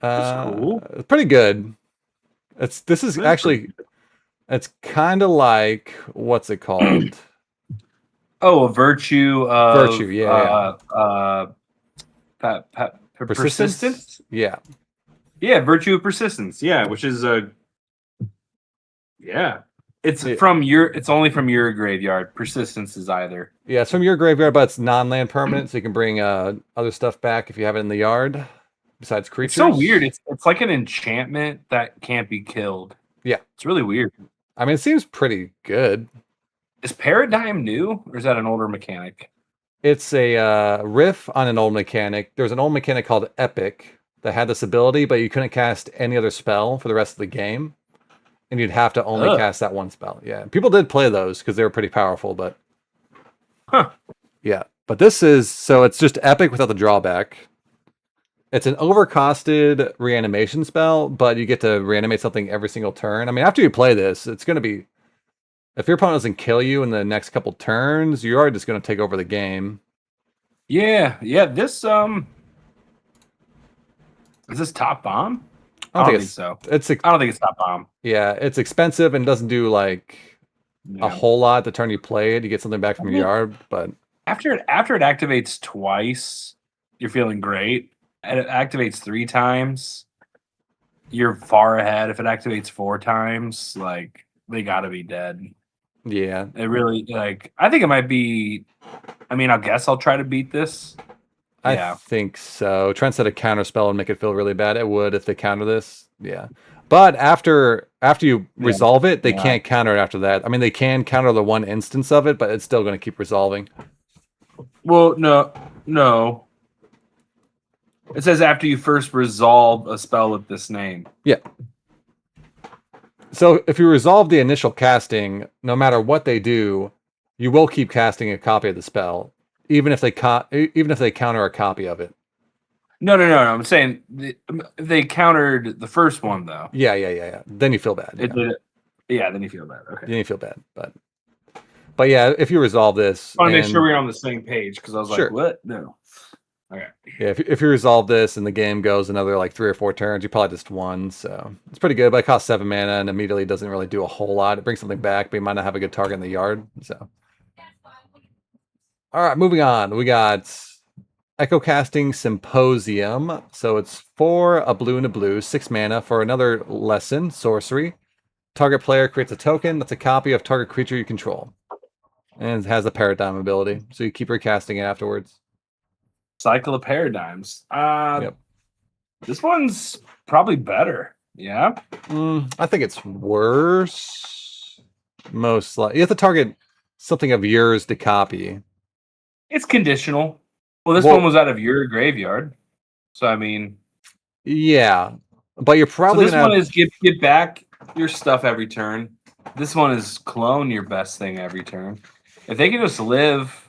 That's cool. Pretty good. This is actually, pretty it's kind of like, what's it called? Oh, a virtue of Virtue, yeah. persistence? Yeah. Yeah, virtue of persistence. Yeah, which is yeah. It's only from your graveyard. Persistence is either. Yeah, it's from your graveyard, but it's non-land permanent, so you can bring other stuff back if you have it in the yard, besides creatures. It's so weird. It's like an enchantment that can't be killed. Yeah. It's really weird. I mean, it seems pretty good. Is Paradigm new, or is that an older mechanic? It's a riff on an old mechanic. There's an old mechanic called Epic that had this ability, but you couldn't cast any other spell for the rest of the game. And you'd have to only cast that one spell. Yeah, people did play those because they were pretty powerful, but... Huh. Yeah, but this is... So it's just Epic without the drawback. It's an overcosted reanimation spell, but you get to reanimate something every single turn. I mean, after you play this, it's going to be... If your opponent doesn't kill you in the next couple turns, you are just going to take over the game. Yeah. This is this top bomb? I don't think so. I don't think it's top bomb. Yeah, it's expensive and doesn't do like a whole lot the turn you play it. You get something back from your yard, but after it activates twice, you're feeling great. And it activates 3 times, you're far ahead. If it activates 4 times, like they gotta be dead. Yeah. It really I think it might be. I mean, I guess I'll try to beat this. I think so. Trent said a counter spell would make it feel really bad. It would if they counter this. Yeah. But after you resolve it, they can't counter it after that. I mean, they can counter the one instance of it, but it's still going to keep resolving. Well, no. It says after you first resolve a spell with this name. Yeah. So if you resolve the initial casting, no matter what they do, you will keep casting a copy of the spell, even if they counter a copy of it. No. I'm saying they countered the first one though. Yeah. Then you feel bad. Yeah, then you feel bad. Okay. Then you feel bad, but yeah, if you resolve this, I want to make sure we're on the same page because I was like, what? No. Okay. Yeah, if you resolve this and the game goes another like 3 or 4 turns, you probably just won. So it's pretty good. But it costs 7 mana and immediately doesn't really do a whole lot. It brings something back, but you might not have a good target in the yard. So, all right, moving on. We got Echo Casting Symposium. So it's 4, a blue and a blue, 6 mana for another lesson, sorcery. target player creates a token that's a copy of target creature you control. And it has a paradigm ability, so you keep recasting it afterwards. Cycle of Paradigms. Yep. This one's probably better. Yeah. I think it's worse. Most likely. You have to target something of yours to copy. It's conditional. Well, this Well- one was out of your graveyard. So, I mean... Yeah. But you're So probably this gonna one have... is get back your stuff every turn. This one is clone your best thing every turn. If they can just live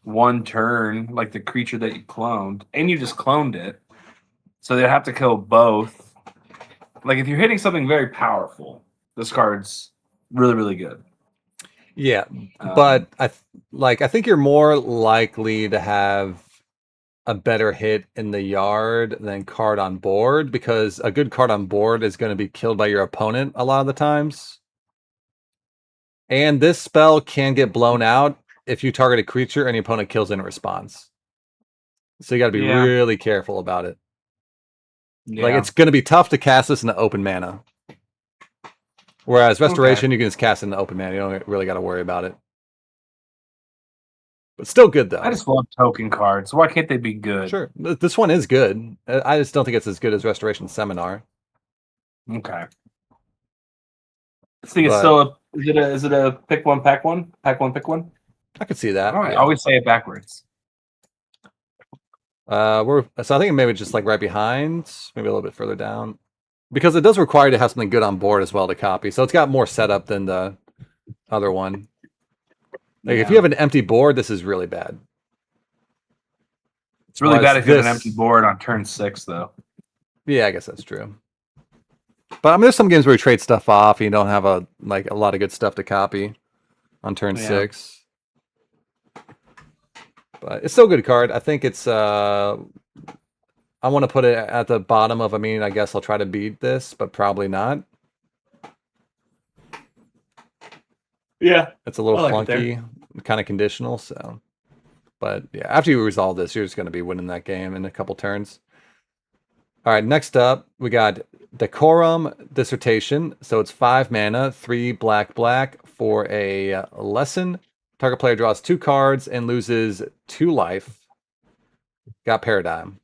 one turn, like the creature that you cloned, and you just cloned it, so they have to kill both. Like if you're hitting something very powerful, this card's really, really good. Yeah, but I think you're more likely to have a better hit in the yard than card on board, because a good card on board is going to be killed by your opponent a lot of the times. And this spell can get blown out if you target a creature and your opponent kills in response. So you got to be really careful about it. Like it's going to be tough to cast this in the open mana. Whereas Restoration, you can just cast it in the open mana. You don't really got to worry about it. But still good, though. I just love token cards. Why can't they be good? Sure. This one is good. I just don't think it's as good as Restoration Seminar. Okay. I think it's still a... Is it a pick one, pack one? Pack one, pick one? I could see that. I always say it backwards. So I think maybe just like right behind, maybe a little bit further down. Because it does require you to have something good on board as well to copy. So it's got more setup than the other one. Like if you have an empty board, this is really bad. It's really bad if you have an empty board on turn 6, though. Yeah, I guess that's true. But I mean, there's some games where you trade stuff off and you don't have a lot of good stuff to copy on turn 6. But it's still a good card. I think it's I want to put it at the bottom of, I guess I'll try to beat this, but probably not. Yeah. It's a little clunky, kind of conditional, so. But yeah, after you resolve this, you're just going to be winning that game in a couple turns. All right, next up, we got Decorum Dissertation. So it's 5 mana, 3 black for a lesson. Target player draws 2 cards and loses 2 life. Got Paradigm.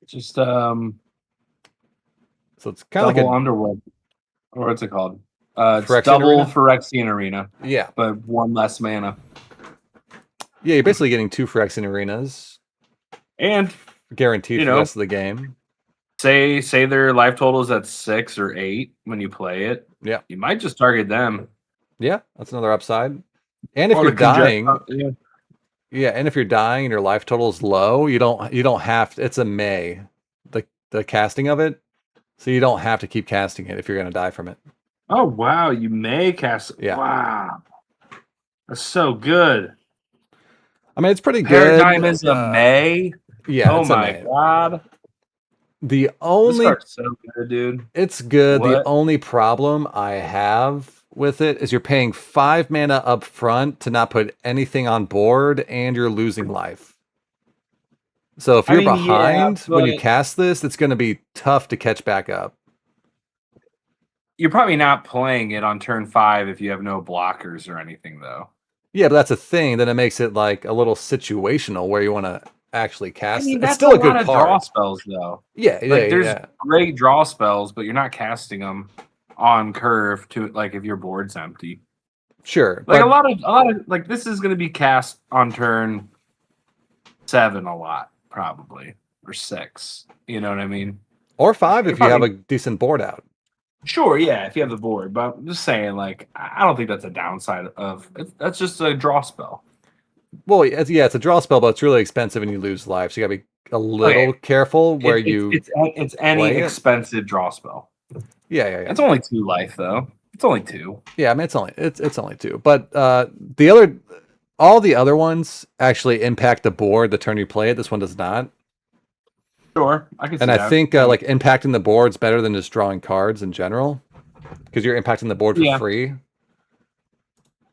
Just So it's kind of like a Underworld, or what's it called? It's Phyrexian double Arena? Phyrexian Arena. Yeah, but 1 less mana. Yeah, you're basically getting 2 Phyrexian Arenas, and guaranteed for the rest of the game. Say their life total is at 6 or 8 when you play it. Yeah, you might just target them. Yeah, that's another upside. And if you're dying, and if you're dying and your life total is low, you don't have to, it's a may, the casting of it, so you don't have to keep casting it if you're going to die from it. Oh wow, you may cast it. Yeah. Wow, that's so good. I mean, it's pretty good. Paradigm is a may. Yeah. Oh my god. The only this so good, dude. It's good. What? The only problem I have with it is you're paying 5 mana up front to not put anything on board, and you're losing life. So if you're behind when you cast this, it's going to be tough to catch back up. You're probably not playing it on turn 5 if you have no blockers or anything, though. Yeah, but that's a thing. Then it makes it like a little situational where you want to actually cast it. That's it's still a good card. Draw spells, though. Yeah, there's great draw spells, but you're not casting them on curve to if your board's empty. Sure, a lot of this is going to be cast on turn 7 a lot, probably, or 6. You know what I mean? Or 5 if you have a decent board out. Sure, yeah, if you have the board, but I'm just saying, I don't think that's a downside of it. That's just a draw spell. Well, it's a draw spell, but it's really expensive and you lose life, so you gotta be a little careful where it's any expensive draw spell. Yeah. It's only 2 life though. It's only 2. Yeah, I mean it's only 2. But all the other ones actually impact the board the turn you play it. This one does not. Sure, I can see that. And I think impacting the board's better than just drawing cards in general, because you're impacting the board for free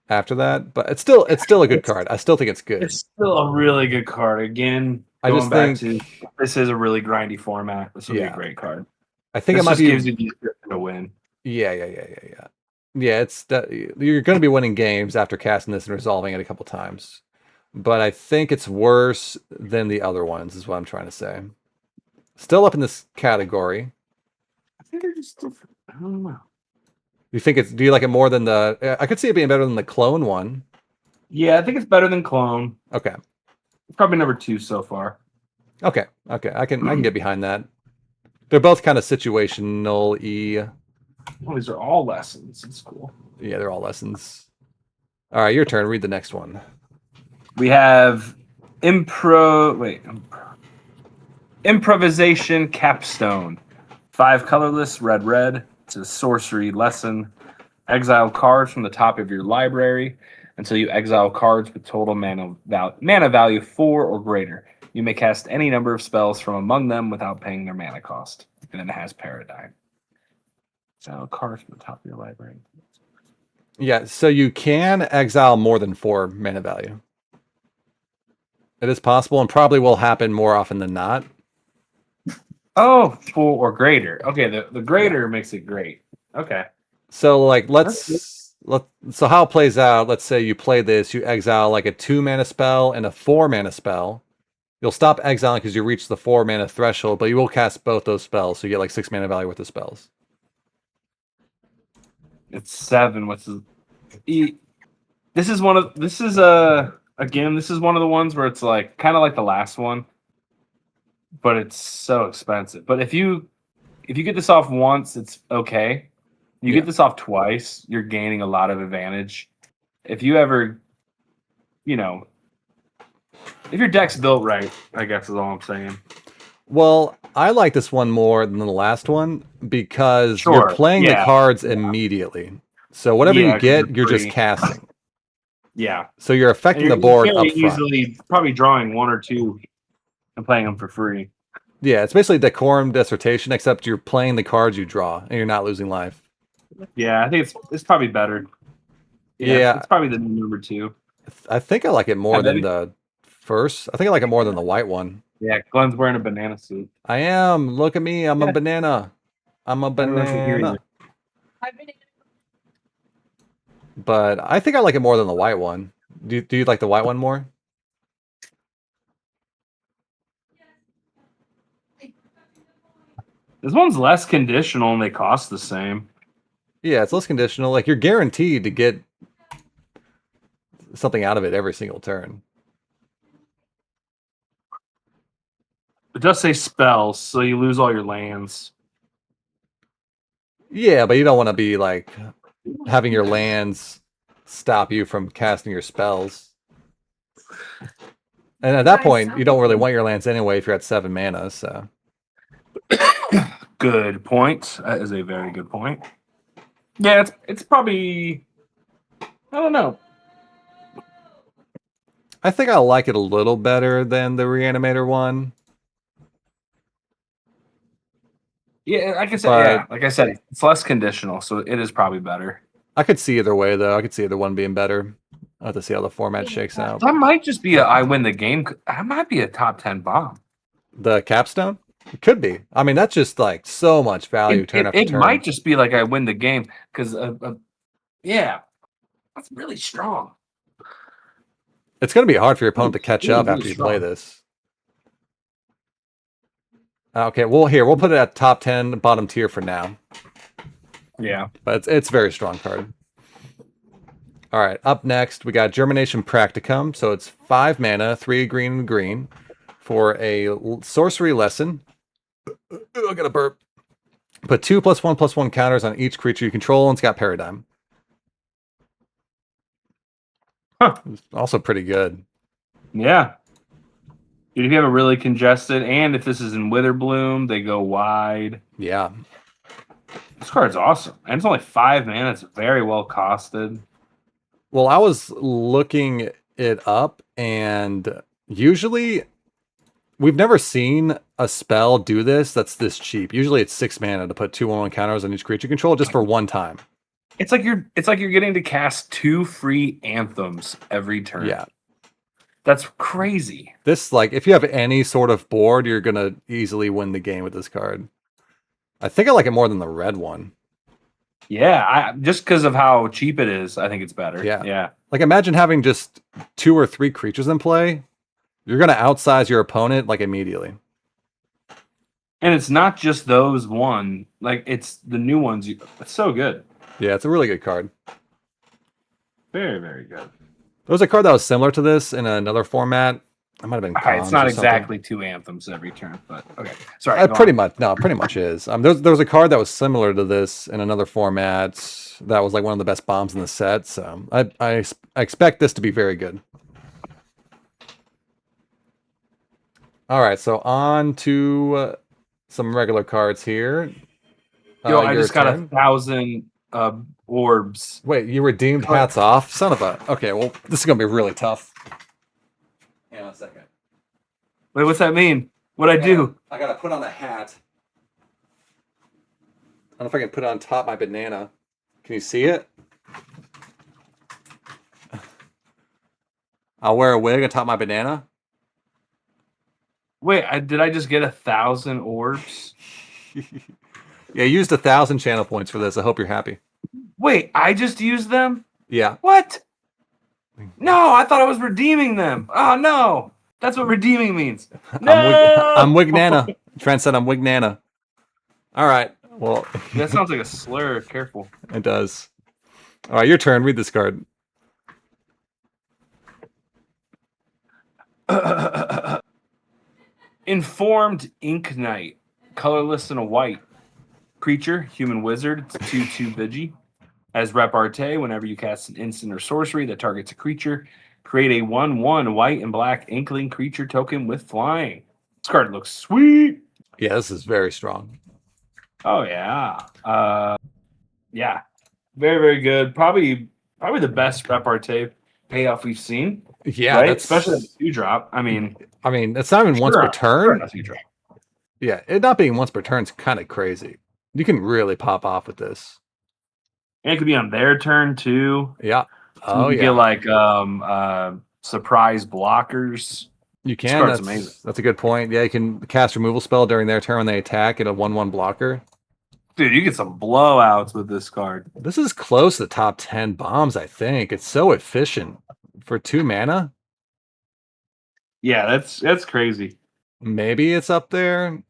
after that. But it's still a good card. I still think it's good. It's still a really good card. Again, this is a really grindy format. This would be a great card. I think This it might just be. gives you the description to win. Yeah. Yeah, you're going to be winning games after casting this and resolving it a couple times. But I think it's worse than the other ones, is what I'm trying to say. Still up in this category. I think they're just different. I don't know. Do you like it more than the? I could see it being better than the clone one. Yeah, I think it's better than Clone. Okay. It's probably number 2 so far. Okay. I can get behind that. They're both kind of situational-y. Oh, these are all lessons. It's cool. Yeah, they're all lessons. All right, your turn. Read the next one. We have improvisation capstone. 5 colorless, red, red. It's a sorcery lesson. Exile cards from the top of your library until you exile cards with total mana value 4 or greater. You may cast any number of spells from among them without paying their mana cost. And then it has Paradigm. Exile cards from the top of your library. Yeah, so you can exile more than 4 mana value. It is possible and probably will happen more often than not. Oh, 4 or greater. Okay, the greater makes it great. Okay. So like so how it plays out, let's say you play this, you exile like a 2 mana spell and a 4 mana spell. You'll stop exiling because you reach the 4 mana threshold, but you will cast both those spells, so you get like 6 mana value worth of spells. It's 7. This is one of the ones where it's like kind of like the last one, but it's so expensive. But if you get this off once, it's okay. You get this off twice, you're gaining a lot of advantage. If you ever, if your deck's built right, I guess is all I'm saying. Well, I like this one more than the last one because you're playing the cards immediately. So whatever you get, you're just casting. Yeah. So you're affecting the board up front. Easily, probably drawing 1 or 2 and playing them for free. Yeah, it's basically Decorum Dissertation, except you're playing the cards you draw and you're not losing life. Yeah, I think it's probably better. Yeah, it's probably the number 2. I think I like it more than the first. I think I like it more than the white one. Yeah, Glenn's wearing a banana suit. I am. Look at me. I'm a banana. I'm a banana. But I think I like it more than the white one. Do you like the white one more? This one's less conditional and they cost the same. Yeah, it's less conditional. Like you're guaranteed to get something out of it every single turn. It does say spells, so you lose all your lands. Yeah, but you don't want to be like having your lands stop you from casting your spells. And at that point, you don't really want your lands anyway if you're at 7 mana, so. Good point. That is a very good point. Yeah, it's probably, I don't know. I think I like it a little better than the Reanimator one. Yeah, like I said, it's less conditional, so it is probably better. I could see either way, though. I could see either one being better. I'll have to see how the format shakes out. That might just be I win the game. That might be a top 10 bomb. The capstone? It could be. I mean, that's just like so much value turn after turn. It might just be like I win the game because, yeah, that's really strong. It's going to be hard for your opponent to catch up after you play this. Okay, well, we'll put it at top 10, bottom tier for now. Yeah. But it's a very strong card. All right, up next, we got Germination Practicum. So it's 5 mana, 3 green and green for a sorcery lesson. I got a burp. Put 2 +1/+1 counters on each creature you control, and it's got Paradigm. Huh. It's also pretty good. Yeah. Dude, if you have a really congested, and if this is in Witherbloom, they go wide. Yeah. This card's awesome. And it's only 5 mana. It's very well costed. Well, I was looking it up, and usually we've never seen a spell do this that's this cheap. Usually it's 6 mana to put 2/1 counters on each creature you control just for one time. It's like you're getting to cast 2 free anthems every turn. Yeah. That's crazy. This, like, if you have any sort of board, you're gonna easily win the game with this card. I think I like it more than the red one. Yeah, just because of how cheap it is, I think it's better. Yeah. Yeah. Like imagine having just 2 or 3 creatures in play. You're gonna outsize your opponent like immediately. And it's not just those one. Like it's the new ones. It's so good. Yeah, it's a really good card. Very, very good. There was a card that was similar to this in another format. It might have been Okay, it's Khans not or something. exactly 2 anthems every turn, but okay. Sorry. Go Pretty on. much, no, pretty much is. There was a card that was similar to this in another format that was like one of the best bombs in the set. So I expect this to be very good. All right, so on to some regular cards here. Yo, I your just got turn. 1,000 orbs. Wait, you redeemed Oh. hats off? Son of a. Okay, well, this is gonna be really tough. Hang on a second. Wait, what's that mean? What'd I do? I gotta put on a hat. I don't know if I can put it on top of my banana. Can you see it? I'll wear a wig on top of my banana. Wait, did I just get 1,000 orbs? Yeah, you used 1,000 channel points for this. I hope you're happy. Wait, I just used them? Yeah. What? No, I thought I was redeeming them. Oh no, that's what redeeming means. No, I'm Wignana. Trent said I'm Wignana. All right. Well, that sounds like a slur. Careful. it does. All right, your turn. Read this card. Informed Ink Knight, colorless and a white creature, human wizard. It's 2/2 Vigi. As repartee, whenever you cast an instant or sorcery that targets a creature, create a 1/1 white and black inkling creature token with flying. This card looks sweet. Yeah, this is very strong. Oh yeah. Yeah. Very, very good. Probably the best repartee payoff we've seen. Yeah, right? that's Especially at the 2-drop. I mean, it's not even once per turn. Yeah, it not being once per turn is kind of crazy. You can really pop off with this. And it could be on their turn too. Yeah. Oh you yeah. get like surprise blockers. You This can. card's That's amazing. That's a good point. Yeah, you can cast removal spell during their turn when they attack at a 1/1 blocker. Dude, you get some blowouts with this card. This is close to the top 10 bombs, I think. It's so efficient for 2 mana. Yeah, that's crazy. Maybe it's up there.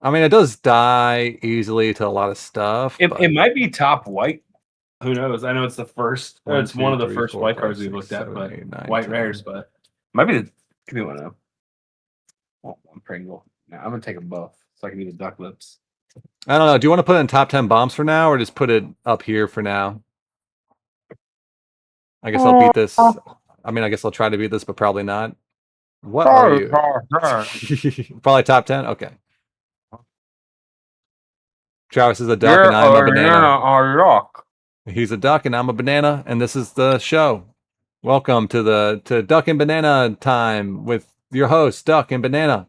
I mean, it does die easily to a lot of stuff. It might be top white. Who knows? I know it's the first. One, it's two, one of the three, first 4, white 5, cards we 6, looked at, 7, but 8, 9, white 10. rares. But might be the. Give me one of them. Oh, one Pringle. No, I'm gonna take them both, so I can do the duck lips. I don't know. Do you want to put it in top 10 bombs for now, or just put it up here for now? I guess I'll beat this. I mean, I guess I'll try to beat this, but probably not. What are you? Probably top 10? Okay. Travis is a duck and I'm a banana. He's a duck and I'm a banana, and this is the show. Welcome to Duck and Banana time with your host, Duck and Banana.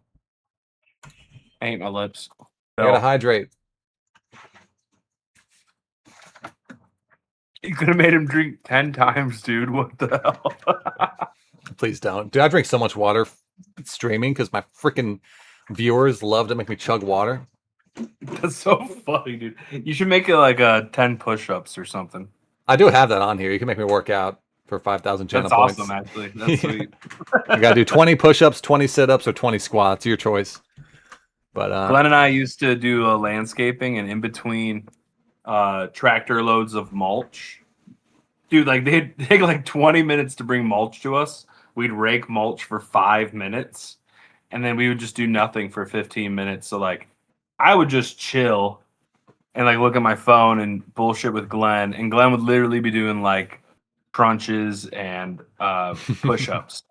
I hate my lips. I gotta hydrate. You could have made him drink 10 times, dude. What the hell? Please don't. Dude, I drink so much water streaming because my freaking viewers love to make me chug water. That's so funny, dude. You should make it like 10 push-ups or something. I do have that on here. You can make me work out for 5,000 channel That's points. awesome, actually. That's sweet. You gotta do 20 push-ups, 20 sit-ups, or 20 squats. Your choice. But Glenn and I used to do landscaping, and in between tractor loads of mulch, dude, like they'd take like 20 minutes to bring mulch to us. We'd rake mulch for 5 minutes, and then we would just do nothing for 15 minutes. So like I would just chill and like look at my phone and bullshit with Glenn, and Glenn would literally be doing like crunches and push-ups.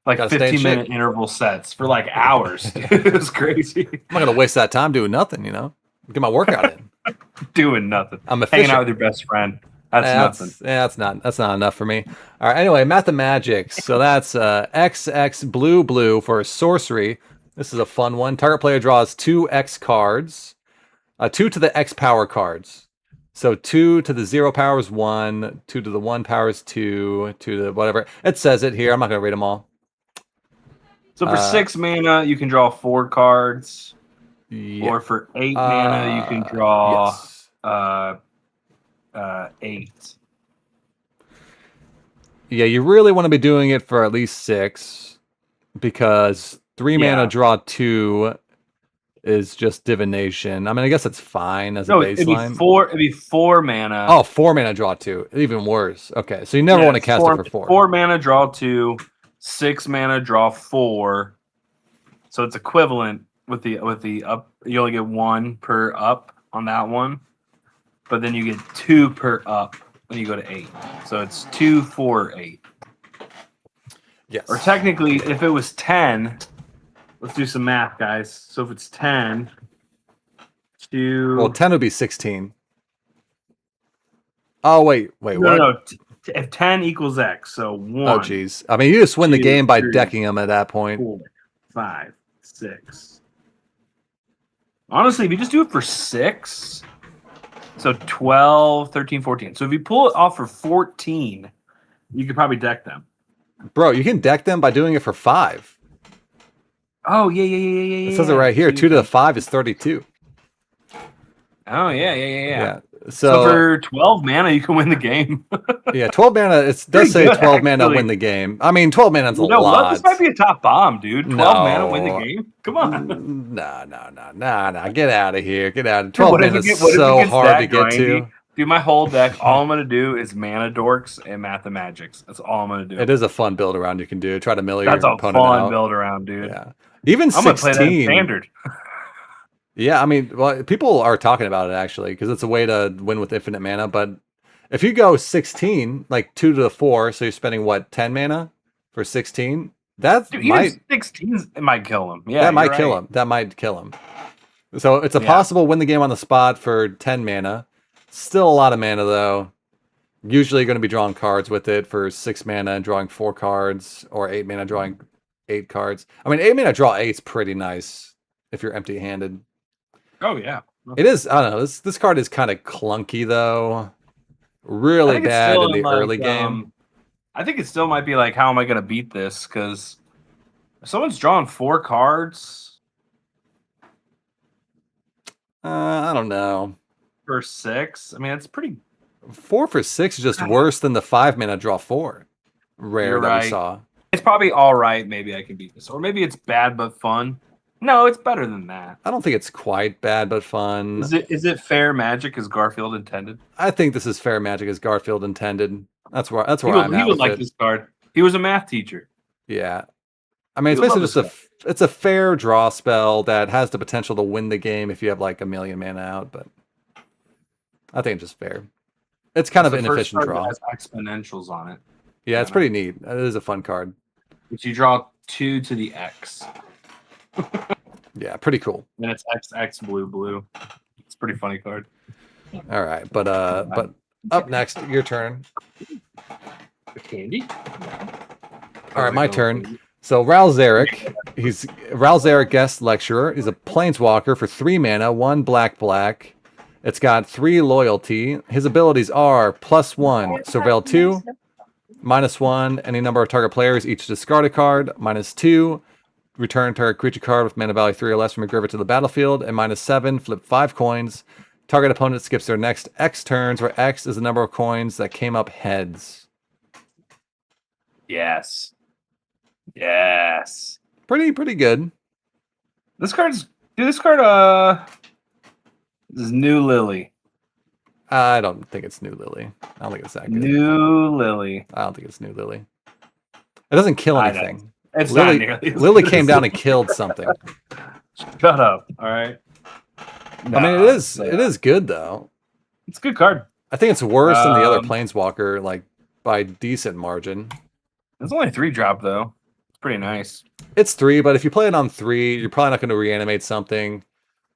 Like 15-minute interval sets for like hours. It was crazy. I'm not gonna waste that time doing nothing, Get my workout in. Doing nothing. I'm efficient. Hanging out with your best friend. That's nothing. Yeah, that's not enough for me. All right. Anyway, Mathemagics. So that's XX blue for sorcery. This is a fun one. Target player draws 2 X cards, 2 to the X power cards. So 2 to the 0 power is 1, 2 to the 1 power is 2, 2 to the whatever. It says it here. I'm not gonna read them all. So for 6 mana, you can draw 4 cards. Yeah. Or for 8 mana, you can draw Yes. 8. Yeah, you really want to be doing it for at least 6 because 3 mana Yeah. draw 2 is just divination. I mean, I guess it's fine as a No, it'd be baseline. 4. It'd be 4 mana. Oh, 4 mana draw 2. Even worse. Okay, so you never want to it's cast it for 4. 4 mana, draw 2. 6 mana, draw 4. So it's equivalent with the up. You only get 1 per up on that one, but then you get 2 per up when you go to 8. So it's 2, 4, 8. Yes. Or technically, if it was 10, let's do some math, guys. So if it's 10, 2. Well, 10 would be 16. Oh, wait, what? No. If 10 equals X, so 1. Oh, geez. I mean, you just win the 2, game by 3, decking them at that point. 4, 5, 6. Honestly, if you just do it for 6, so 12, 13, 14. So if you pull it off for 14, you could probably deck them. Bro, you can deck them by doing it for 5. Oh, yeah. It says it right here. 2 to the 5 is 32. Oh, yeah. So for 12 mana, you can win the game. yeah, 12 mana. It does Pretty say good, 12 mana actually. win the game. I mean, 12 mana is a You know lot. what? This might be a top bomb, dude. 12 mana win the No. game? Come on. Nah. Get out of here. Get out of 12 What if mana it is get- what if it so gets hard that to get grindy? to. Dude, my whole deck, all I'm going to do is mana dorks and mathemagics. That's all I'm going to do. It is a fun build around you can do. Try to mill your That's a opponent fun out. build around, dude. Yeah. Even I'm going to play that in 16. standard. Yeah, I mean, well, people are talking about it actually because it's a way to win with infinite mana. But if you go 16, like 2 to the 4, so you're spending what, 10 mana for 16? That Dude, might even 16 it might kill him. Yeah, that might you're kill right. him. That might kill him. So it's a Yeah. possible win the game on the spot for 10 mana. Still a lot of mana though. Usually going to be drawing cards with it for 6 mana and drawing 4 cards, or 8 mana drawing 8 cards. I mean, 8 mana draw 8's pretty nice if you're empty-handed. Oh, yeah. It is. I don't know. This card is kind of clunky though. Really I think it's bad still in the like, early game. I think it still might be like, how am I going to beat this? Because if someone's drawing 4 cards I don't know. for 6, I mean, it's pretty. 4 for 6 is just worse than the 5 mana draw 4. Rare You're that we right. saw. It's probably all right. Maybe I can beat this. Or maybe it's bad but fun. No, it's better than that. I don't think it's quite bad but fun. Is it fair magic as Garfield intended? I think this is fair magic as Garfield intended. That's where He I'm at would with like it. this card. He was a math teacher. Yeah. I mean, it's He would basically love just it's a fair draw spell that has the potential to win the game if you have like a million mana out, but I think it's just fair. It's kind of the an first inefficient card draw. that has exponentials on it. Yeah, it's pretty neat. It is a fun card. Which you draw 2 to the X. Yeah, pretty cool. And it's XX blue. It's a pretty funny card. All right, but up next, your turn. The candy? All right, my turn. So Ral Zarek, he's Ral Zarek guest lecturer. He's a planeswalker for 3 mana, 1 black. It's got 3 loyalty. His abilities are +1, surveil 2, -1, any number of target players each discard a card, -2, return target creature card with mana value 3 or less from your graveyard to the battlefield, and -7, flip 5 coins. Target opponent skips their next X turns, where X is the number of coins that came up heads. Yes. Pretty good. This card this is New Lily. I don't think it's New Lily. I don't think it's that good. New Lily. I don't think it's New Lily. It doesn't kill I know. anything. It's Lily, not nearly as Lily good came as down this. and killed something. Shut up. All right. I mean, it is good though. It's a good card. I think it's worse than the other Um, Planeswalker, like by decent margin. It's only 3 drop though. It's pretty nice. It's 3, but if you play it on 3, you're probably not going to reanimate something.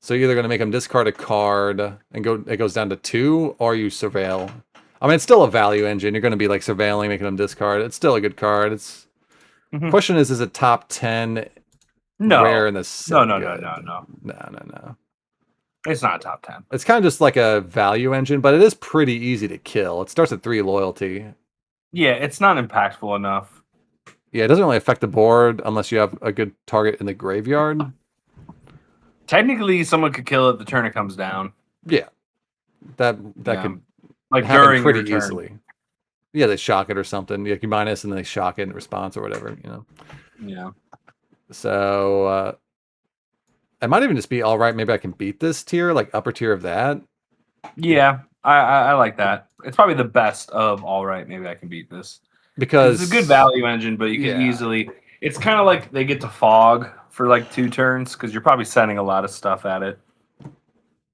So you're either going to make them discard a card and it goes down to 2, or you surveil. I mean, it's still a value engine. You're going to be like surveilling, making them discard. It's still a good card. It's Mhm. Question is it top 10 No. rare in the set? No. No. It's not top 10. It's kind of just like a value engine, but it is pretty easy to kill. It starts at 3 loyalty. Yeah, it's not impactful enough. Yeah, it doesn't really affect the board unless you have a good target in the graveyard. Technically, someone could kill it the turn it comes down. Yeah, that Yeah. could Like happen during pretty your turn. easily. Yeah, they shock it or something. You minus and then they shock it in response or whatever. Yeah. So it might even just be all right. Maybe I can beat this tier, like upper tier of that. Yeah, I like that. It's probably the best of all right. Maybe I can beat this because Because it's a good value engine, but you can yeah. easily. It's kind of like they get to fog for like 2 turns because you're probably sending a lot of stuff at it.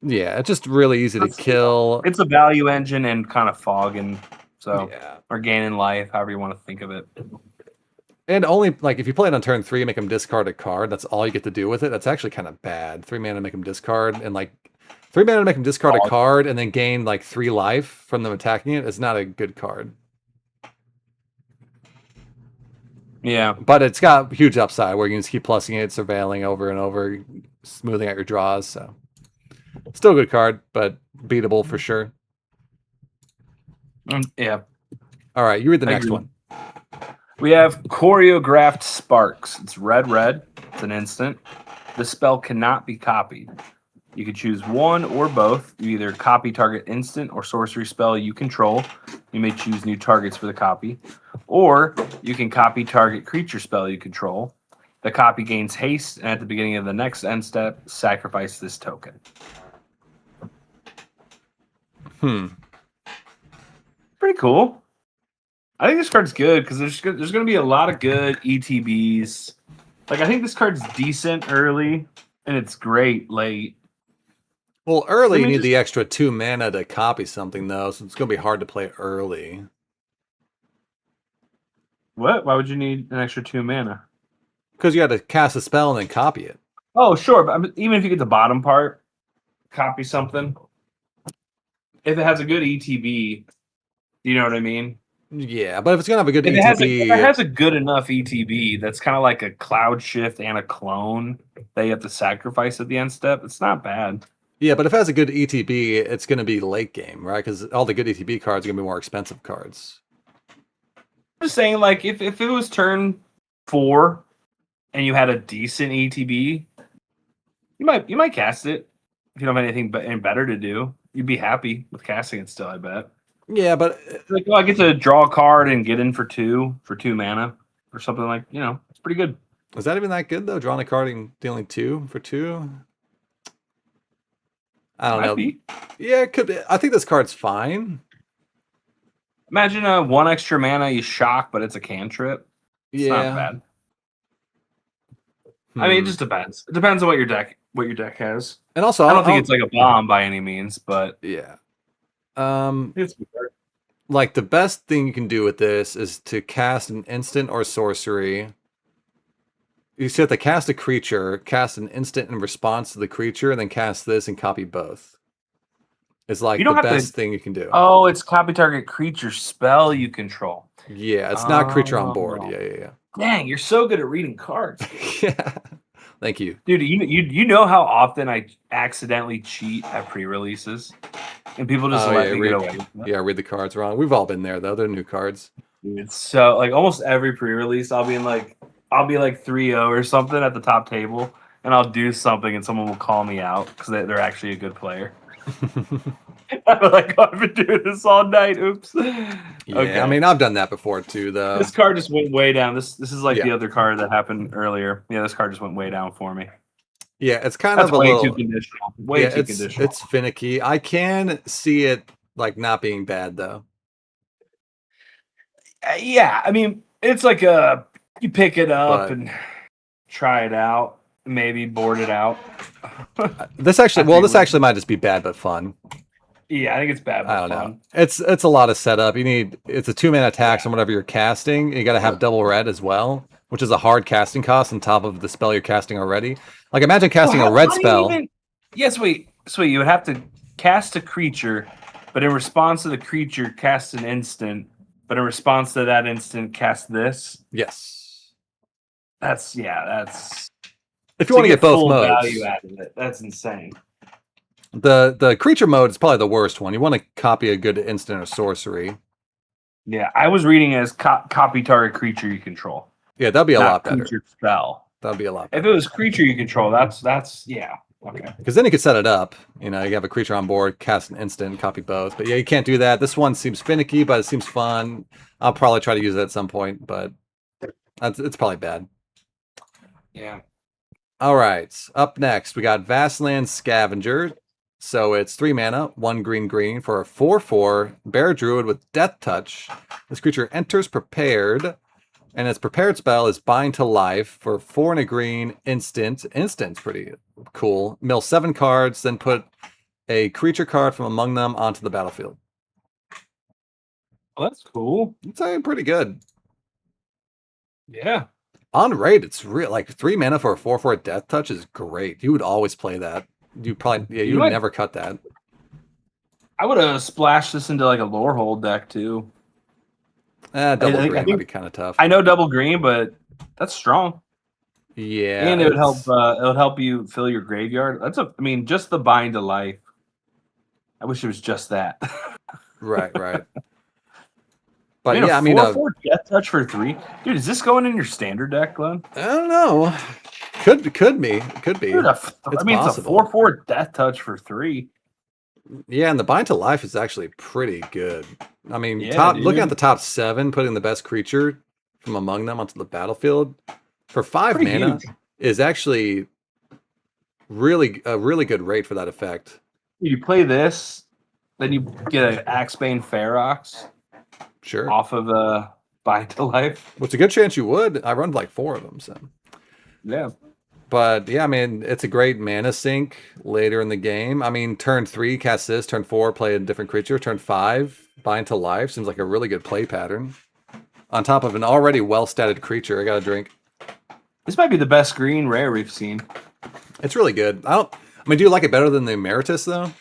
Yeah, it's just really easy to kill. It's a value engine and kind of fog, and so Yeah. or gaining life, however you want to think of it. And only like if you play it on turn 3, make them discard a card. That's all you get to do with it. That's actually kind of bad. 3 mana to make them discard, and like 3 mana to make them discard a card and then gain like 3 life from them attacking it is not a good card. Yeah, but it's got huge upside where you can just keep plussing it, surveilling over and over, smoothing out your draws. So still a good card, but beatable for sure. Yeah. All right, you read the I next agree. one. We have Choreographed Sparks. It's red. It's an instant. The spell cannot be copied. You can choose one or both. You either copy target instant or sorcery spell you control. You may choose new targets for the copy. Or you can copy target creature spell you control. The copy gains haste, and at the beginning of the next end step, sacrifice this token. Pretty cool. I think this card's good because there's going to be a lot of good ETBs. Like, I think this card's decent early, and it's great late. Well, early you need the extra 2 mana to copy something, though, so it's going to be hard to play early. What? Why would you need an extra 2 mana? Because you got to cast a spell and then copy it. Oh, sure, but even if you get the bottom part, copy something. If it has a good ETB, you know what I mean? Yeah, but if it's going to have a good if ETB... If it has a good enough ETB, that's kind of like a Cloud Shift and a Clone that you have to sacrifice at the end step. It's not bad. Yeah, but if it has a good ETB, it's going to be late game, right? Because all the good ETB cards are going to be more expensive cards. I'm just saying, like, if it was turn 4 and you had a decent ETB, you might cast it. If you don't have anything better to do, you'd be happy with casting it still, I bet. Yeah, but like, I get to draw a card and get in for 2 mana or something like, it's pretty good. Is that even that good though? Drawing a card and dealing 2 for 2? I don't know. Yeah, it could be. I think this card's fine. Imagine 1 extra mana you shock, but it's a cantrip. It's not bad. I mean, it just depends. It depends on what your deck has. And also, I don't think it's like a bomb by any means, but yeah. It's weird. Like the best thing you can do with this is to cast an instant or sorcery. You just have to cast a creature, cast an instant in response to the creature, and then cast this and copy both. It's like the best thing you can do. Oh, it's copy target creature spell you control. Yeah, it's not creature on board. Yeah. Dang, you're so good at reading cards. Yeah. Thank you. Dude, you know how often I accidentally cheat at pre-releases? And people just let me get away with it. Yeah, read the cards wrong. We've all been there, though. They're new cards. Dude, so, like, almost every pre-release, I'll be like 3-0 or something at the top table, and I'll do something, and someone will call me out because they're actually a good player. I'm like, oh, I've been doing this all night. Oops. Yeah, okay. I mean, I've done that before too, though. This card just went way down. This is like the other card that happened earlier. Yeah, this card just went way down for me. Yeah, it's kind of a little too conditional. Way too conditional. It's finicky. I can see it like not being bad though. Yeah, I mean, it's like you pick it up and try it out, maybe board it out. This actually might just be bad but fun. Yeah, I think it's bad but I don't fun. know. It's a lot of setup. It's a 2 mana tax on whatever you're casting. You got to have double red as well, which is a hard casting cost on top of the spell you're casting already. Like imagine casting a red spell. Yes, wait. You would have to cast a creature, but in response to the creature, cast an instant. But in response to that instant, cast this. Yes. That's if you want to get both modes. Value out of it. That's insane. The creature mode is probably the worst one. You want to copy a good instant or sorcery. Yeah, I was reading it as copy target creature you control. Yeah, that'd be a lot better. Creature spell. That'd be a lot better. If it was creature you control, that's Okay. Because then you could set it up. You know, you have a creature on board, cast an instant, copy both. But yeah, you can't do that. This one seems finicky, but it seems fun. I'll probably try to use it at some point, but it's probably bad. Yeah. All right. Up next, we got Vastland Scavenger. So it's 3 mana, 1 green green for a 4/4 Bear Druid with Death Touch. This creature enters prepared, and its prepared spell is Bind to Life for 4 and a green instant. Instant's pretty cool. Mill 7 cards, then put a creature card from among them onto the battlefield. Well, that's cool. It's pretty good. Yeah. On rate, it's real. Like 3 mana for a 4/4 Death Touch is great. You would always play that. You probably you would never cut that. I would have splashed this into like a lore hold deck too. Double I green think- might be kind of tough. I know double green, but that's strong. Yeah, And it would help. It would help you fill your graveyard. I mean, just the Bind to Life. I wish it was just that. Right. But Man, yeah, I mean, 4/4 Death Touch for 3, dude. Is this going in your standard deck, Glenn? I don't know. Could be. Could be. Dude, It's it's a possible. 4/4 Death Touch for 3. Yeah, and the Bind to Life is actually pretty good. I mean, Yeah, looking dude. at the top 7, putting the best creature from among them onto the battlefield for 5 Pretty mana huge. is actually a really good rate for that effect. You play this, then you get an Axebane Ferox Sure. off of a Bind to Life. What's a good chance you would. I run like 4 of them, so. Yeah. But yeah, I mean, it's a great mana sink later in the game. I mean, turn 3, cast this. Turn 4, play a different creature. Turn 5, Bind to Life. Seems like a really good play pattern. On top of an already well-statted creature. I got a drink. This might be the best green rare we've seen. It's really good. I mean, do you like it better than the Emeritus, though?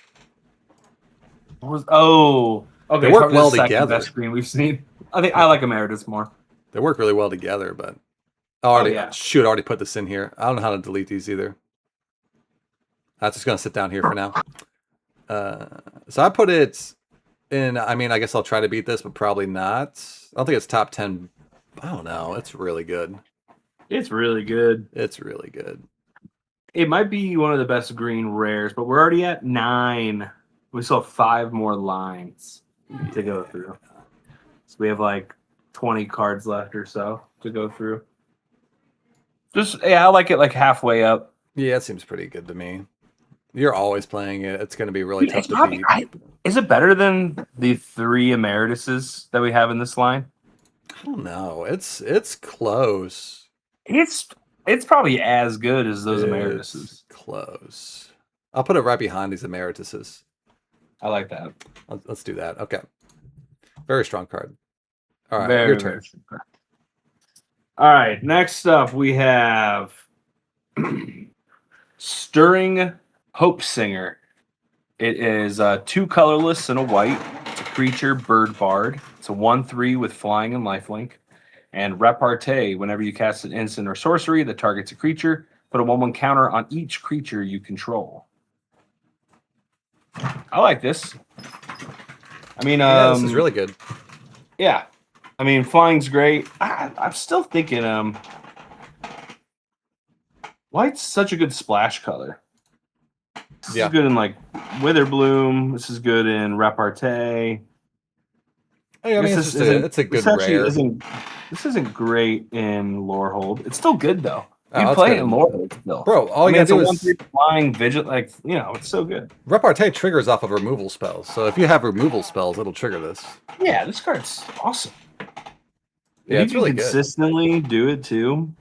Okay. They work probably well the second together. Best green we've seen. I think I like Emeritus more. They work really well together, but... I yeah. already put this in here. I don't know how to delete these either. I'm just going to sit down here for now. So I put it in... I mean, I guess I'll try to beat this, but probably not. I don't think it's top 10. I don't know. It's really good. It's really good. It's really good. It might be one of the best green rares, but we're already at 9. We still have 5 more lines to go through. So we have like 20 cards left or so to go through. I like it like halfway up. Yeah, it seems pretty good to me. You're always playing it. It's going to be really Dude, tough it's to probably- beat. Is it better than the 3 Emerituses that we have in this line? I don't know. It's close. It's probably as good as those Emerituses. It's close. I'll put it right behind these Emerituses. I like that. Let's do that. Okay. Very strong card. All right, Very, your turn. very strong. All right, next up we have Stirring Hope Singer. It is 2 colorless and a white. It's a creature, bird bard. It's a 1/3 with flying and lifelink. And repartee, whenever you cast an instant or sorcery that targets a creature, put a 1/1 counter on each creature you control. I like this. I mean, Yeah, this is really good. yeah. I mean, flying's great. I'm still thinking, white's such a good splash color. This Yeah. is good in like Witherbloom. This is good in repartee. Hey, I mean, This it's a good rare. This isn't great in Lorehold. It's still good though. Oh, You it's play good. it in Lorehold still. Bro, all I you mean, it's gotta a do is 1/3 flying vigil. Like, it's so good. repartee triggers off of removal spells. So if you have removal spells, it'll trigger this. Yeah, this card's awesome. Yeah, If it's you really can good. consistently do it too.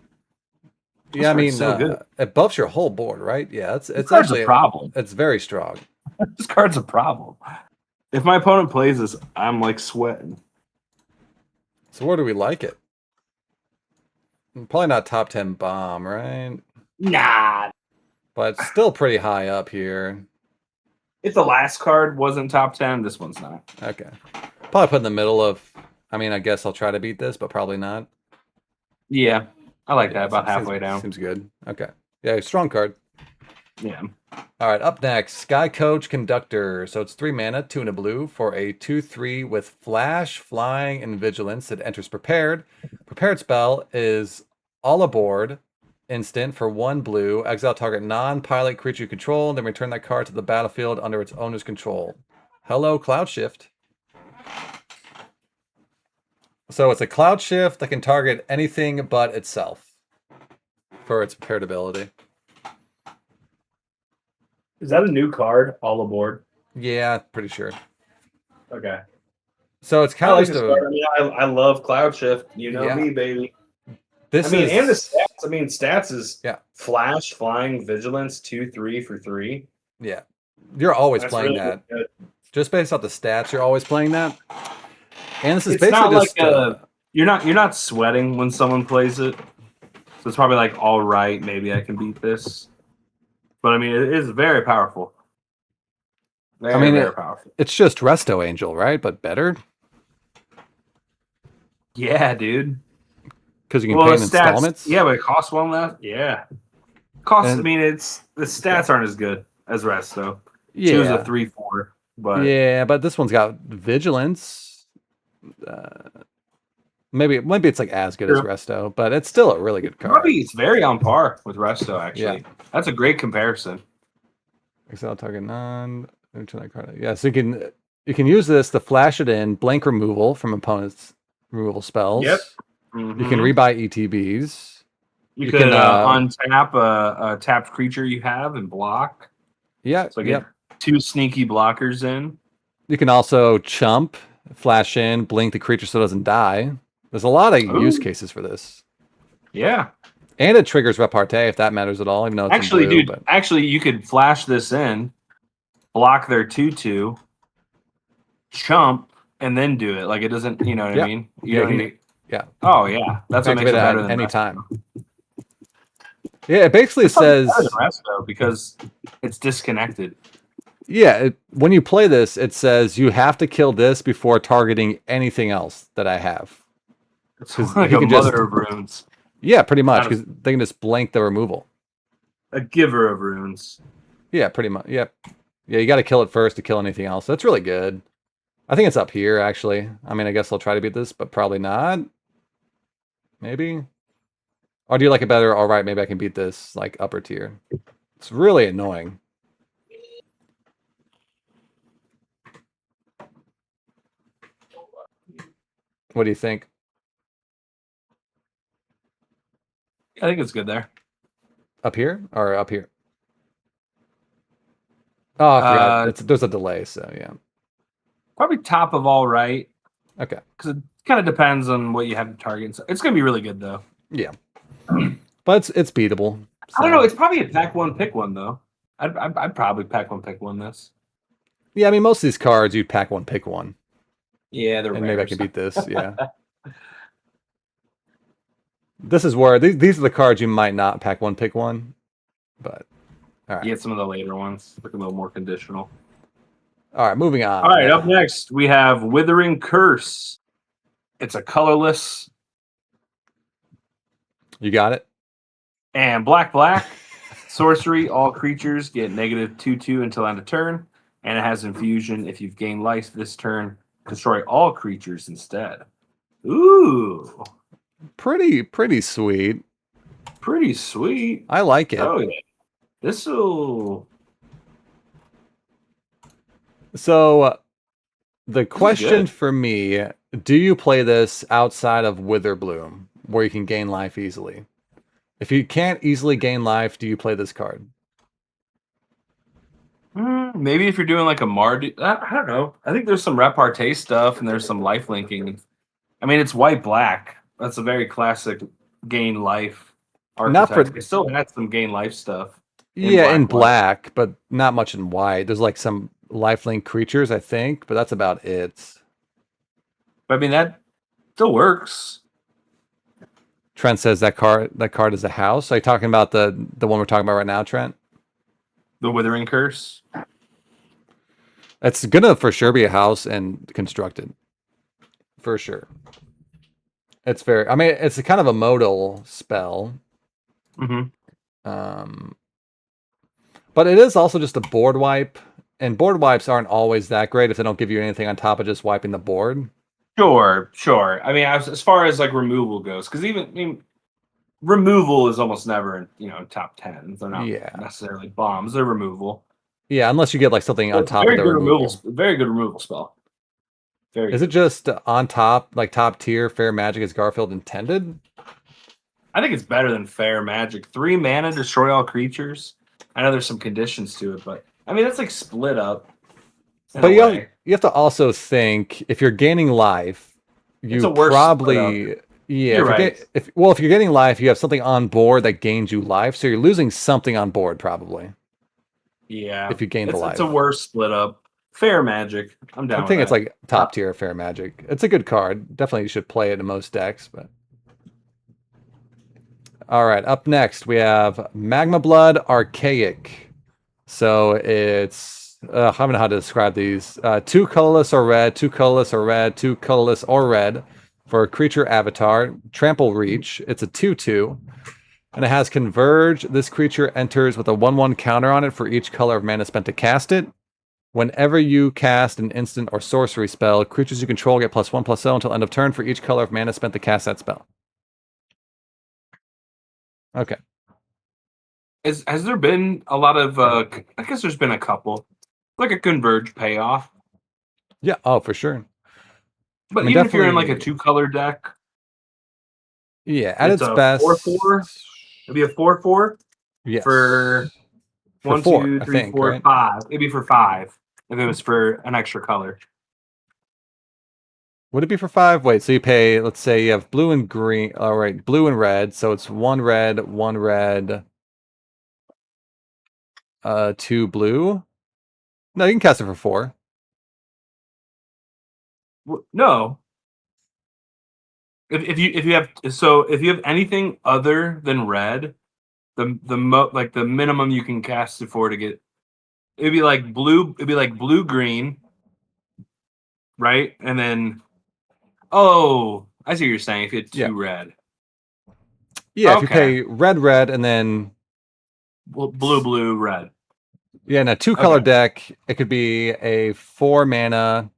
This Yeah, I card's mean, so good. it buffs your whole board, right? Yeah, it's This card's actually a problem. It's very strong. This card's a problem. If my opponent plays this, I'm like sweating. So where do we like it? Probably not top 10 bomb, right? Nah. But still pretty high up here. If the last card wasn't top 10, this one's not. Okay. Probably put in the middle of, I mean, I guess I'll try to beat this, but probably not. Yeah, I like Yeah, that. About seems- halfway down. Seems good. Okay. Yeah, strong card. Yeah. All right, up next, Sky Coach Conductor. So it's 3 mana, 2 and a blue for a 2/3 with flash, flying, and vigilance. It enters prepared. Prepared spell is all aboard. instant for 1 blue. Exile target non-pilot creature you control, then return that card to the battlefield under its owner's control. Hello, Cloud Shift. So it's a Cloud Shift that can target anything but itself for its paired ability. Is that a new card? All aboard. Yeah, pretty sure. Okay. So it's I kind of like just this a. card. I mean, I love Cloud Shift. You know Yeah. me, baby. This I mean, is and the stats. I mean, stats is Yeah. Flash, Flying, Vigilance, 2/3 for 3. Yeah, you're always That's playing really that. good. Just based off the stats, you're always playing that. And this is It's basically not just like you're not sweating when someone plays it. So it's probably like, all right, maybe I can beat this. But I mean, it is very powerful. Very, very powerful. it's just Resto Angel, right? But better Yeah, dude. because you can pay in stats, installments. yeah, but it costs one less. Yeah. Costs. And- I mean, it's the stats aren't as good as rest, though. yeah, Choose a 3/4, but yeah, but this one's got vigilance. Maybe it's like as good as True. Resto, but it's still a really good card. probably it's very on par with Resto. Actually, that's a great comparison. Exile target non. Return that card. Yeah, so you can use this to flash it in blank removal from opponents' removal spells. Yep. You Mhm. can rebuy ETBs. You can, could untap a tapped creature you have and block. Yeah, So get 2 sneaky blockers in. You can also chump, flash in, blink the creature so it doesn't die. There's a lot of use cases for this. Yeah. And it triggers repartee if that matters at all, even though it's Actually, in blue, dude, but actually, you could flash this in, block their 2/2, chump, and then do it. Like, it doesn't, you know what Yeah. I mean? You Yeah, don't you need yeah. Oh, yeah. That's what makes Activate it it better at than any Resto. time. Yeah, it basically It's probably says better than Resto because it's disconnected. when you play this, it says you have to kill this before targeting anything else that I have. It's 'Cause like he a can mother just- of runes, Yeah, pretty much, Not a- because they can just blank the removal. a giver of runes. Yeah, pretty much. Yep. Yeah, you got to kill it first to kill anything else. That's really good. I think it's up here, actually. I mean, I guess I'll try to beat this, but probably not. Maybe. Or do you like it better? All right, maybe I can beat this, like, upper tier. It's really annoying. What do you think? I think it's good there. Up here or up here? Oh, I forgot. There's a delay, so yeah. Probably top of all right, Okay. because it kind of depends on what you have to target. So it's going to be really good, though. Yeah. But it's beatable. I don't so- know. It's probably a pack one, pick one, though. I'd probably pack one, pick one this. Yeah, I mean, most of these cards, you'd pack one, pick one. Yeah, they're And maybe I rares. can beat this, yeah. This is where these are the cards you might not pack one, pick one. But all right. You get some of the later ones, look a little more conditional. All right, moving on. All right, up next we have Withering Curse. It's a colorless You got it? and black. Sorcery. All creatures get -2/2 until end of turn, and it has infusion. If you've gained life this turn, destroy all creatures instead. Ooh, Pretty sweet. pretty sweet. I like it. Oh yeah, this will. So the question good. for me, do you play this outside of Witherbloom, where you can gain life easily? If you can't easily gain life, do you play this card? Maybe if you're doing like a Mard, I don't know. I think there's some repartee stuff and there's some life linking. I mean, it's white-black. That's a very classic gain life Not archetype. for- It still had some gain life stuff. Yeah, in black. black, but not much in white. There's like some lifelink creatures, I think, but that's about it. But I mean, that still works. Trent says that card is a house. Are you talking about the one we're talking about right now, Trent? The Withering Curse. It's gonna for sure be a house and constructed. For sure. It's very, I mean, it's a kind of a modal spell. Mm-hmm. But it is also just a board wipe, and board wipes aren't always that great if they don't give you anything on top of just wiping the board. Sure. I mean, as far as like removal goes, because removal is almost never top 10. They're not Yeah. necessarily bombs. They're removal. Yeah, unless you get like something on It's top of very the good removal. Very good removal spell. Very Is good. it just on top, like top tier, fair magic as Garfield intended? I think it's better than fair magic. 3 mana, destroy all creatures. I know there's some conditions to it, but I mean that's like split up in But a you have, way. you have to also think if you're gaining life, It's you a worse split up. probably yeah. You're If you're right. if you're getting life, you have something on board that gains you life, so you're losing something on board probably Yeah. if you gain the It's a life. worse split up. Fair magic. I'm I down with think it's that. like top tier fair magic. It's a good card. Definitely you should play it in most decks. But all right, up next we have Magma Blood Archaic. So it's I don't know how to describe these. 2 colorless or red, 2 colorless or red, 2 colorless or red for a creature avatar. Trample Reach. It's a 2/2. And it has Converge. This creature enters with a 1/1 counter on it for each color of mana spent to cast it. Whenever you cast an instant or sorcery spell, creatures you control get +1/+0 until end of turn for each color of mana spent to cast that spell. Okay. Has there been a lot of I guess there's been a couple. Like a converge payoff. Yeah. Oh, for sure. But I mean, even if you're in like a definitely. 2-color deck, Yeah. At it's its a best. 4/4. It'd be a 4/4 Yes. for For 1, 4, 2, I 3, think, 4, right? 5. It'd be for 5 if it was for an extra color. Would it be for 5? Wait, so you pay, let's say you have blue and green. All right, blue and red. So it's 1 red, 1 red, 2 blue. No, you can cast it for 4. No. If you have anything other than red, the minimum you can cast it for to get it'd be like blue green, right? And then I see what you're saying. If you had Yeah. 2 red. Yeah, if you Okay. pay red, red, and then Well, blue, red. yeah, in a 2-color Okay. deck, it could be a 4 mana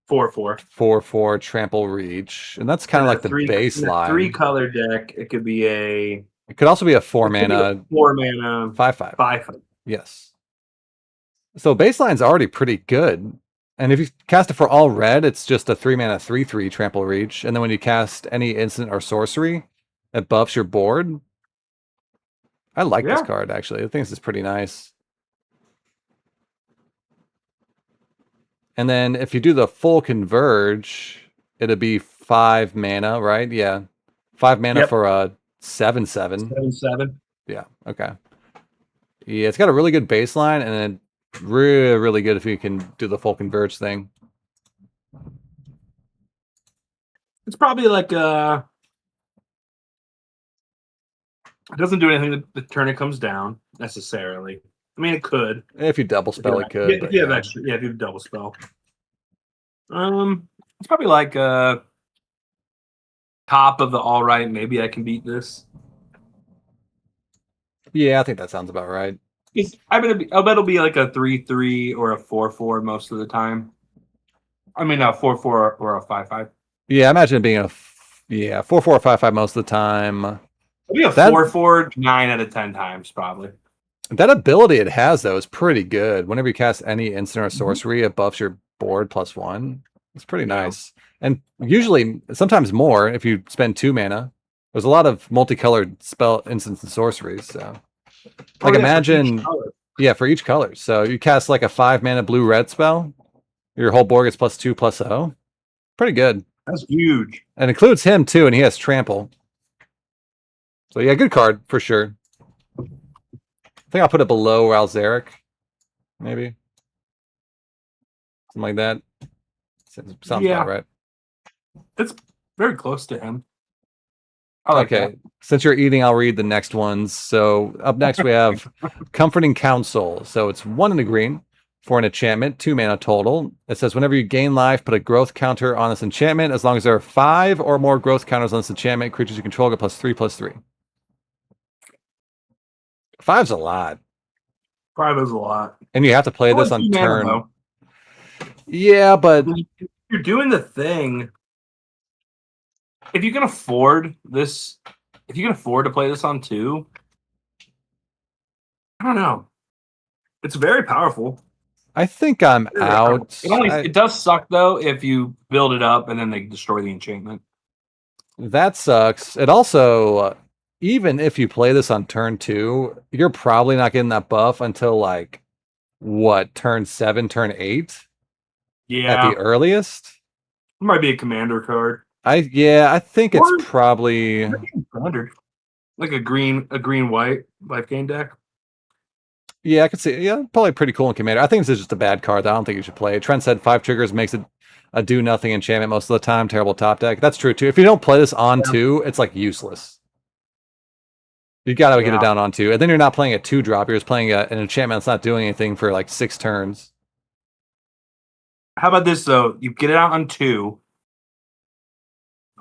4/4. 4/4 trample reach, and that's kind And of in like the in a baseline. 3-color deck, it could be a It could also be a 4 it could be a mana 4 mana 5/5. 5. Yes. So baseline's already pretty good. And if you cast it for all red, it's just a 3 mana 3/3 trample reach. And then when you cast any instant or sorcery, it buffs your board. I like this Yeah. card actually. I think this is pretty nice. And then if you do the full converge, it'd be 5 mana, right? Yeah. 5 mana Yep. for a 7/7. 7/7. Yeah, okay. Yeah, it's got a really good baseline, and then really, really good if you can do the full converge thing. It's probably like it doesn't do anything the turn it comes down necessarily. I mean, it could. If you double spell, it could, If but you have yeah. extra, if you have double spell. It's probably like top of the all right. Maybe I can beat this. Yeah, I think that sounds about right. I bet it'll be like a 3/3 or a 4/4 most of the time. I mean, a 4/4 or a 5/5. Yeah, I imagine it being a 4/4 or 5/5 most of the time. It'll be a That- 4/4 9 out of 10 times probably. That ability it has though is pretty good. Whenever you cast any instant or sorcery, it buffs your board +1. It's pretty Yeah. nice. And usually, sometimes more if you spend 2 mana. There's a lot of multicolored spell instants and sorceries. So, like, yeah, imagine, for each color. So you cast like a 5 mana blue red spell, your whole board gets +2/+0. Pretty good. That's huge. And includes him too, and he has trample. So yeah, good card for sure. I think I'll put it below Ralzeric, maybe something like that. Sounds about right. It's very close to him. I like Okay, since you're eating, I'll read the next ones. So up next we have Comforting Counsel. So it's 1 in the green for an enchantment, 2 mana total. It says whenever you gain life, put a growth counter on this enchantment. As long as there are 5 or more growth counters on this enchantment, creatures you control get +3/+3. 5's a lot. 5 is a lot. And you have to play Only this on 2 mana, turn. though. Yeah, but You're doing the thing. if you can afford this, if you can afford to play this on 2, I don't know. It's very powerful. I think I'm out. It does suck though if you build it up and then they destroy the enchantment. That sucks. It also, even if you play this on turn 2, you're probably not getting that buff until like what, turn 7, turn 8 at Yeah, the earliest. it might be a commander card. I think Or- it's probably Commander. Like a green white life gain deck. I could see probably pretty cool in Commander. I think this is just a bad card. I don't think you should play it. Trent said 5 triggers makes it a do nothing enchantment most of the time. Terrible top deck. That's true too. If you don't play this on 2, it's like useless. You gotta get it down on 2, and then you're not playing a 2-drop. You're just playing an enchantment that's not doing anything for like 6 turns. How about this though? You get it out on 2.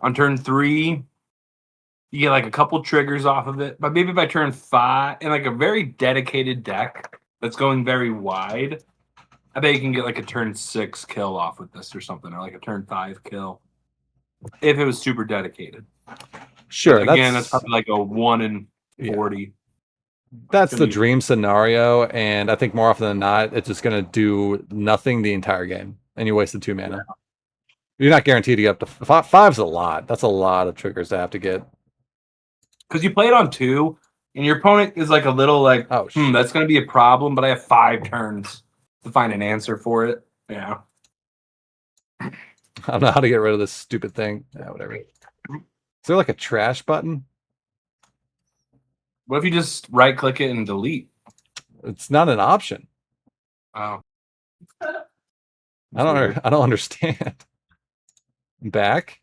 On turn 3, you get like a couple triggers off of it, but maybe by turn 5, in like a very dedicated deck that's going very wide, I bet you can get like a turn 6 kill off with this or something, or like a turn 5 kill if it was super dedicated. Sure, Again, that's probably like a 1 in 40. Yeah. That's the dream scenario, and I think more often than not, it's just gonna do nothing the entire game, and you wasted 2 mana. Yeah. You're not guaranteed to get up to 5's a lot. That's a lot of triggers to have to get. Because you play it on 2, and your opponent is like a little like, that's going to be a problem, but I have 5 turns to find an answer for it. Yeah. I don't know how to get rid of this stupid thing. Yeah, whatever. Is there like a trash button? What if you just right-click it and delete? It's not an option. Oh. I don't understand. Back?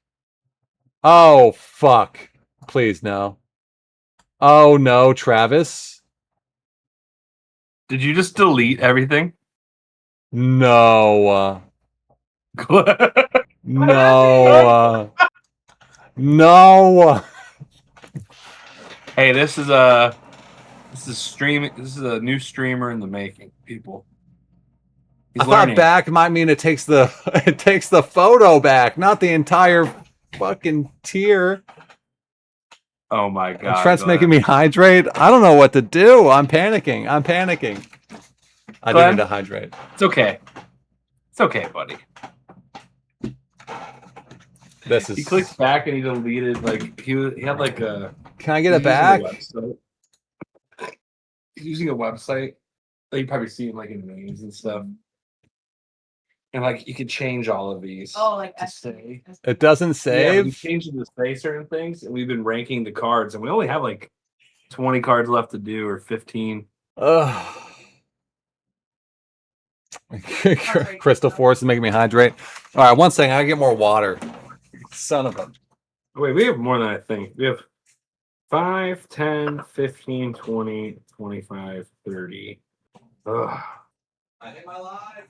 Oh, fuck. Please, no. Oh, no, Travis. Did you just delete everything? No. No. No. Hey, this is a new streamer in the making, people. He's learning. Back might mean it takes the photo back, not the entire fucking tier. Oh my god. Trent's making me hydrate. I don't know what to do. I'm panicking. I do need to hydrate. It's okay. It's okay, buddy. He clicked back and he deleted like he had like a. Can I get it back? He's using a website that you probably see like in names and stuff. And like you could change all of these. Oh, like to say. It doesn't save. Yeah, we changed it to say certain things, and we've been ranking the cards, and we only have like 20 cards left to do, or 15. Crystal Force is making me hydrate. All right, one second. I gotta get more water. Son of a. Wait, we have more than I think. We have 5, 10, 15, 20, 25, 30. Ugh. I hit my live.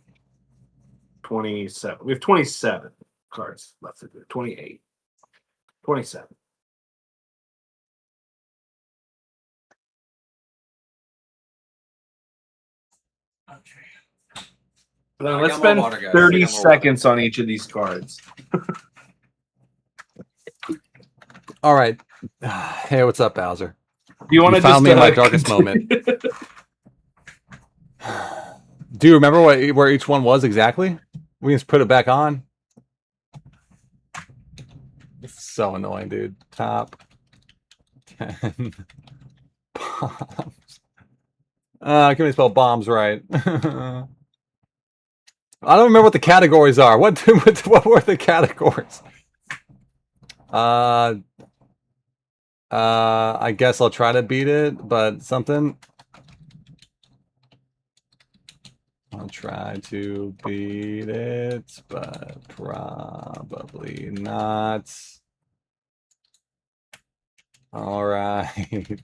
27. We have 27 cards left to do. 28. 27. Okay. Let's spend 30 seconds on each of these cards. All right. Hey, what's up, Bowser? Do you want to found me in my darkest moment? Do you remember where each one was exactly? We can just put it back on. It's so annoying, dude. Top 10 bombs. Can we spell bombs right? I don't remember what the categories are. What were the categories? I guess I'll try to beat it, but something. I'll try to beat it, but probably not. All right.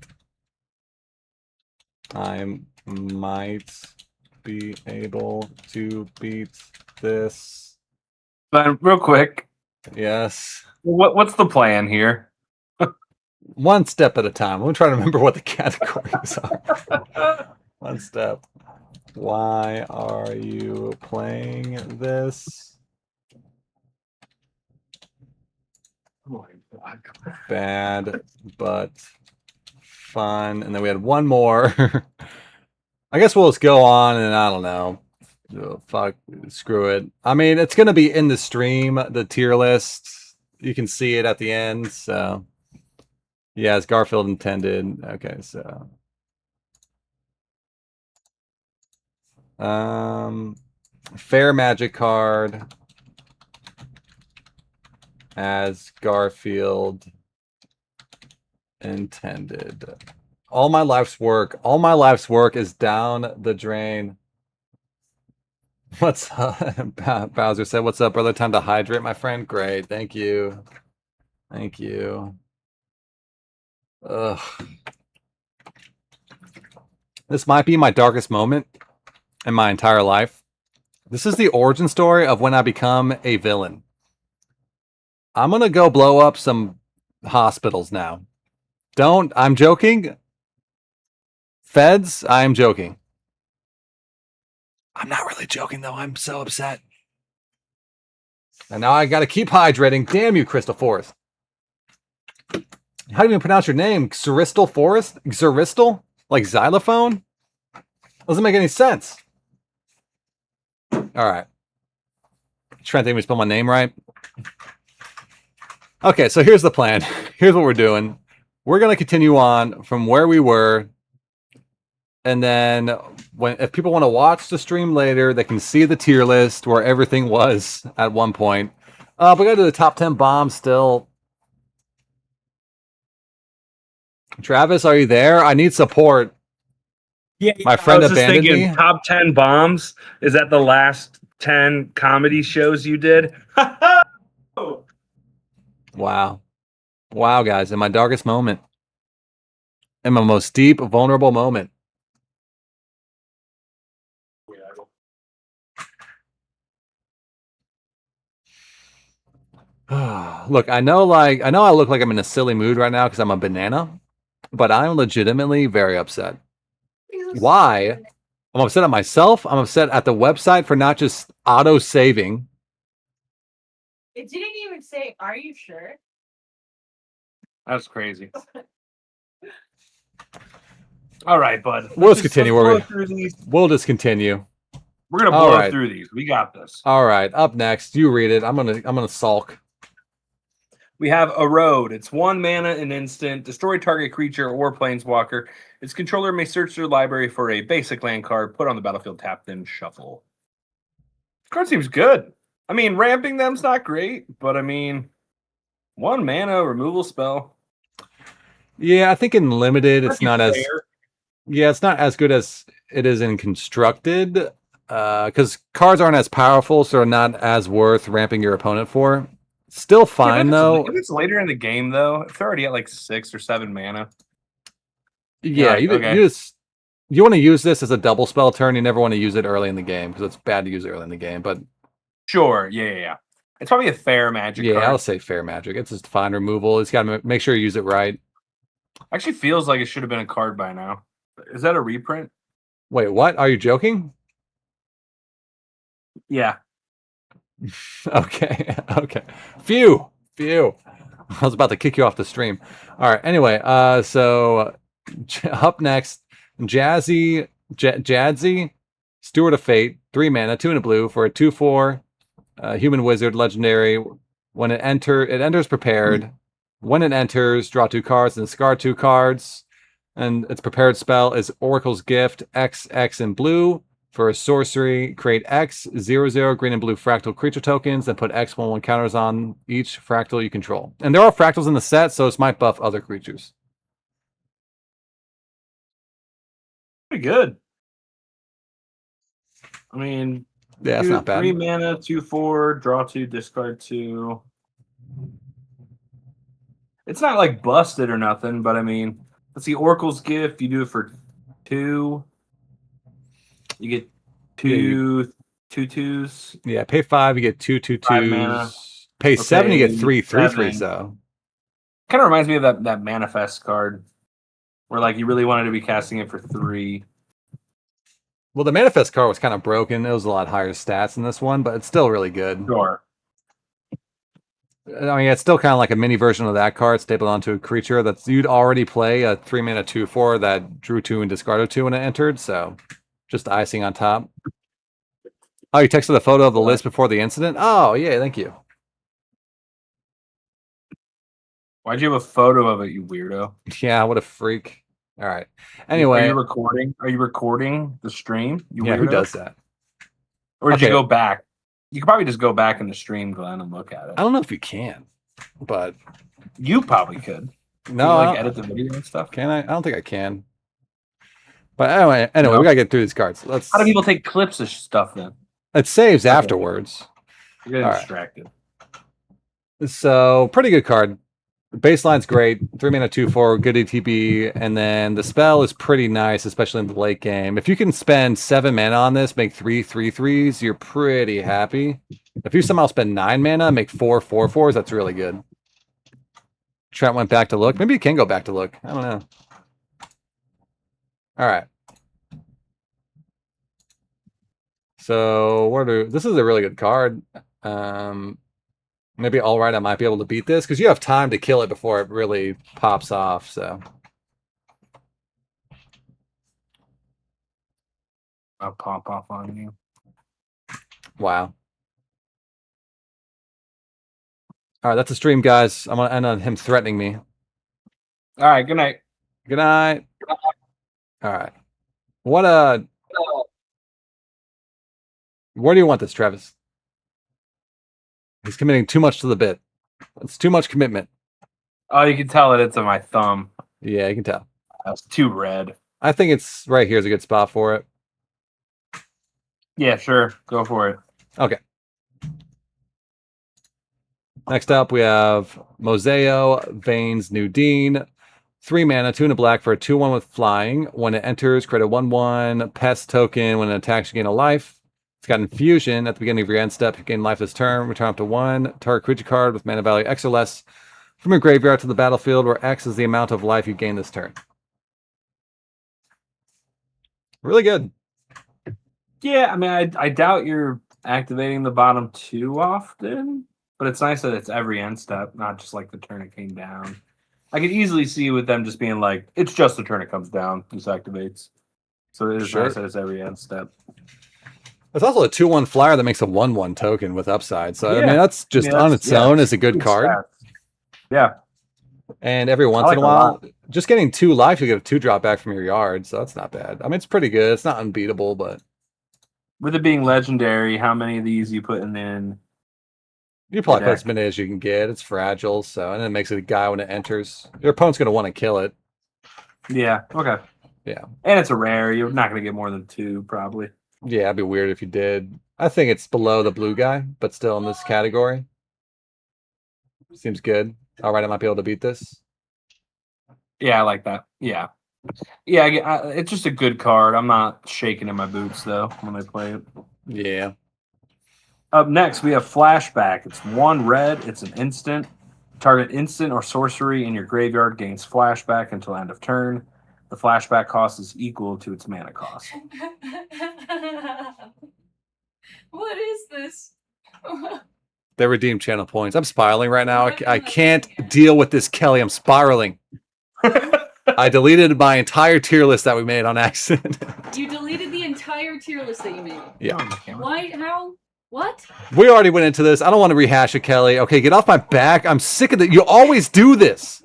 I might be able to beat this. But real quick. Yes. What's the plan here? One step at a time. I'm trying to remember what the categories are. One step. Why are you playing this? Oh my Bad, but fun. And then we had one more. I guess we'll just go on and I don't know. Oh, fuck, screw it. I mean, it's going to be in the stream, the tier list. You can see it at the end. So, yeah, as Garfield intended. Okay, so. Fair magic card as Garfield intended. All my life's work is down the drain. What's up? Bowser said, "What's up, brother? Time to hydrate, my friend." Great, thank you, thank you. Ugh. This might be my darkest moment in my entire life. This is the origin story of when I become a villain. I'm gonna go blow up some hospitals now. I'm joking. Feds, I'm joking. I'm not really joking though. I'm so upset. And now I gotta keep hydrating. Damn you, Crystal Forest. How do you even pronounce your name? Xeristal Forest? Xeristal? Like xylophone? Doesn't make any sense. Alright. Trying to think we spell my name right. Okay, so here's the plan. Here's what we're doing. We're gonna continue on from where we were. And then if people want to watch the stream later, they can see the tier list where everything was at one point. We gotta do the top 10 bombs still. Travis, are you there? I need support. Yeah, My friend I was just abandoned thinking, me. top 10 bombs. Is that the last 10 comedy shows you did? Wow. Wow, guys, in my darkest moment. In my most deep, vulnerable moment. Look, I know I look like I'm in a silly mood right now because I'm a banana, but I'm legitimately very upset. Why? I'm upset at myself. I'm upset at the website for not just auto saving. It didn't even say, "Are you sure?" That's crazy. All right, bud. We'll just continue. Let's blow through these. We'll just continue. We're gonna All blow right. through these. We got this. All right. Up next, you read it. I'm gonna sulk. We have Erode. It's 1 mana, an instant. Destroy target creature or planeswalker. Its controller may search their library for a basic land card, put on the battlefield, tap, then shuffle. This card seems good. I mean, ramping them's not great, but I mean, 1 mana removal spell. Yeah, I think in limited, it's not as. Fair. Yeah, it's not as good as it is in constructed, because cards aren't as powerful, so they're not as worth ramping your opponent for. Still fine though. If it's later in the game though, if they're already at like 6 or 7 mana. Yeah, Right, you want to use this as a double spell turn. You never want to use it early in the game because it's bad to use it early in the game. But Sure, yeah. It's probably a fair magic card. I'll say fair magic. It's just fine removal. It's got to make sure you use it right. Actually feels like it should have been a card by now. Is that a reprint? Wait, what? Are you joking? Yeah. Okay. Phew. I was about to kick you off the stream. All right. Anyway, so up next, Jadzzy, Steward of Fate, 3 mana, 2 and a blue for a 2/4 human wizard legendary. When it enters prepared. When it enters, draw 2 cards and discard 2 cards. And its prepared spell is Oracle's Gift, XX in blue. For a sorcery, create X, 0/0 green and blue fractal creature tokens, and put X/1/1 counters on each fractal you control. And there are fractals in the set, so this might buff other creatures. Pretty good. I mean, yeah, it's not bad. 3 mana, 2/4, draw 2, discard 2. It's not like busted or nothing, but I mean, let's see, Oracle's Gift, you do it for 2. You get 2 2/2s. Yeah, pay 5, you get 2 5 mana. 2/2s. Pay 7, you get 3 7. 3/3s, though. Kind of reminds me of that manifest card, where like you really wanted to be casting it for 3. Well, the manifest card was kind of broken. It was a lot higher stats in this one, but it's still really good. Sure. I mean, it's still kind of like a mini version of that card stapled onto a creature that's you'd already play a 3-mana 2/4 that drew 2 and discarded 2 when it entered. So just icing on top. Oh, you texted a photo of the list before the incident? Oh, yeah, thank you. Why'd you have a photo of it, you weirdo? Yeah, what a freak. All right. Are Anyway, you recording? Are you recording the stream? You yeah, weirdo? who does that? Or did you Okay. go back? You could probably just go back in the stream, Glenn, and look at it. I don't know if you can, but You probably could. no, Can you, I like don't- edit the video and stuff. can I? I don't think I can. But anyway, No? we gotta get through these cards. Let's. How do people take clips of stuff then? It saves Okay. afterwards. You're getting All right. distracted. So pretty good card. Baseline's great. 3-mana 2/4, good ETB, and then the spell is pretty nice, especially in the late game. If you can spend 7 mana on this, make 3 3/3s, you're pretty happy. If you somehow spend 9 mana, make 4 4/4s, that's really good. Trent went back to look. Maybe you can go back to look. I don't know. All right. So this is a really good card. Maybe all right, I might be able to beat this because you have time to kill it before it really pops off. So I'll pop off on you. wow. All right, that's a stream, guys. I'm gonna end on him threatening me. All right. Good night. Good night. All right. Where do you want this, Travis? He's committing too much to the bit. It's too much commitment. Oh, you can tell that it's on my thumb. Yeah, you can tell. That's too red. I think it's right here is a good spot for it. Yeah, sure. Go for it. Okay. Next up, we have Moseo, Veins, Nudine. 3 mana, 2 and a black for a 2/1 with flying. When it enters, create a 1/1 pest token. When it attacks, you gain a life. It's got Infusion. At the beginning of your end step, you gain life this turn. Return up to 1. Target creature card with mana value X or less from your graveyard to the battlefield, where X is the amount of life you gain this turn. Really good. Yeah, I mean, I doubt you're activating the bottom 2 often, but it's nice that it's every end step, not just like the turn it came down. I could easily see with them just being like, it's just the turn it comes down, this activates. So it is Sure. nice that it's every end step. It's also a 2/1 flyer that makes a 1/1 token with upside. So I Yeah. mean, that's just on its own is a good card. stats. Yeah. And every once like in a it a while, just getting 2 life, you get a 2-drop back from your yard. So that's not bad. I mean, it's pretty good. It's not unbeatable, but With it being legendary, how many of these you putting in? you probably put deck. as many as you can get. It's fragile, so and it makes it a guy when it enters. Your opponent's going to want to kill it. Yeah. Okay. Yeah. And it's a rare. You're not going to get more than 2, probably. Yeah, it'd be weird if you did. I think it's below the blue guy, but still in this category. Seems good. All right, I might be able to beat this. Yeah, I like that. Yeah. Yeah, it's just a good card. I'm not shaking in my boots, though, when I play it. Yeah. Up next, we have Flashback. It's 1 red. It's an instant. Target instant or sorcery in your graveyard gains Flashback until end of turn. The Flashback cost is equal to its mana cost. What is this? They redeemed channel points. I'm spiraling right now. I can't deal with this, Kelly. I'm spiraling. I deleted my entire tier list that we made on accident. You deleted the entire tier list that you made. Yeah. Why? How? What? We already went into this. I don't want to rehash it, Kelly. Okay, get off my back. I'm sick of it. You always do this.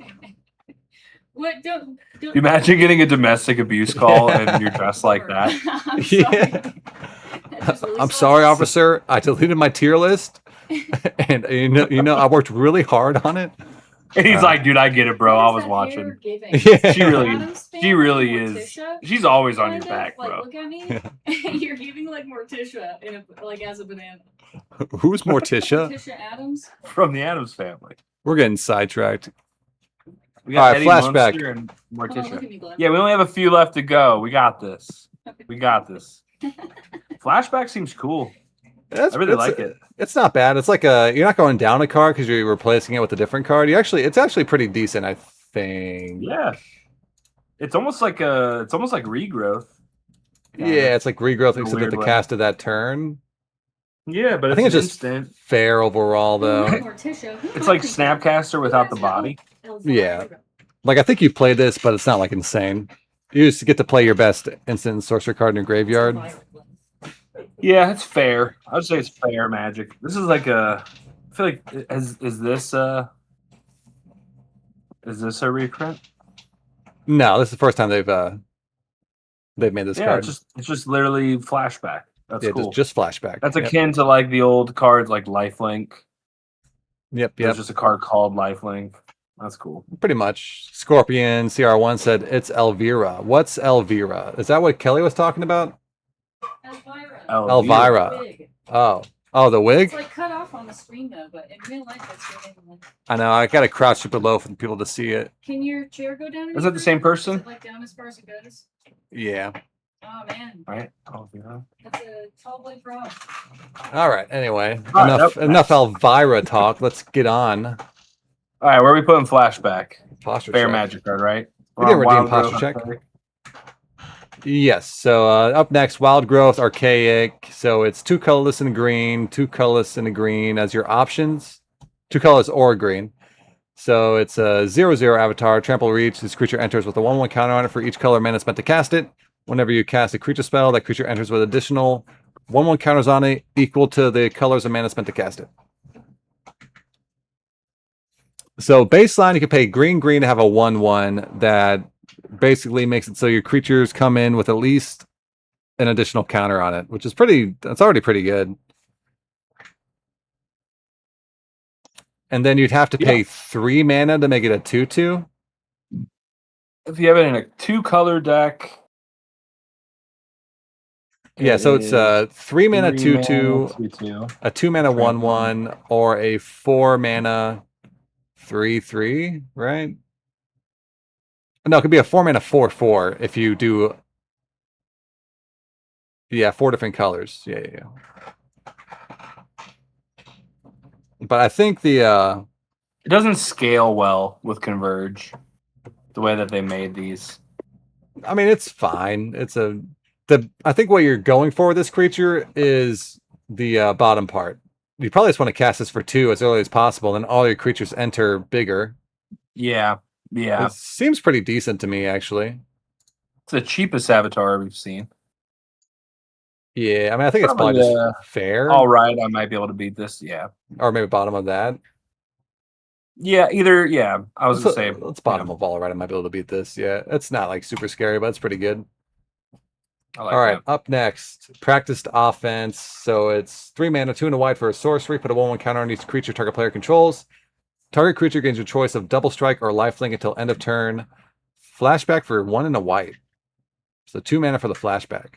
What? Don't. Imagine getting a domestic abuse call and you're dressed like that. I'm sorry. Yeah. That just really I'm sorry, sucks. officer. I deleted my tier list, and you know, I worked really hard on it. And he's like, dude, I get it, bro. What I is was that watching. hair giving? Yeah. She really is. Morticia, She's always on your kind of? back, Like, bro. look at me. You're giving like Morticia in a, like as a banana. Who's Morticia? Morticia Adams. From the Adams family. We're getting sidetracked. We All got right, Eddie flashback. Munster and Hold on, look Morticia. at me, Glenn. Yeah, we only have a few left to go. We got this. We got this. Flashback seems cool. I really like it. It's not bad. It's like you're not going down a card because you're replacing it with a different card. It's actually pretty decent, I think. Yeah. It's almost like regrowth. Yeah, it's like regrowth In a except weird at the way. cast of that turn. Yeah, but I it's think it's an just instant. fair overall, though. It's like Snapcaster without the body. Yeah. Like, I think you play this, but it's not like insane. You just get to play your best instant and sorcery card in your graveyard. Yeah, it's fair. I would say it's fair Magic. This is like a. I feel like is this a reprint? No, this is the first time they've made this Yeah, card. it's just literally flashback. That's Yeah, cool. just flashback. That's Yep. akin to like the old cards like Lifelink. Yep, There's yep. just a card called Lifelink. That's cool. Pretty much. Scorpion CR1 said it's Elvira. What's Elvira? Is that what Kelly was talking about? Elvira. Oh, the wig? It's like cut off on the screen though, but in real life it's really. I know. I got to crouch super low for people to see it. Can your chair go down? Is that the same person? Is it like down as far as it goes? Yeah. Oh man, Right? Elvira. that's a tall boy frog. All right. Anyway, All right, enough Elvira talk. Let's get on. All right, where are we putting flashback? Posture Fair check. Magic card, right? We did We're on redeem Wild posture Growth, check. Archaic. Yes. So up next, Wild Growth, Archaic. So it's 2 colorless and a green, 2 colorless and a green as your options. 2 colors or a green. So it's a 0/0 avatar, trample reach. This creature enters with a 1/1 counter on it for each color mana spent to cast it. Whenever you cast a creature spell, that creature enters with additional 1/1 counters on it equal to the colors of mana spent to cast it. So baseline, you can pay green to have a 1/1 that basically makes it so your creatures come in with at least an additional counter on it, which is that's already pretty good. And then you'd have to pay 3 mana to make it a 2/2. If you have it in a 2-color deck. Yeah, so it's a 3 mana 2/2, 2/2. a 2 mana 1/1, or a 4 mana 3/3, right? No, it could be a 4 mana 4/4 if you do. Yeah, 4 different colors. Yeah. But I think the It doesn't scale well with Converge, the way that they made these. I mean, it's fine. I think what you're going for with this creature is the bottom part. You probably just want to cast this for 2 as early as possible, and all your creatures enter bigger. Yeah. It seems pretty decent to me, actually. It's the cheapest avatar we've seen. Yeah, I mean, I think it's probably just fair. All right, I might be able to beat this. Yeah. Or maybe bottom of that. Yeah, either. Yeah, I was going to say. Let's bottom of all right. I might be able to beat this. Yeah, it's not like super scary, but it's pretty good. I like All right, that. up next, practiced offense. So it's 3 mana, 2 and a white for a sorcery. Put a 1/1 counter on each creature target player controls. Target creature gains your choice of double strike or lifelink until end of turn. Flashback for 1 and a white. So 2 mana for the flashback.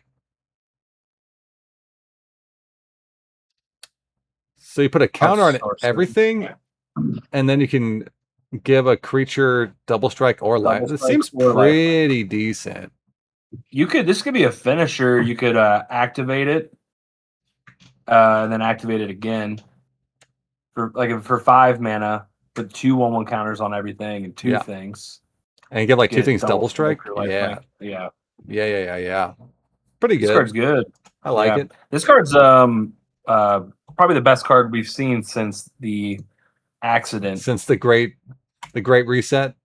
So you put a counter on sorcery. everything, and then you can give a creature double strike or life. This seems pretty decent. This could be a finisher. You could activate it, and then activate it again for 5 mana. Put 2 1/1 counters on everything and 2 things. And give like 2 Get things double strike. Yeah. Pretty good. This card's good. I like it. This card's probably the best card we've seen since the accident. Since the great reset.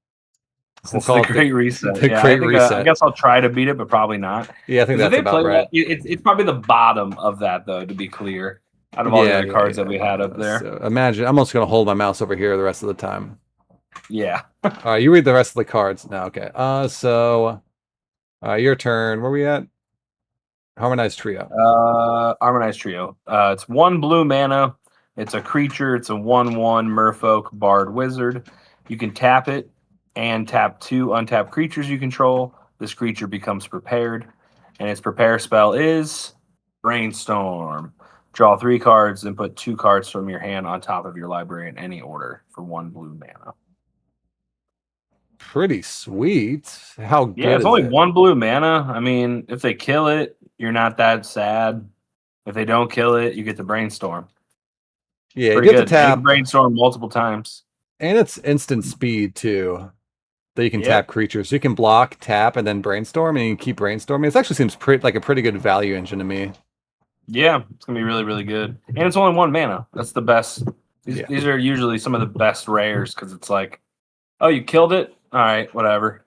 Since the great reset. The great reset. I guess I'll try to beat it, but probably not. Yeah, I think that's about right. It's probably the bottom of that, though, to be clear. Out of all the other cards that we had up there. So imagine, I'm just going to hold my mouse over here the rest of the time. Yeah. All right, you read the rest of the cards now. Okay. Your turn. Where are we at? Harmonized Trio. Harmonized Trio. It's 1 blue mana. It's a creature. It's a 1/1 Merfolk Bard Wizard. You can tap it and tap 2 untapped creatures you control. This creature becomes prepared. And its prepare spell is Brainstorm. Draw 3 cards and put 2 cards from your hand on top of your library in any order for 1 blue mana. Pretty sweet. How good it's is only it? 1 blue mana. I mean, if they kill it, you're not that sad. If they don't kill it, you get the Brainstorm. Yeah, Pretty you get good. to tap. Brainstorm multiple times. And it's instant speed, too. That you can tap creatures. So you can block, tap, and then brainstorm, and you can keep brainstorming. It actually seems like a pretty good value engine to me. Yeah, it's gonna be really, really good. And it's only 1 mana. That's the best. These, Yeah. these are usually some of the best rares because it's like, oh, you killed it? All right, whatever.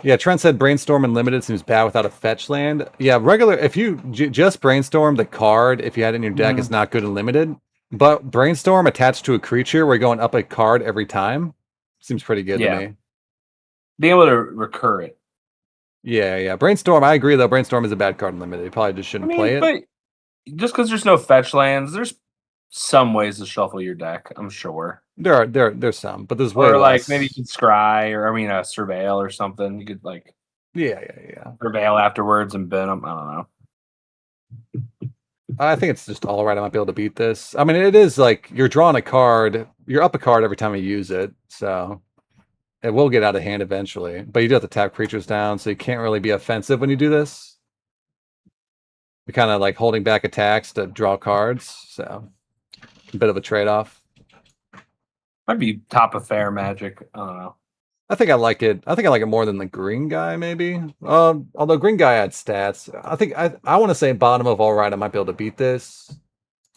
Yeah, Trent said Brainstorm Unlimited seems bad without a fetch land. Yeah, regular, if you just Brainstorm the card, if you had it in your deck, is not good in limited. But Brainstorm attached to a creature where you're going up a card every time seems pretty good to Yeah. me. Being able to recur it. Yeah. Brainstorm, I agree, though. Brainstorm is a bad card in limited. You probably just shouldn't play it. But just because there's no fetch lands, there's some ways to shuffle your deck, I'm sure. There's some, but there's way Or like less. maybe you could scry, or surveil or something. You could like Yeah. surveil afterwards and bin them. I don't know. I think it's just all right. I might be able to beat this. I mean, it is like you're drawing a card, you're up a card every time you use it, so it will get out of hand eventually. But you do have to tap creatures down, so you can't really be offensive when you do this. You're kind of like holding back attacks to draw cards, so a bit of a trade-off. Might be top of fair magic. I don't know. I think I like it. I think I like it more than the green guy, maybe. Although green guy had stats, I think I want to say bottom of all right. I might be able to beat this.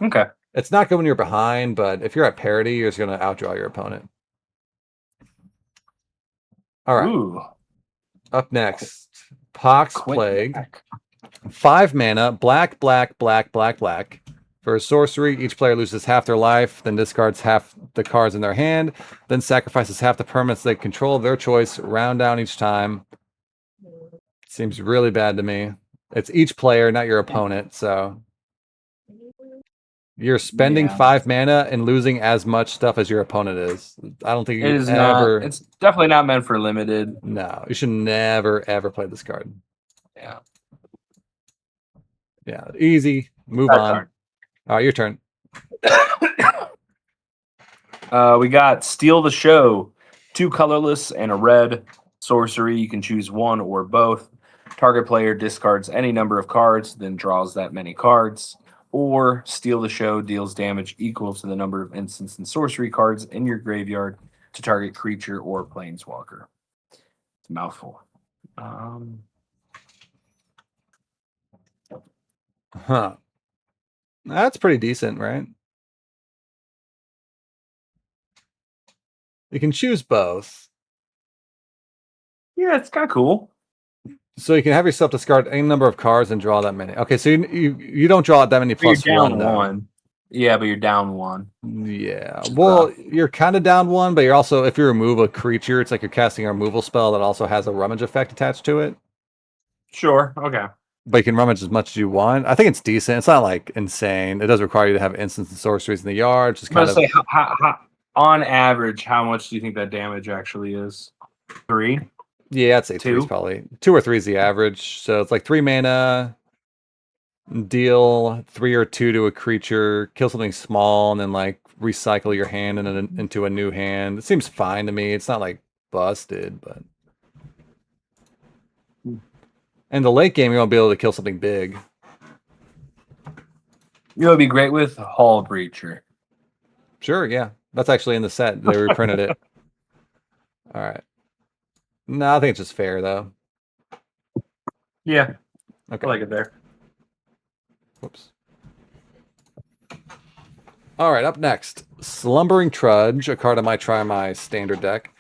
Okay. It's not good when you're behind, but if you're at parity, you're just going to outdraw your opponent. All right. Ooh. Up next, Pox Plague. 5 mana, black. For a sorcery, each player loses half their life, then discards half the cards in their hand, then sacrifices half the permanents they control of their choice, round down each time. Seems really bad to me. It's each player, not your opponent, so you're spending 5 mana and losing as much stuff as your opponent is. I don't think It you is ever. not. It's definitely not meant for limited. No, you should never ever play this card. Yeah. Yeah, easy. Move That on. card. All right, your turn. We got Steal the Show, 2 colorless and a red sorcery. You can choose one or both. Target player discards any number of cards, then draws that many cards. Or Steal the Show deals damage equal to the number of instants and sorcery cards in your graveyard to target creature or planeswalker. It's a mouthful. Huh. That's pretty decent, right? You can choose both. Yeah, it's kind of cool. So you can have yourself discard any number of cards and draw that many. Okay, so you don't draw that many But you're plus down one, one. Yeah, but you're down one. Yeah. Which is Well, rough. you're kind of down one, but you're also, if you remove a creature, it's like you're casting a removal spell that also has a rummage effect attached to it. Sure. Okay. But you can rummage as much as you want. I think it's decent. It's not like insane. It does require you to have instants and sorceries in the yard. Just I'm kind gonna of. say, on average, how much do you think that damage actually is? 3? Yeah, I'd say 3 is 2? probably 2 or 3 is the average. So it's like 3 mana, deal 3 or 2 to a creature, kill something small, and then like recycle your hand into a new hand. It seems fine to me. It's not like busted, but. In the late game, you won't be able to kill something big. You know, it'd be great with Hall Breacher. Sure, yeah. That's actually in the set. They reprinted it. All right. No, I think it's just fair, though. Yeah, Okay. I like it there. Whoops. All right, up next. Slumbering Trudge, a card I might try my standard deck.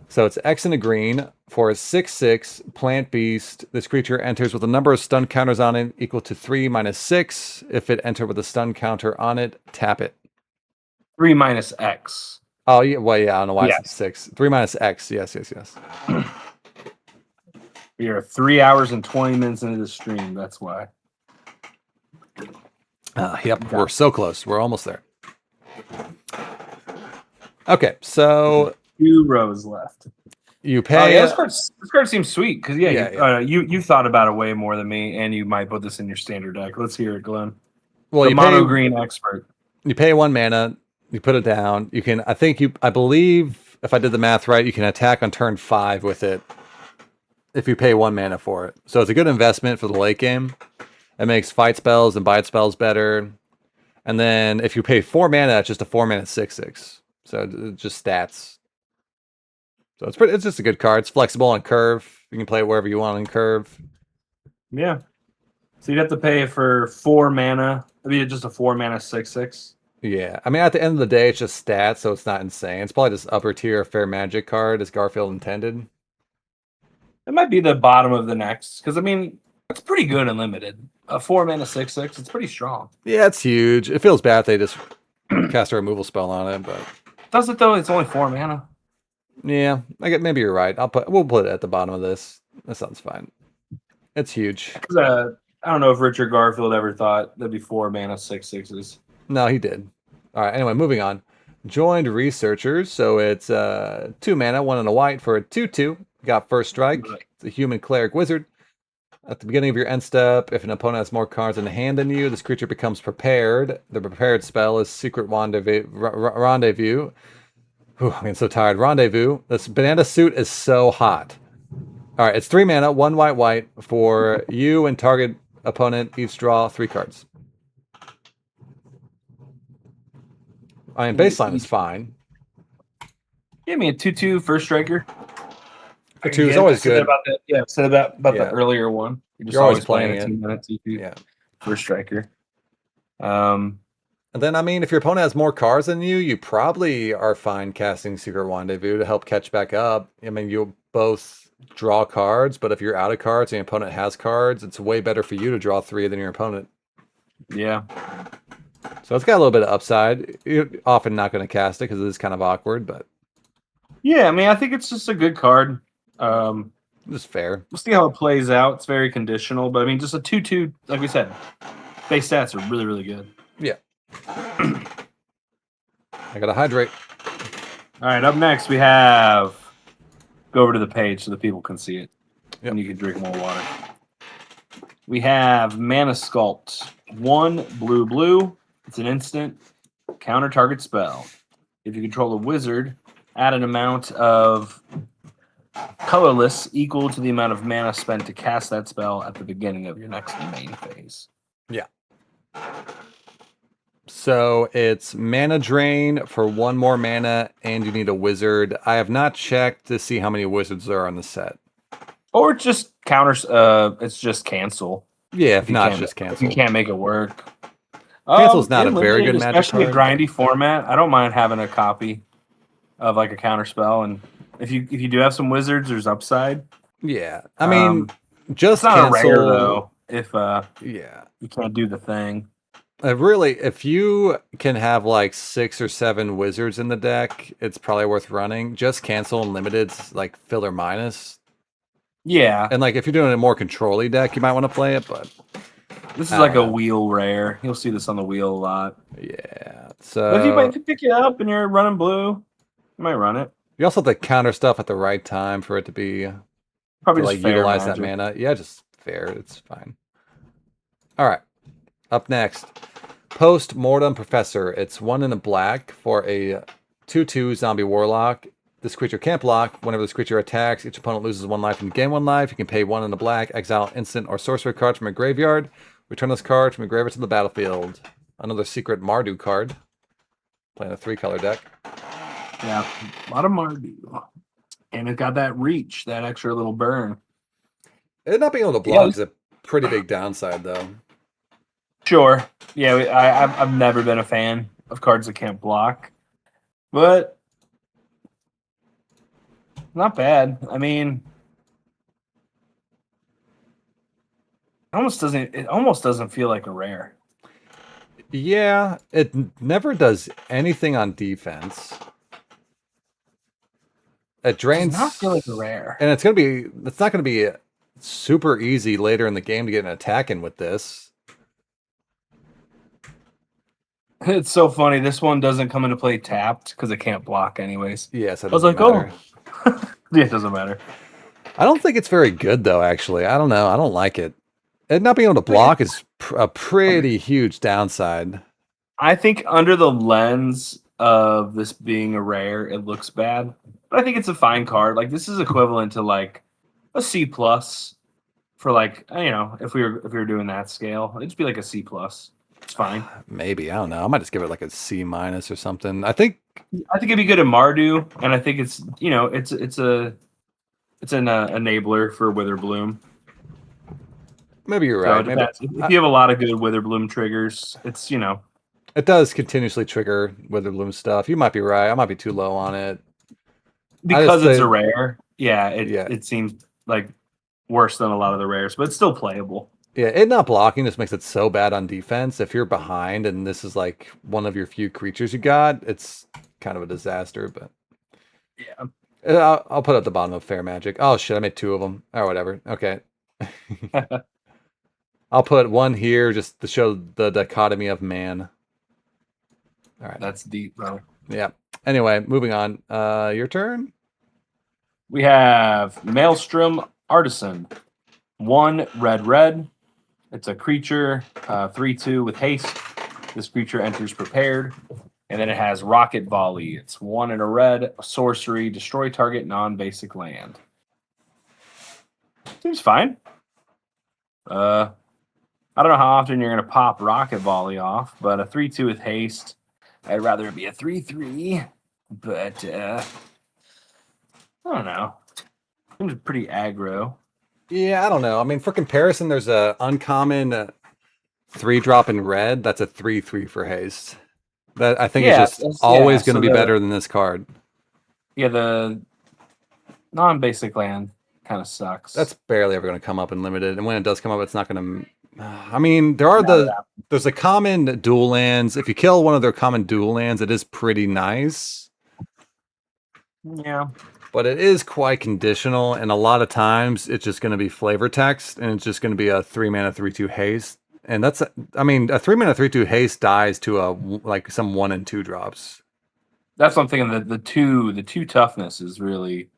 So it's X and a green for a 6/6 plant beast. This creature enters with a number of stun counters on it equal to 3 minus 6. If it entered with a stun counter on it, tap it. 3 minus X. Oh, yeah. Well, yeah, I don't know why Yes. it's 6. 3 minus X. Yes. We are 3 hours and 20 minutes into the stream. That's why. Yep, we're so close. We're almost there. Okay, so 2 rows left. you pay. Yeah, this card seems sweet because Yeah, you thought about it way more than me, and you might put this in your standard deck. Let's hear it, Glenn. Well, The you mono pay. green expert. You pay 1 mana. You put it down. You can. I believe, if I did the math right, you can attack on turn 5 with it. If you pay 1 mana for it, so it's a good investment for the late game. It makes fight spells and bite spells better. And then if you pay 4 mana, it's just a 4-mana 6/6. So it's just stats. So it's just a good card. It's flexible on curve. You can play it wherever you want on curve. Yeah. So you'd have to pay for 4 mana. I mean, just a 4 mana 6/6. Yeah, I mean, at the end of the day, it's just stats, so it's not insane. It's probably just upper tier fair magic card, as Garfield intended. It might be the bottom of the next because I mean, it's pretty good and limited. A 4 mana 6/6. It's pretty strong. Yeah, it's huge. It feels bad if they just cast a removal spell on it, but Does it though? It's only 4 mana. yeah, maybe you're right. We'll put it at the bottom of this. That sounds fine. It's huge. 'Cause, I don't know if Richard Garfield ever thought there'd be 4 mana 6/6s. No, he did. All right. Anyway, moving on. Joined researchers. So it's 2 mana, 1 and a white for a 2/2. Got first strike. It's a human cleric wizard. At the beginning of your end step, if an opponent has more cards in the hand than you, this creature becomes prepared. The prepared spell is Secret Rendezvous. Whew, I'm getting so tired. Rendezvous. This banana suit is so hot. All right, it's 3 mana, 1 white for you and target opponent. Each draw 3 cards. I mean, baseline is fine. Give me a 2/2 first striker. A 2 is always good. Said about Yeah. the earlier one. You're always playing a it. 2-minute 2/2 Yeah. first striker. And then, I mean, if your opponent has more cards than you probably are fine casting Secret Rendezvous to help catch back up. I mean, you'll both draw cards, but if you're out of cards and your opponent has cards, it's way better for you to draw 3 than your opponent. Yeah. So it's got a little bit of upside. You're often not going to cast it because it is kind of awkward, but Yeah, I mean, I think it's just a good card. just fair. We'll see how it plays out. It's very conditional, but I mean, just a 2/2, like we said, base stats are really, really good. Yeah. I got to hydrate. All right, up next we have. Go over to the page so the people can see it, Yep. and you can drink more water. We have Mana Sculpt, 1 blue. It's an instant counter target spell. If you control a wizard, add an amount of colorless equal to the amount of mana spent to cast that spell at the beginning of your next main phase. So it's mana drain for 1 more mana, and you need a wizard. I have not checked to see how many wizards there are on the set. Or just counters. It's just cancel. Yeah, if you not, can't- just If cancel. you can't make it work. Cancel's not a in very limited, good magic especially a card. grindy format. I don't mind having a copy of like a counter spell, and if you do have some wizards, there's upside. Yeah, I mean, Um, just It's not cancel. a rare though. If Yeah, you can't do the thing. really, if you can have like 6 or 7 wizards in the deck, it's probably worth running. Just cancel and limited's like filler minus. Yeah, And like if you're doing a more control-y deck, you might want to play it, but this is I like a don't know. wheel rare. You'll see this on the wheel a lot. yeah. But if you So pick it up and you're running blue, you might run it. you also have to counter stuff at the right time for it to be Probably to just like fair utilize magic. that mana. Yeah, just fair. It's fine. All right. Up next, Post Mortem Professor. It's 1 in a black for a 2/2 zombie warlock. This creature can't block. Whenever this creature attacks, each opponent loses 1 life and gain 1 life. You can pay 1 in a black, exile instant or sorcery card from a graveyard. Return this card from a graveyard to the battlefield. Another secret Mardu card. Playing a 3-color deck. Yeah, a lot of Mardu. And it got that reach, that extra little burn. It not being able to Yeah, block is a pretty big downside, though. Sure. Yeah, I've never been a fan of cards that can't block. But not bad. I mean, it almost doesn't feel like a rare. Yeah, it never does anything on defense. It It drains. does not feel like a rare. And it's not gonna be super easy later in the game to get an attack in with this. It's so funny. This one doesn't come into play tapped because it can't block anyways. Yes, I was like, matter. Yeah, it doesn't matter. I don't think it's very good though. Actually, I don't know. I don't like it. It not being able to block is a pretty huge downside. I think under the lens of this being a rare, it looks bad. But I think it's a fine card. Like this is equivalent to like a C plus for like if we were doing that scale, it'd just be like a C plus. It's fine. Maybe I don't know. I might just give it like a C minus or something. I think it'd be good in Mardu, and I think it's it's an enabler for Witherbloom. Maybe you're So right. it Maybe depends. If you have a lot of good Witherbloom triggers, it's it does continuously trigger Witherbloom stuff. You might be right. I might be too low on it. I just because it's a think, rare. Yeah, yeah, it seems like worse than a lot of the rares, but it's still playable. yeah. It not blocking just makes it so bad on defense. If you're behind and this is like one of your few creatures you got, it's kind of a disaster. But Yeah. I'll put it at the bottom of Fair Magic. Oh shit, I made two of them or whatever. Okay. I'll put one here just to show the dichotomy of man. All right. That's deep, bro. Yeah. Anyway, moving on. Your turn. We have Maelstrom Artisan. 1 red. It's a creature, 3/2 with haste. This creature enters prepared. And then it has Rocket Volley. It's 1 and a red, a sorcery, destroy target non-basic land. Seems fine. I don't know how often you're going to pop Rocket Volley off, but a 3/2 with haste. I'd rather it be a 3/3, but I don't know. Seems pretty aggro. Yeah, I don't know. I mean, for comparison, there's a uncommon 3-drop in red. That's a 3/3 for haste. That I think is just always going to be better than this card. Yeah, the non-basic land kind of sucks. That's barely ever going to come up in limited, and when it does come up, it's not going to. I mean, there's a common dual lands. If you kill one of their common dual lands, it is pretty nice. Yeah. But it is quite conditional, and a lot of times it's just going to be flavor text, and it's just going to be a 3-mana 3/2 haste. And that's, I mean, a 3-mana 3/2 haste dies to like some 1 and 2 drops. That's what I'm thinking. The two toughness is really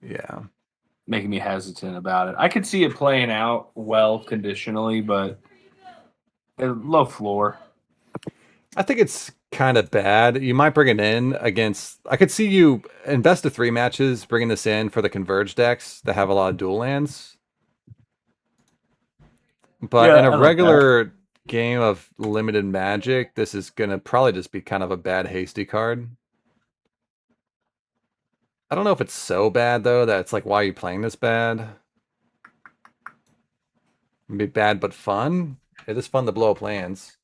making me hesitant about it. I could see it playing out well conditionally, but low floor. I think it's kind of bad. You might bring it in against. I could see you in best of 3 matches bringing this in for the converge decks that have a lot of dual lands. But in a regular game of limited Magic, this is gonna probably just be kind of a bad hasty card. I don't know if it's so bad though that it's like, why are you playing this bad? It'd be bad but fun. It is fun to blow up lands.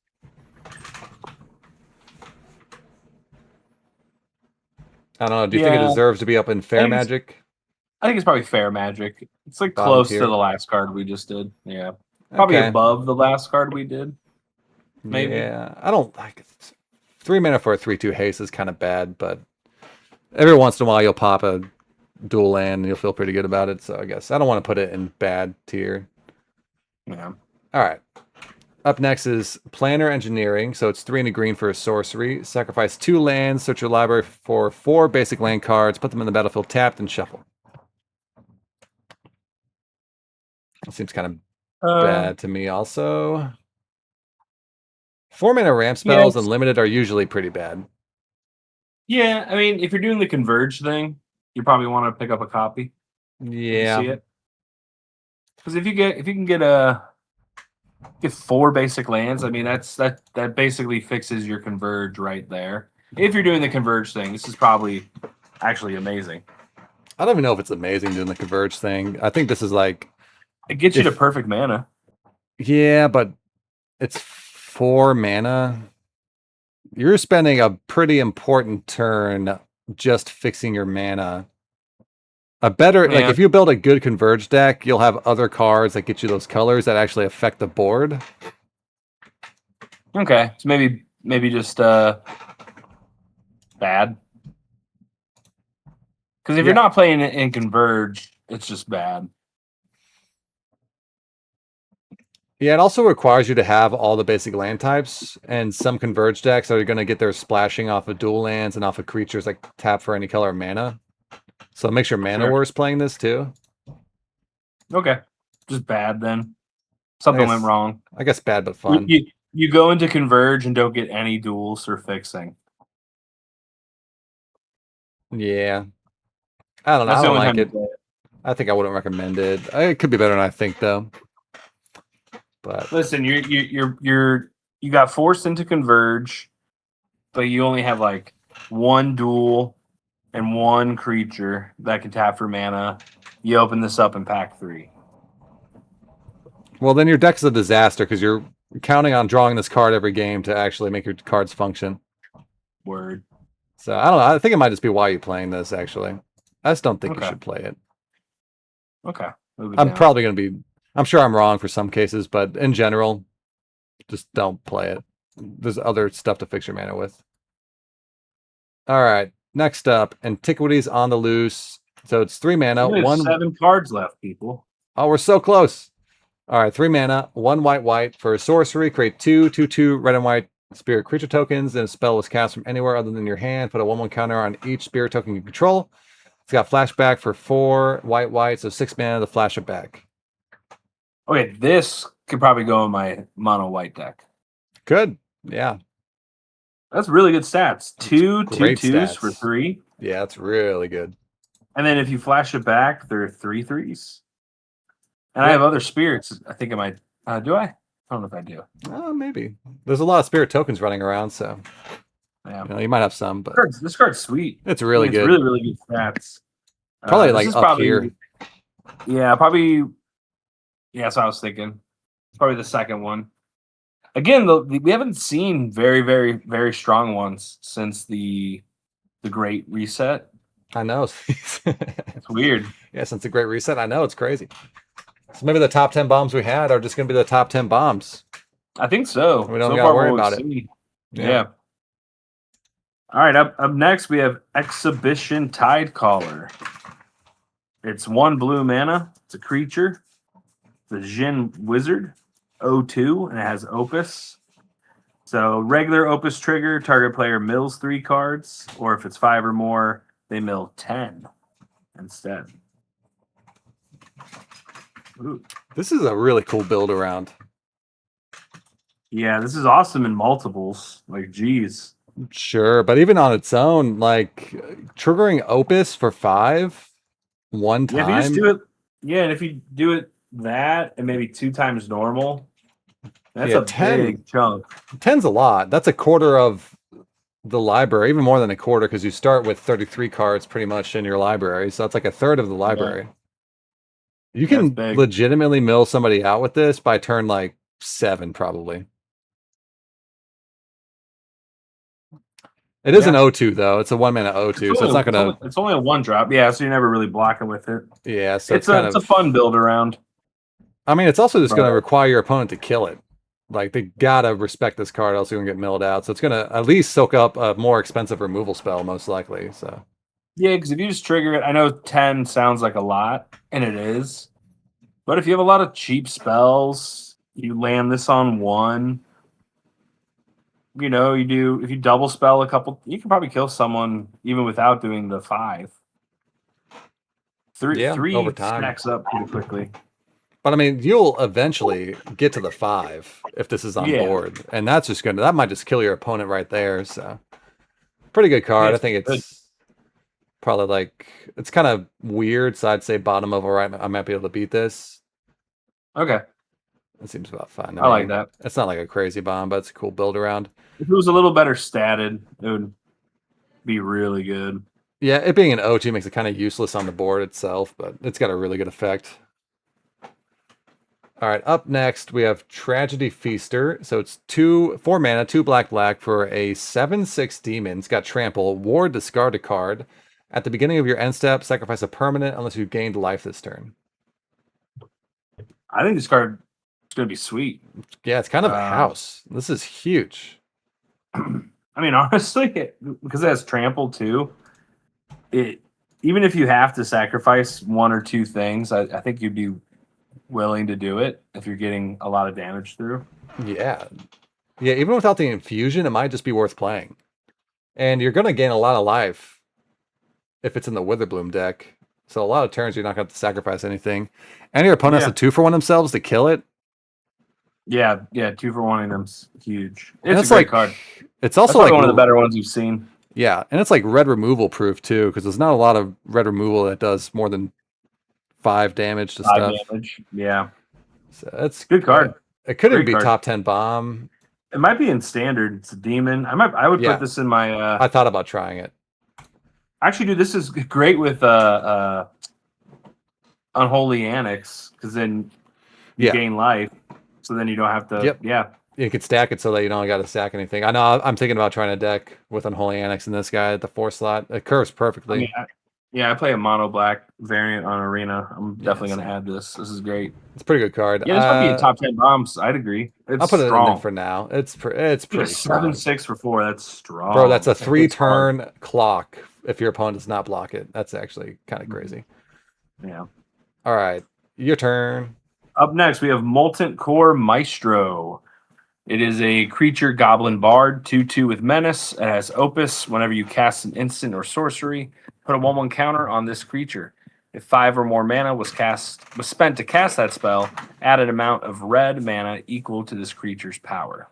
I don't know. Do you think it deserves to be up in Fair Magic? I think it's probably Fair Magic. It's like Bottom close tier. to the last card we just did. Yeah. Probably above the last card we did. Maybe. Yeah. I don't like it. 3-mana for a 3/2 haste is kind of bad, but every once in a while you'll pop a dual land and you'll feel pretty good about it. So I guess I don't want to put it in bad tier. Yeah. All right. Up next is Planner Engineering. So it's 3 and a green for a sorcery. Sacrifice 2 lands, search your library for 4 basic land cards, put them in the battlefield tapped, and shuffle. It seems kind of bad to me also. 4-mana ramp spells and limited are usually pretty bad. Yeah, I mean, if you're doing the converge thing, you probably want to pick up a copy. Yeah. See it? Because if you can get 4 basic lands, I mean that basically fixes your converge right there. If you're doing the converge thing, this is probably actually amazing. I don't even know if it's amazing doing the converge thing. I think this is like it gets you to perfect mana. Yeah, but it's 4 mana. You're spending a pretty important turn just fixing your mana. Like if you build a good converge deck, you'll have other cards that get you those colors that actually affect the board. Okay, so maybe just bad. Because if you're not playing it in converge, it's just bad. Yeah, it also requires you to have all the basic land types, and some converge decks are going to get their splashing off of dual lands and off of creatures like tap for any color of mana. So it makes your mana worse playing this too. Okay, just bad then. Something went wrong. I guess bad but fun. You go into converge and don't get any duels or fixing. Yeah. I don't know. I don't like it. I think I wouldn't recommend it. It could be better than I think though. But listen, you got forced into converge, but you only have like 1 duel and 1 creature that can tap for mana. You open this up in pack 3. Well, then your deck's a disaster because you're counting on drawing this card every game to actually make your cards function. Word. So I don't know. I think it might just be why you're playing this. Actually, I just don't think you Okay. should play it. Okay. Move it I'm down. probably going to be. I'm sure I'm wrong for some cases, but in general, just don't play it. There's other stuff to fix your mana with. All right. Next up, Antiquities on the Loose. So it's 3 mana, We have 1. 7 cards left, people. Oh, we're so close. All right, 3 mana, 1 white for a sorcery. Create 2/2 red and white spirit creature tokens. And a spell was cast from anywhere other than your hand. Put a 1/1 counter on each spirit token you control. It's got flashback for 4 white, so 6 mana to flash it back. Okay, this could probably go in my mono white deck. Good. Yeah. That's really good stats. Two great 2/2s for stats. 3. Yeah, it's really good. And then if you flash it back, they're 3/3s. And I have other spirits. I think I might. Do I? I don't know if I do. Maybe. There's a lot of spirit tokens running around, so Yeah. you might have some, but This card's sweet. it's really good. It's really, really good stats. Probably This like is up here. Yeah, probably. Yeah, that's what I was thinking. It's probably the second one. Again, we haven't seen very, very, very strong ones since the Great Reset. I know. It's weird. Yeah, since the Great Reset, I know it's crazy. So maybe the top 10 bombs we had are just going to be the top 10 bombs. I think so. We don't so gotta far, worry what about we've it. seen. Yeah. All right. Up next, we have Exhibition Tidecaller. It's 1 blue mana. It's a creature. It's a Djinn Wizard, 0/2, and it has Opus. So regular Opus trigger, target player mills 3 cards, or if it's 5 or more, they mill 10 instead. Ooh. This is a really cool build around. Yeah, this is awesome in multiples. Like, geez. Sure, but even on its own, like triggering Opus for 5 one Yeah, if you time. just do it, and if you do it that and maybe 2 times normal, that's Yeah, a 10 big chunk. 10's a lot. That's a quarter of the library, even more than a quarter, because you start with 33 cards pretty much in your library. So that's like a third of the library. You can That's big. legitimately mill somebody out with this by turn like 7, probably. It is an 0/2 though. It's a 1 mana 0/2, so it's not gonna. It's only a 1 drop. Yeah, so you're never really blocking with it. Yeah, so It's a fun build around. I mean, it's also just going to Right. require your opponent to kill it. Like, they gotta respect this card, else you're gonna get milled out. So it's gonna at least soak up a more expensive removal spell, most likely. So Yeah, because if you just trigger it, I know 10 sounds like a lot, and it is. But if you have a lot of cheap spells, you land this on 1. You know, if you double spell a couple, you can probably kill someone even without doing the 5. Three over time. stacks up pretty quickly. but I mean, you'll eventually get to the 5 if this is on Yeah. board. And that's just that might just kill your opponent right there. So pretty good card. Yeah, I think it's good. probably like it's kind of weird. So I'd say bottom of alright, I might be able to beat this. Okay, It seems about fine. to I like me. that. It's not like a crazy bomb, but it's a cool build around. If it was a little better statted, it would be really good. Yeah, it being an O2 makes it kind of useless on the board itself, but it's got a really good effect. All right, up next we have Tragedy Feaster. So it's 4 mana, 2 black for a 7/6 demon. It's got trample, ward, discard a card. At the beginning of your end step, sacrifice a permanent unless you've gained life this turn. I think this card is going to be sweet. Yeah, it's kind of a house. This is huge. I mean, honestly, because it has trample too, even if you have to sacrifice 1 or 2 things, I think you'd be willing to do it if you're getting a lot of damage through. Yeah. Yeah, even without the infusion, it might just be worth playing. And you're going to gain a lot of life if it's in the Witherbloom deck. So a lot of turns you're not going to have to sacrifice anything. And your opponent has to 2-for-1 themselves to kill it. Yeah, 2 for 1 of them's huge. And It's a great card. It's also That's like one of the better ones you've seen. Yeah, and it's like red removal proof too, because there's not a lot of red removal that does more than 5 damage to 5 stuff. damage. Yeah, So that's good card. It could even Great be card. top 10 bomb. It might be in standard. It's a demon. I would Yeah. put this in my. I thought about trying it. Actually, dude, this is great with Unholy Annex because then You Yeah. gain life, so then you don't have to. Yep. Yeah. You could stack it so that you don't got to stack anything. I know I'm thinking about trying to deck with Unholy Annex in this guy at the 4 slot. It curves perfectly. I mean, I play a mono black variant on Arena. I'm definitely Yeah, gonna add this. This is great. it's a pretty good card. Yeah, this might be a top 10 bombs. I'd agree. It's I'll put it in strong. there for now. It's Dude, pretty strong. 7-6 for 4. That's strong. Bro, that's a That hits hard. 3-turn clock if your opponent does not block it. That's actually kind of crazy. Yeah. All right, your turn. Up next, we have Molten Core Maestro. It is a creature goblin bard, 2/2 with menace. It has opus. Whenever you cast an instant or sorcery, put a 1/1 counter on this creature. If 5 or more mana was spent to cast that spell, add an amount of red mana equal to this creature's power.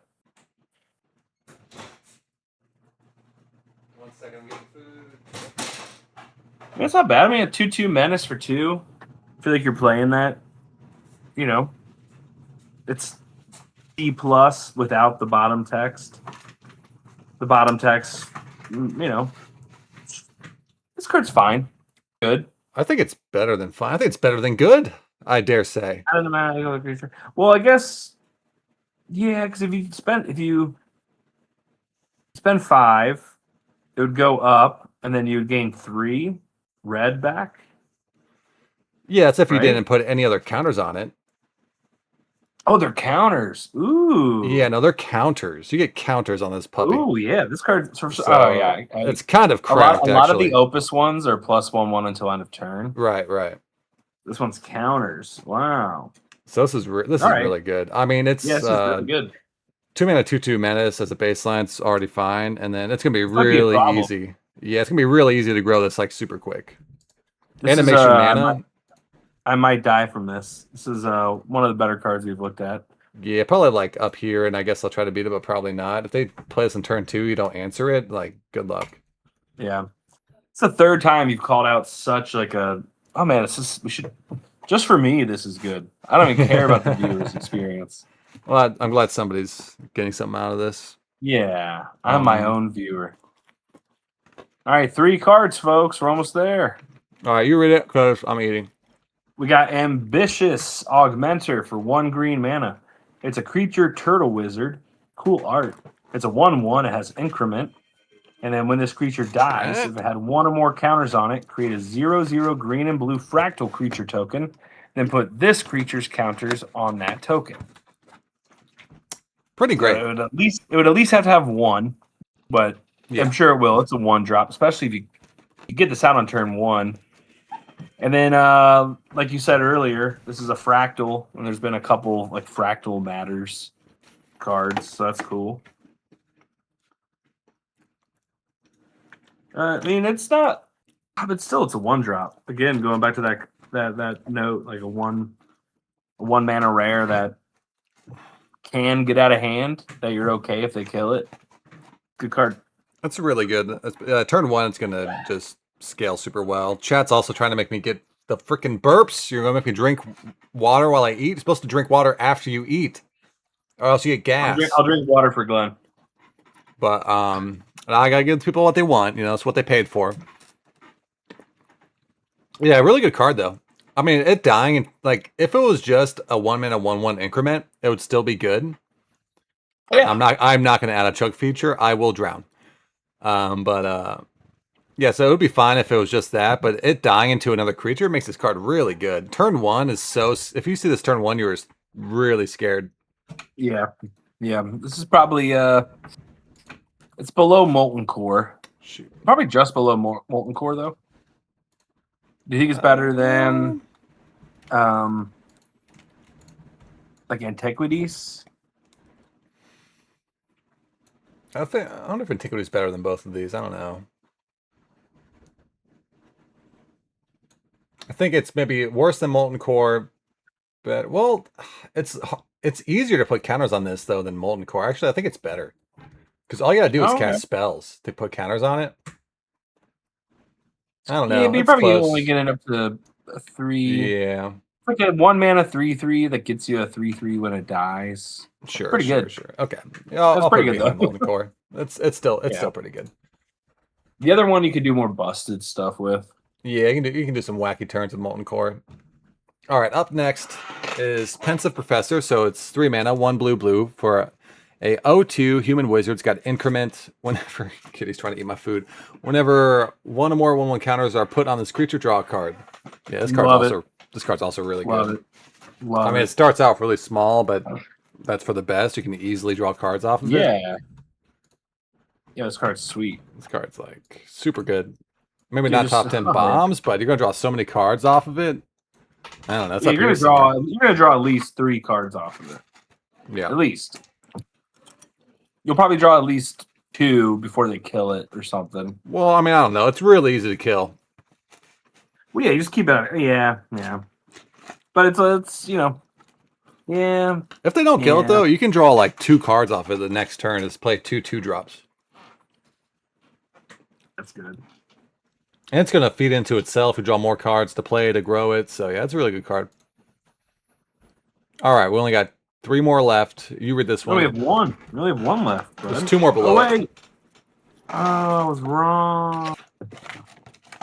1 second, I'm getting food. I mean, it's not bad. I mean, a 2/2 menace for 2. I feel like you're playing that. You know, it's C plus without the bottom text. The bottom text, you know, this card's fine. Good. I think it's better than fine. I think it's better than good. I dare say. I don't know, creature. Well, I guess, yeah, because if you spend 5, it would go up, and then you would gain 3 red back. Yeah, it's if you Right? didn't put any other counters on it. Oh, they're counters. Ooh. Yeah, no, they're counters. You get counters on this puppy. Ooh, yeah. This card. So oh, yeah. it's kind of A cracked, lot of actually. the Opus ones are +1/1 until end of turn. Right, right. This one's counters. Wow. So this is All right. really good. I mean, it's Yeah, this is really good. 2 mana 2/2 menace as a baseline. It's already fine, and then it's gonna be might be a really problem. easy. Yeah, it's gonna be really easy to grow this like super quick. This is, Animation mana. I might die from this. This is one of the better cards we've looked at. Yeah, probably like up here, and I guess I'll try to beat it, but probably not. If they play this in turn 2, you don't answer it. Like, good luck. Yeah. It's the third time you've called out such like a. Oh man, we should. Just for me, this is good. I don't even care about the viewer's experience. Well, I'm glad somebody's getting something out of this. Yeah, I'm my own viewer. All right, 3 cards, folks. We're almost there. All right, you read it because I'm eating. We got Ambitious Augmenter for 1 green mana. It's a creature turtle wizard. Cool art. It's a 1/1. It has increment. And then when this creature dies, if it had 1 or more counters on it, create a 0/0 green and blue fractal creature token. Then put this creature's counters on that token. Pretty great. So it would at least have to have 1, but Yeah. I'm sure it will. It's a 1 drop, especially if you get this out on turn 1. And then, like you said earlier, this is a fractal, and there's been a couple like fractal matters cards, so that's cool. I mean, it's not, but still, it's a 1 drop. Again, going back to that note, like a one mana rare that can get out of hand. That you're okay if they kill it. Good card. That's really good. Turn 1, it's gonna just scale super well. Chat's also trying to make me get the freaking burps. You're gonna make me drink water while I eat. You're supposed to drink water after you eat, or else you get gas. I'll drink water for Glenn. But I gotta give people what they want. You know, it's what they paid for. Yeah, really good card though. I mean, it dying and like if it was just a 1 mana 1/1 increment, it would still be good. Yeah. I'm not gonna add a choke feature. I will drown. Yeah, so it would be fine if it was just that, but it dying into another creature makes this card really good. Turn 1 is so. If you see this turn 1, you're really scared. Yeah. This is probably it's below Molten Core. Shoot. Probably just below Molten Core though. Do you think it's better than like Antiquities? I wonder if Antiquity is better than both of these. I don't know. I think it's maybe worse than Molten Core, but well, it's easier to put counters on this though than Molten Core. Actually, I think it's better because all you gotta do is cast spells to put counters on it. I don't know. Yeah, but you're It's probably close. only getting up to a 3. Yeah, Like a 1 mana 3/3 that gets you a 3/3 when it dies. sure. Pretty good. Sure. Okay, yeah, I'll put pretty it good, behind though. Molten Core. It's still pretty good. The other one you could do more busted stuff with. Yeah, you can do some wacky turns with Molten Core. All right, up next is Pensive Professor. So it's 3 mana, 1 blue blue for a 0/2 human wizard. It's got increment whenever Kitty's trying to eat my food. Whenever one or more 1/1 counters are put on this creature, draw a card. Yeah, Love it. This card's also really Love good. it. Love I mean, it. it starts out really small, but that's for the best. You can easily draw cards off of it. Yeah. Yeah, this card's sweet. This card's like super good. Maybe Dude, not just- top 10 bombs, but you're gonna draw so many cards off of it. I don't know. That's Yeah, up you're to gonna you. draw. You're gonna draw at least 3 cards off of it. Yeah. At least. You'll probably draw at least 2 before they kill it or something. Well, I mean, I don't know. It's really easy to kill. Well, yeah, you just keep it. Yeah. But it's yeah. If they don't kill it Yeah. though, you can draw like 2 cards off it the next turn. Just play 2/2 drops, That's good. and it's gonna feed into itself. You draw more cards to play to grow it. So yeah, it's a really good card. All right, we only got 3 more left. You read this We only one. have one. We only have one left. Bud. There's 2 more below Oh it. wait. Oh, I was wrong.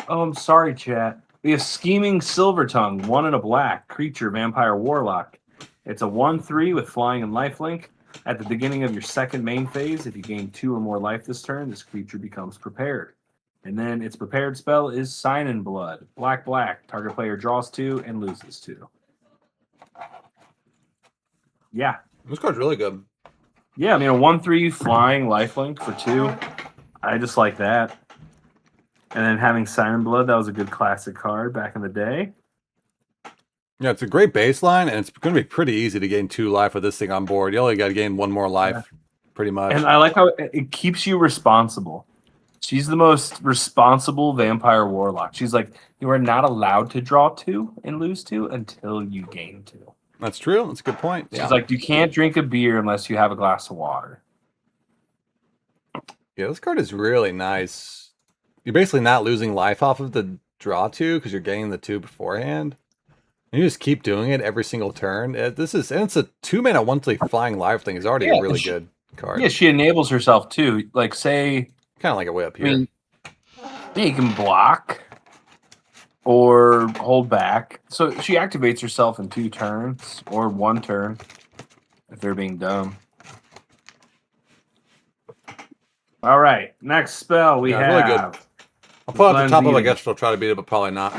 Oh, I'm sorry, chat. We have Scheming Silver Tongue, 1 and a black creature, vampire warlock. It's a 1/3 with flying and lifelink. At the beginning of your second main phase, if you gain 2 or more life this turn, this creature becomes prepared. And then its prepared spell is Sign in Blood. Black, black. Target player draws 2 and loses 2. Yeah. This card's really good. Yeah, I mean, a 1/3 flying lifelink for 2. I just like that. And then having Sign in Blood, that was a good classic card back in the day. Yeah, it's a great baseline, and it's going to be pretty easy to gain 2 life with this thing on board. You only got to gain 1 more life, pretty much. And I like how it keeps you responsible. She's the most responsible vampire warlock. She's like, you are not allowed to draw 2 and lose 2 until you gain 2. That's true. That's a good point. She's Yeah. like, you can't drink a beer unless you have a glass of water. Yeah, this card is really nice. You're basically not losing life off of the draw 2 because you're getting the 2 beforehand. And you just keep doing it every single turn. It's a 2 mana 1/3 flying life thing is already Yeah, a really she- good card. Yeah, she enables herself too. Like, say, Kind of like it way up I here. mean, yeah, you can block or hold back. So she activates herself in 2 turns or 1 turn if they're being dumb. All right, next spell we Yeah, really have. good. I'll put it at the Glenn's top of it. I eating. guess she'll try to beat it, but probably not.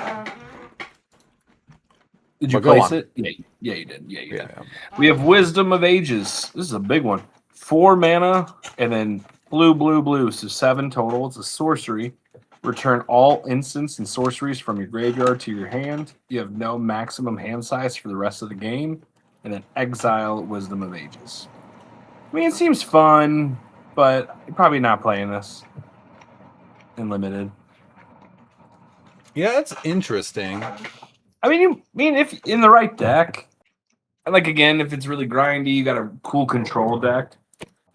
Did you Well, go place on. it? Yeah, you did. Yeah, you did. Yeah. We have Wisdom of Ages. This is a big one. 4 mana and then blue, blue, blue. So 7 total. It's a sorcery. Return all instants and sorceries from your graveyard to your hand. You have no maximum hand size for the rest of the game. And then exile Wisdom of Ages. I mean, it seems fun, but you're probably not playing this in limited. Yeah, it's interesting. I mean, if in the right deck, like again, if it's really grindy, you got a cool control deck.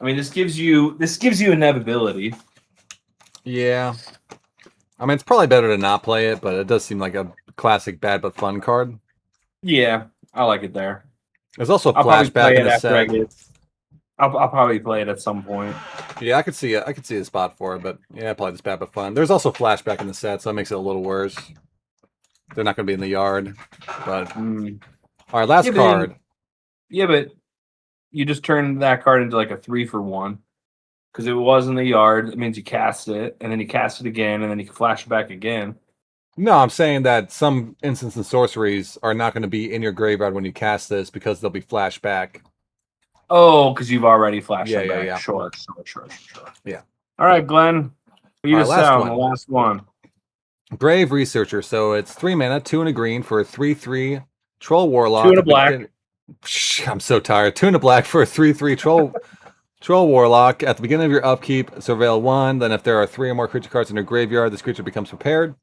I mean, this gives you inevitability. Yeah. I mean, it's probably better to not play it, but it does seem like a classic bad but fun card. Yeah, I like it there. There's also a I'll probably flashback play in it the after I set. get. I'll probably play it at some point. Yeah, I could see it. I could see a spot for it, but yeah, probably just bad but fun. There's also flashback in the set, so that makes it a little worse. They're not going to be in the yard. But Mm. all right, last Yeah, but card. Yeah, but you just turned that card into like a 3-for-1 because it was in the yard. It means you cast it, and then you cast it again, and then you can flash it back again. No, I'm saying that some instants and sorceries are not going to be in your graveyard when you cast this because they'll be flashback. Oh, because you've already flashed Yeah, it yeah, back. yeah. Sure. Yeah. All right, Glenn. Read All right, us last out one. on the last one. Brave Researcher. So it's 3 mana, 2 and a green for a 3/3 Troll Warlock. 2 and a black. I'm so tired. 2 and a black for a 3/3 Troll Warlock. At the beginning of your upkeep, surveil 1. Then if there are 3 or more creature cards in your graveyard, this creature becomes prepared.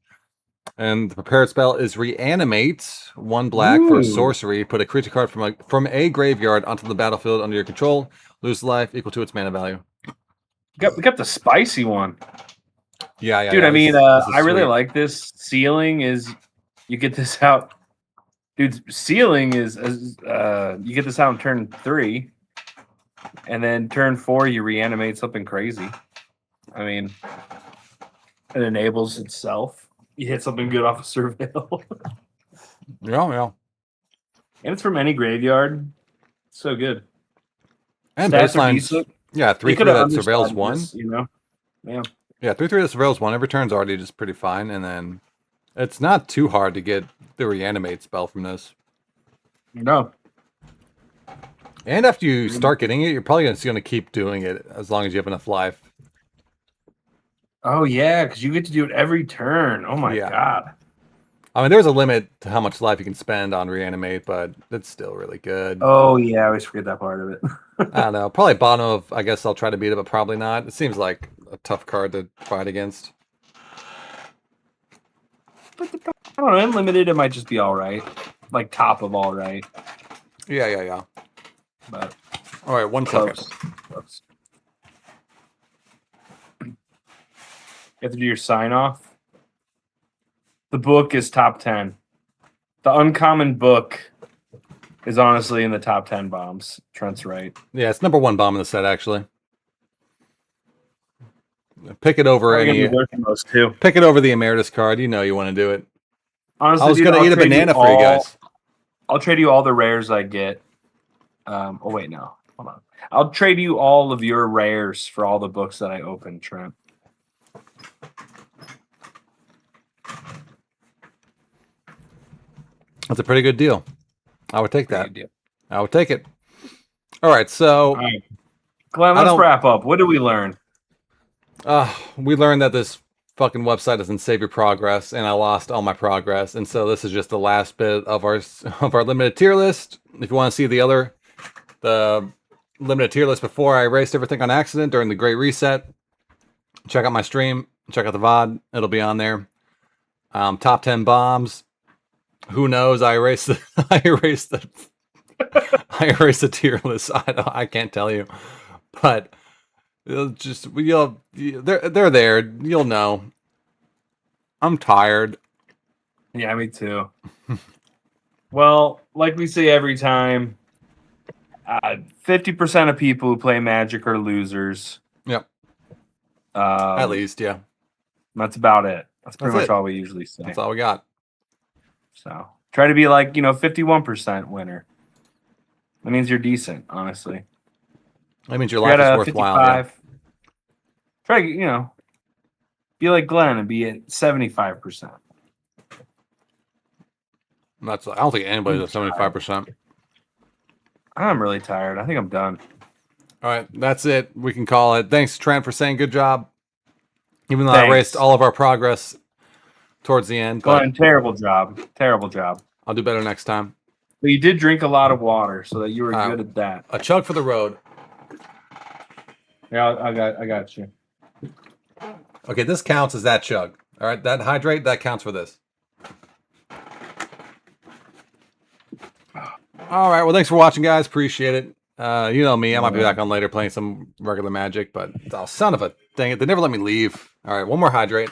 And the prepared spell is Reanimate. 1 black for Ooh. a sorcery. Put a creature card from a graveyard onto the battlefield under your control. Lose life equal to its mana value. We got the spicy one. Yeah, Dude, yeah, I mean, this is I really sweet. like this. Sealing is, you get this out. Dude, sealing is, you get this out in turn 3. And then turn 4, you reanimate something crazy. I mean, it enables itself. You hit something good off of surveil. Yeah, yeah. And it's from any graveyard. So good. And Stats are baseline's, decent. yeah, They 3/3 could have that surveils understated 1. this, you know? Yeah. Yeah, 3/3 that surveils 1 every turn's already just pretty fine. And then it's not too hard to get the reanimate spell from this. No. And after you start getting it, you're probably just going to keep doing it as long as you have enough life. Oh, yeah, because you get to do it every turn. Oh, my Yeah. God. I mean, there's a limit to how much life you can spend on reanimate, but it's still really good. Oh, yeah, I always forget that part of it. I don't know. Probably bottom of, I guess I'll try to beat it, but probably not. It seems like a tough card to fight against. I don't know. Unlimited, it might just be all right. Like top of all right. Yeah. But All right, 1 second. close. You have to do your sign off. The book is top 10. The uncommon book is honestly in the top 10 bombs. Trent's right. Yeah, it's number 1 bomb in the set, actually. Pick it over Probably gonna any. be worth the most too. Pick it over the Emeritus card. You know you want to do it. Honestly, I was dude, going to I'll eat a trade banana for you all- guys. I'll trade you all the rares I get. Oh wait, no. Hold on. I'll trade you all of your rares for all the books that I open, Trent. That's a pretty good deal. I would take Pretty that. good deal. I would take it. All right, so All right. Glenn, I let's don't- wrap up. What did we learn? we learned that this fucking website doesn't save your progress, and I lost all my progress, and so this is just the last bit of our limited tier list. If you want to see the limited tier list before I erased everything on accident during the Great Reset, check out my stream. Check out the VOD. It'll be on there. Top 10 bombs. Who knows? I erased the I erased the tier list. I can't tell you, but they're there. You'll know. I'm tired. Yeah, me too. Well, like we say every time, 50% of people who play Magic are losers. Yep. At least, yeah. That's about it. That's pretty That's much it. all we usually say. That's all we got. So try to be like, 51% winner. That means you're decent, honestly. That means your If you're life at is a worthwhile. Yeah. 55, try to, be like Glenn and be at 75%. I don't think anybody's at 75%. I'm really tired. I think I'm done. All right, that's it. We can call it. Thanks, Trent, for saying good job. Even though I Thanks. erased all of our progress towards the end, but Glenn, terrible job. Terrible job. I'll do better next time. But you did drink a lot of water, so that you were All good right. at that. A chug for the road. Yeah, I got you. Okay, this counts as that chug. All right, that hydrate, that counts for this. All right, well, thanks for watching, guys. Appreciate it. You know me. I might be back on later playing some regular Magic, but oh, son of a dang it. They never let me leave. All right, one more hydrate.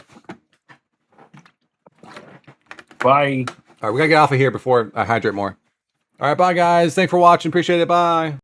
Bye. All right, we got to get off of here before I hydrate more. All right, bye, guys. Thanks for watching. Appreciate it. Bye.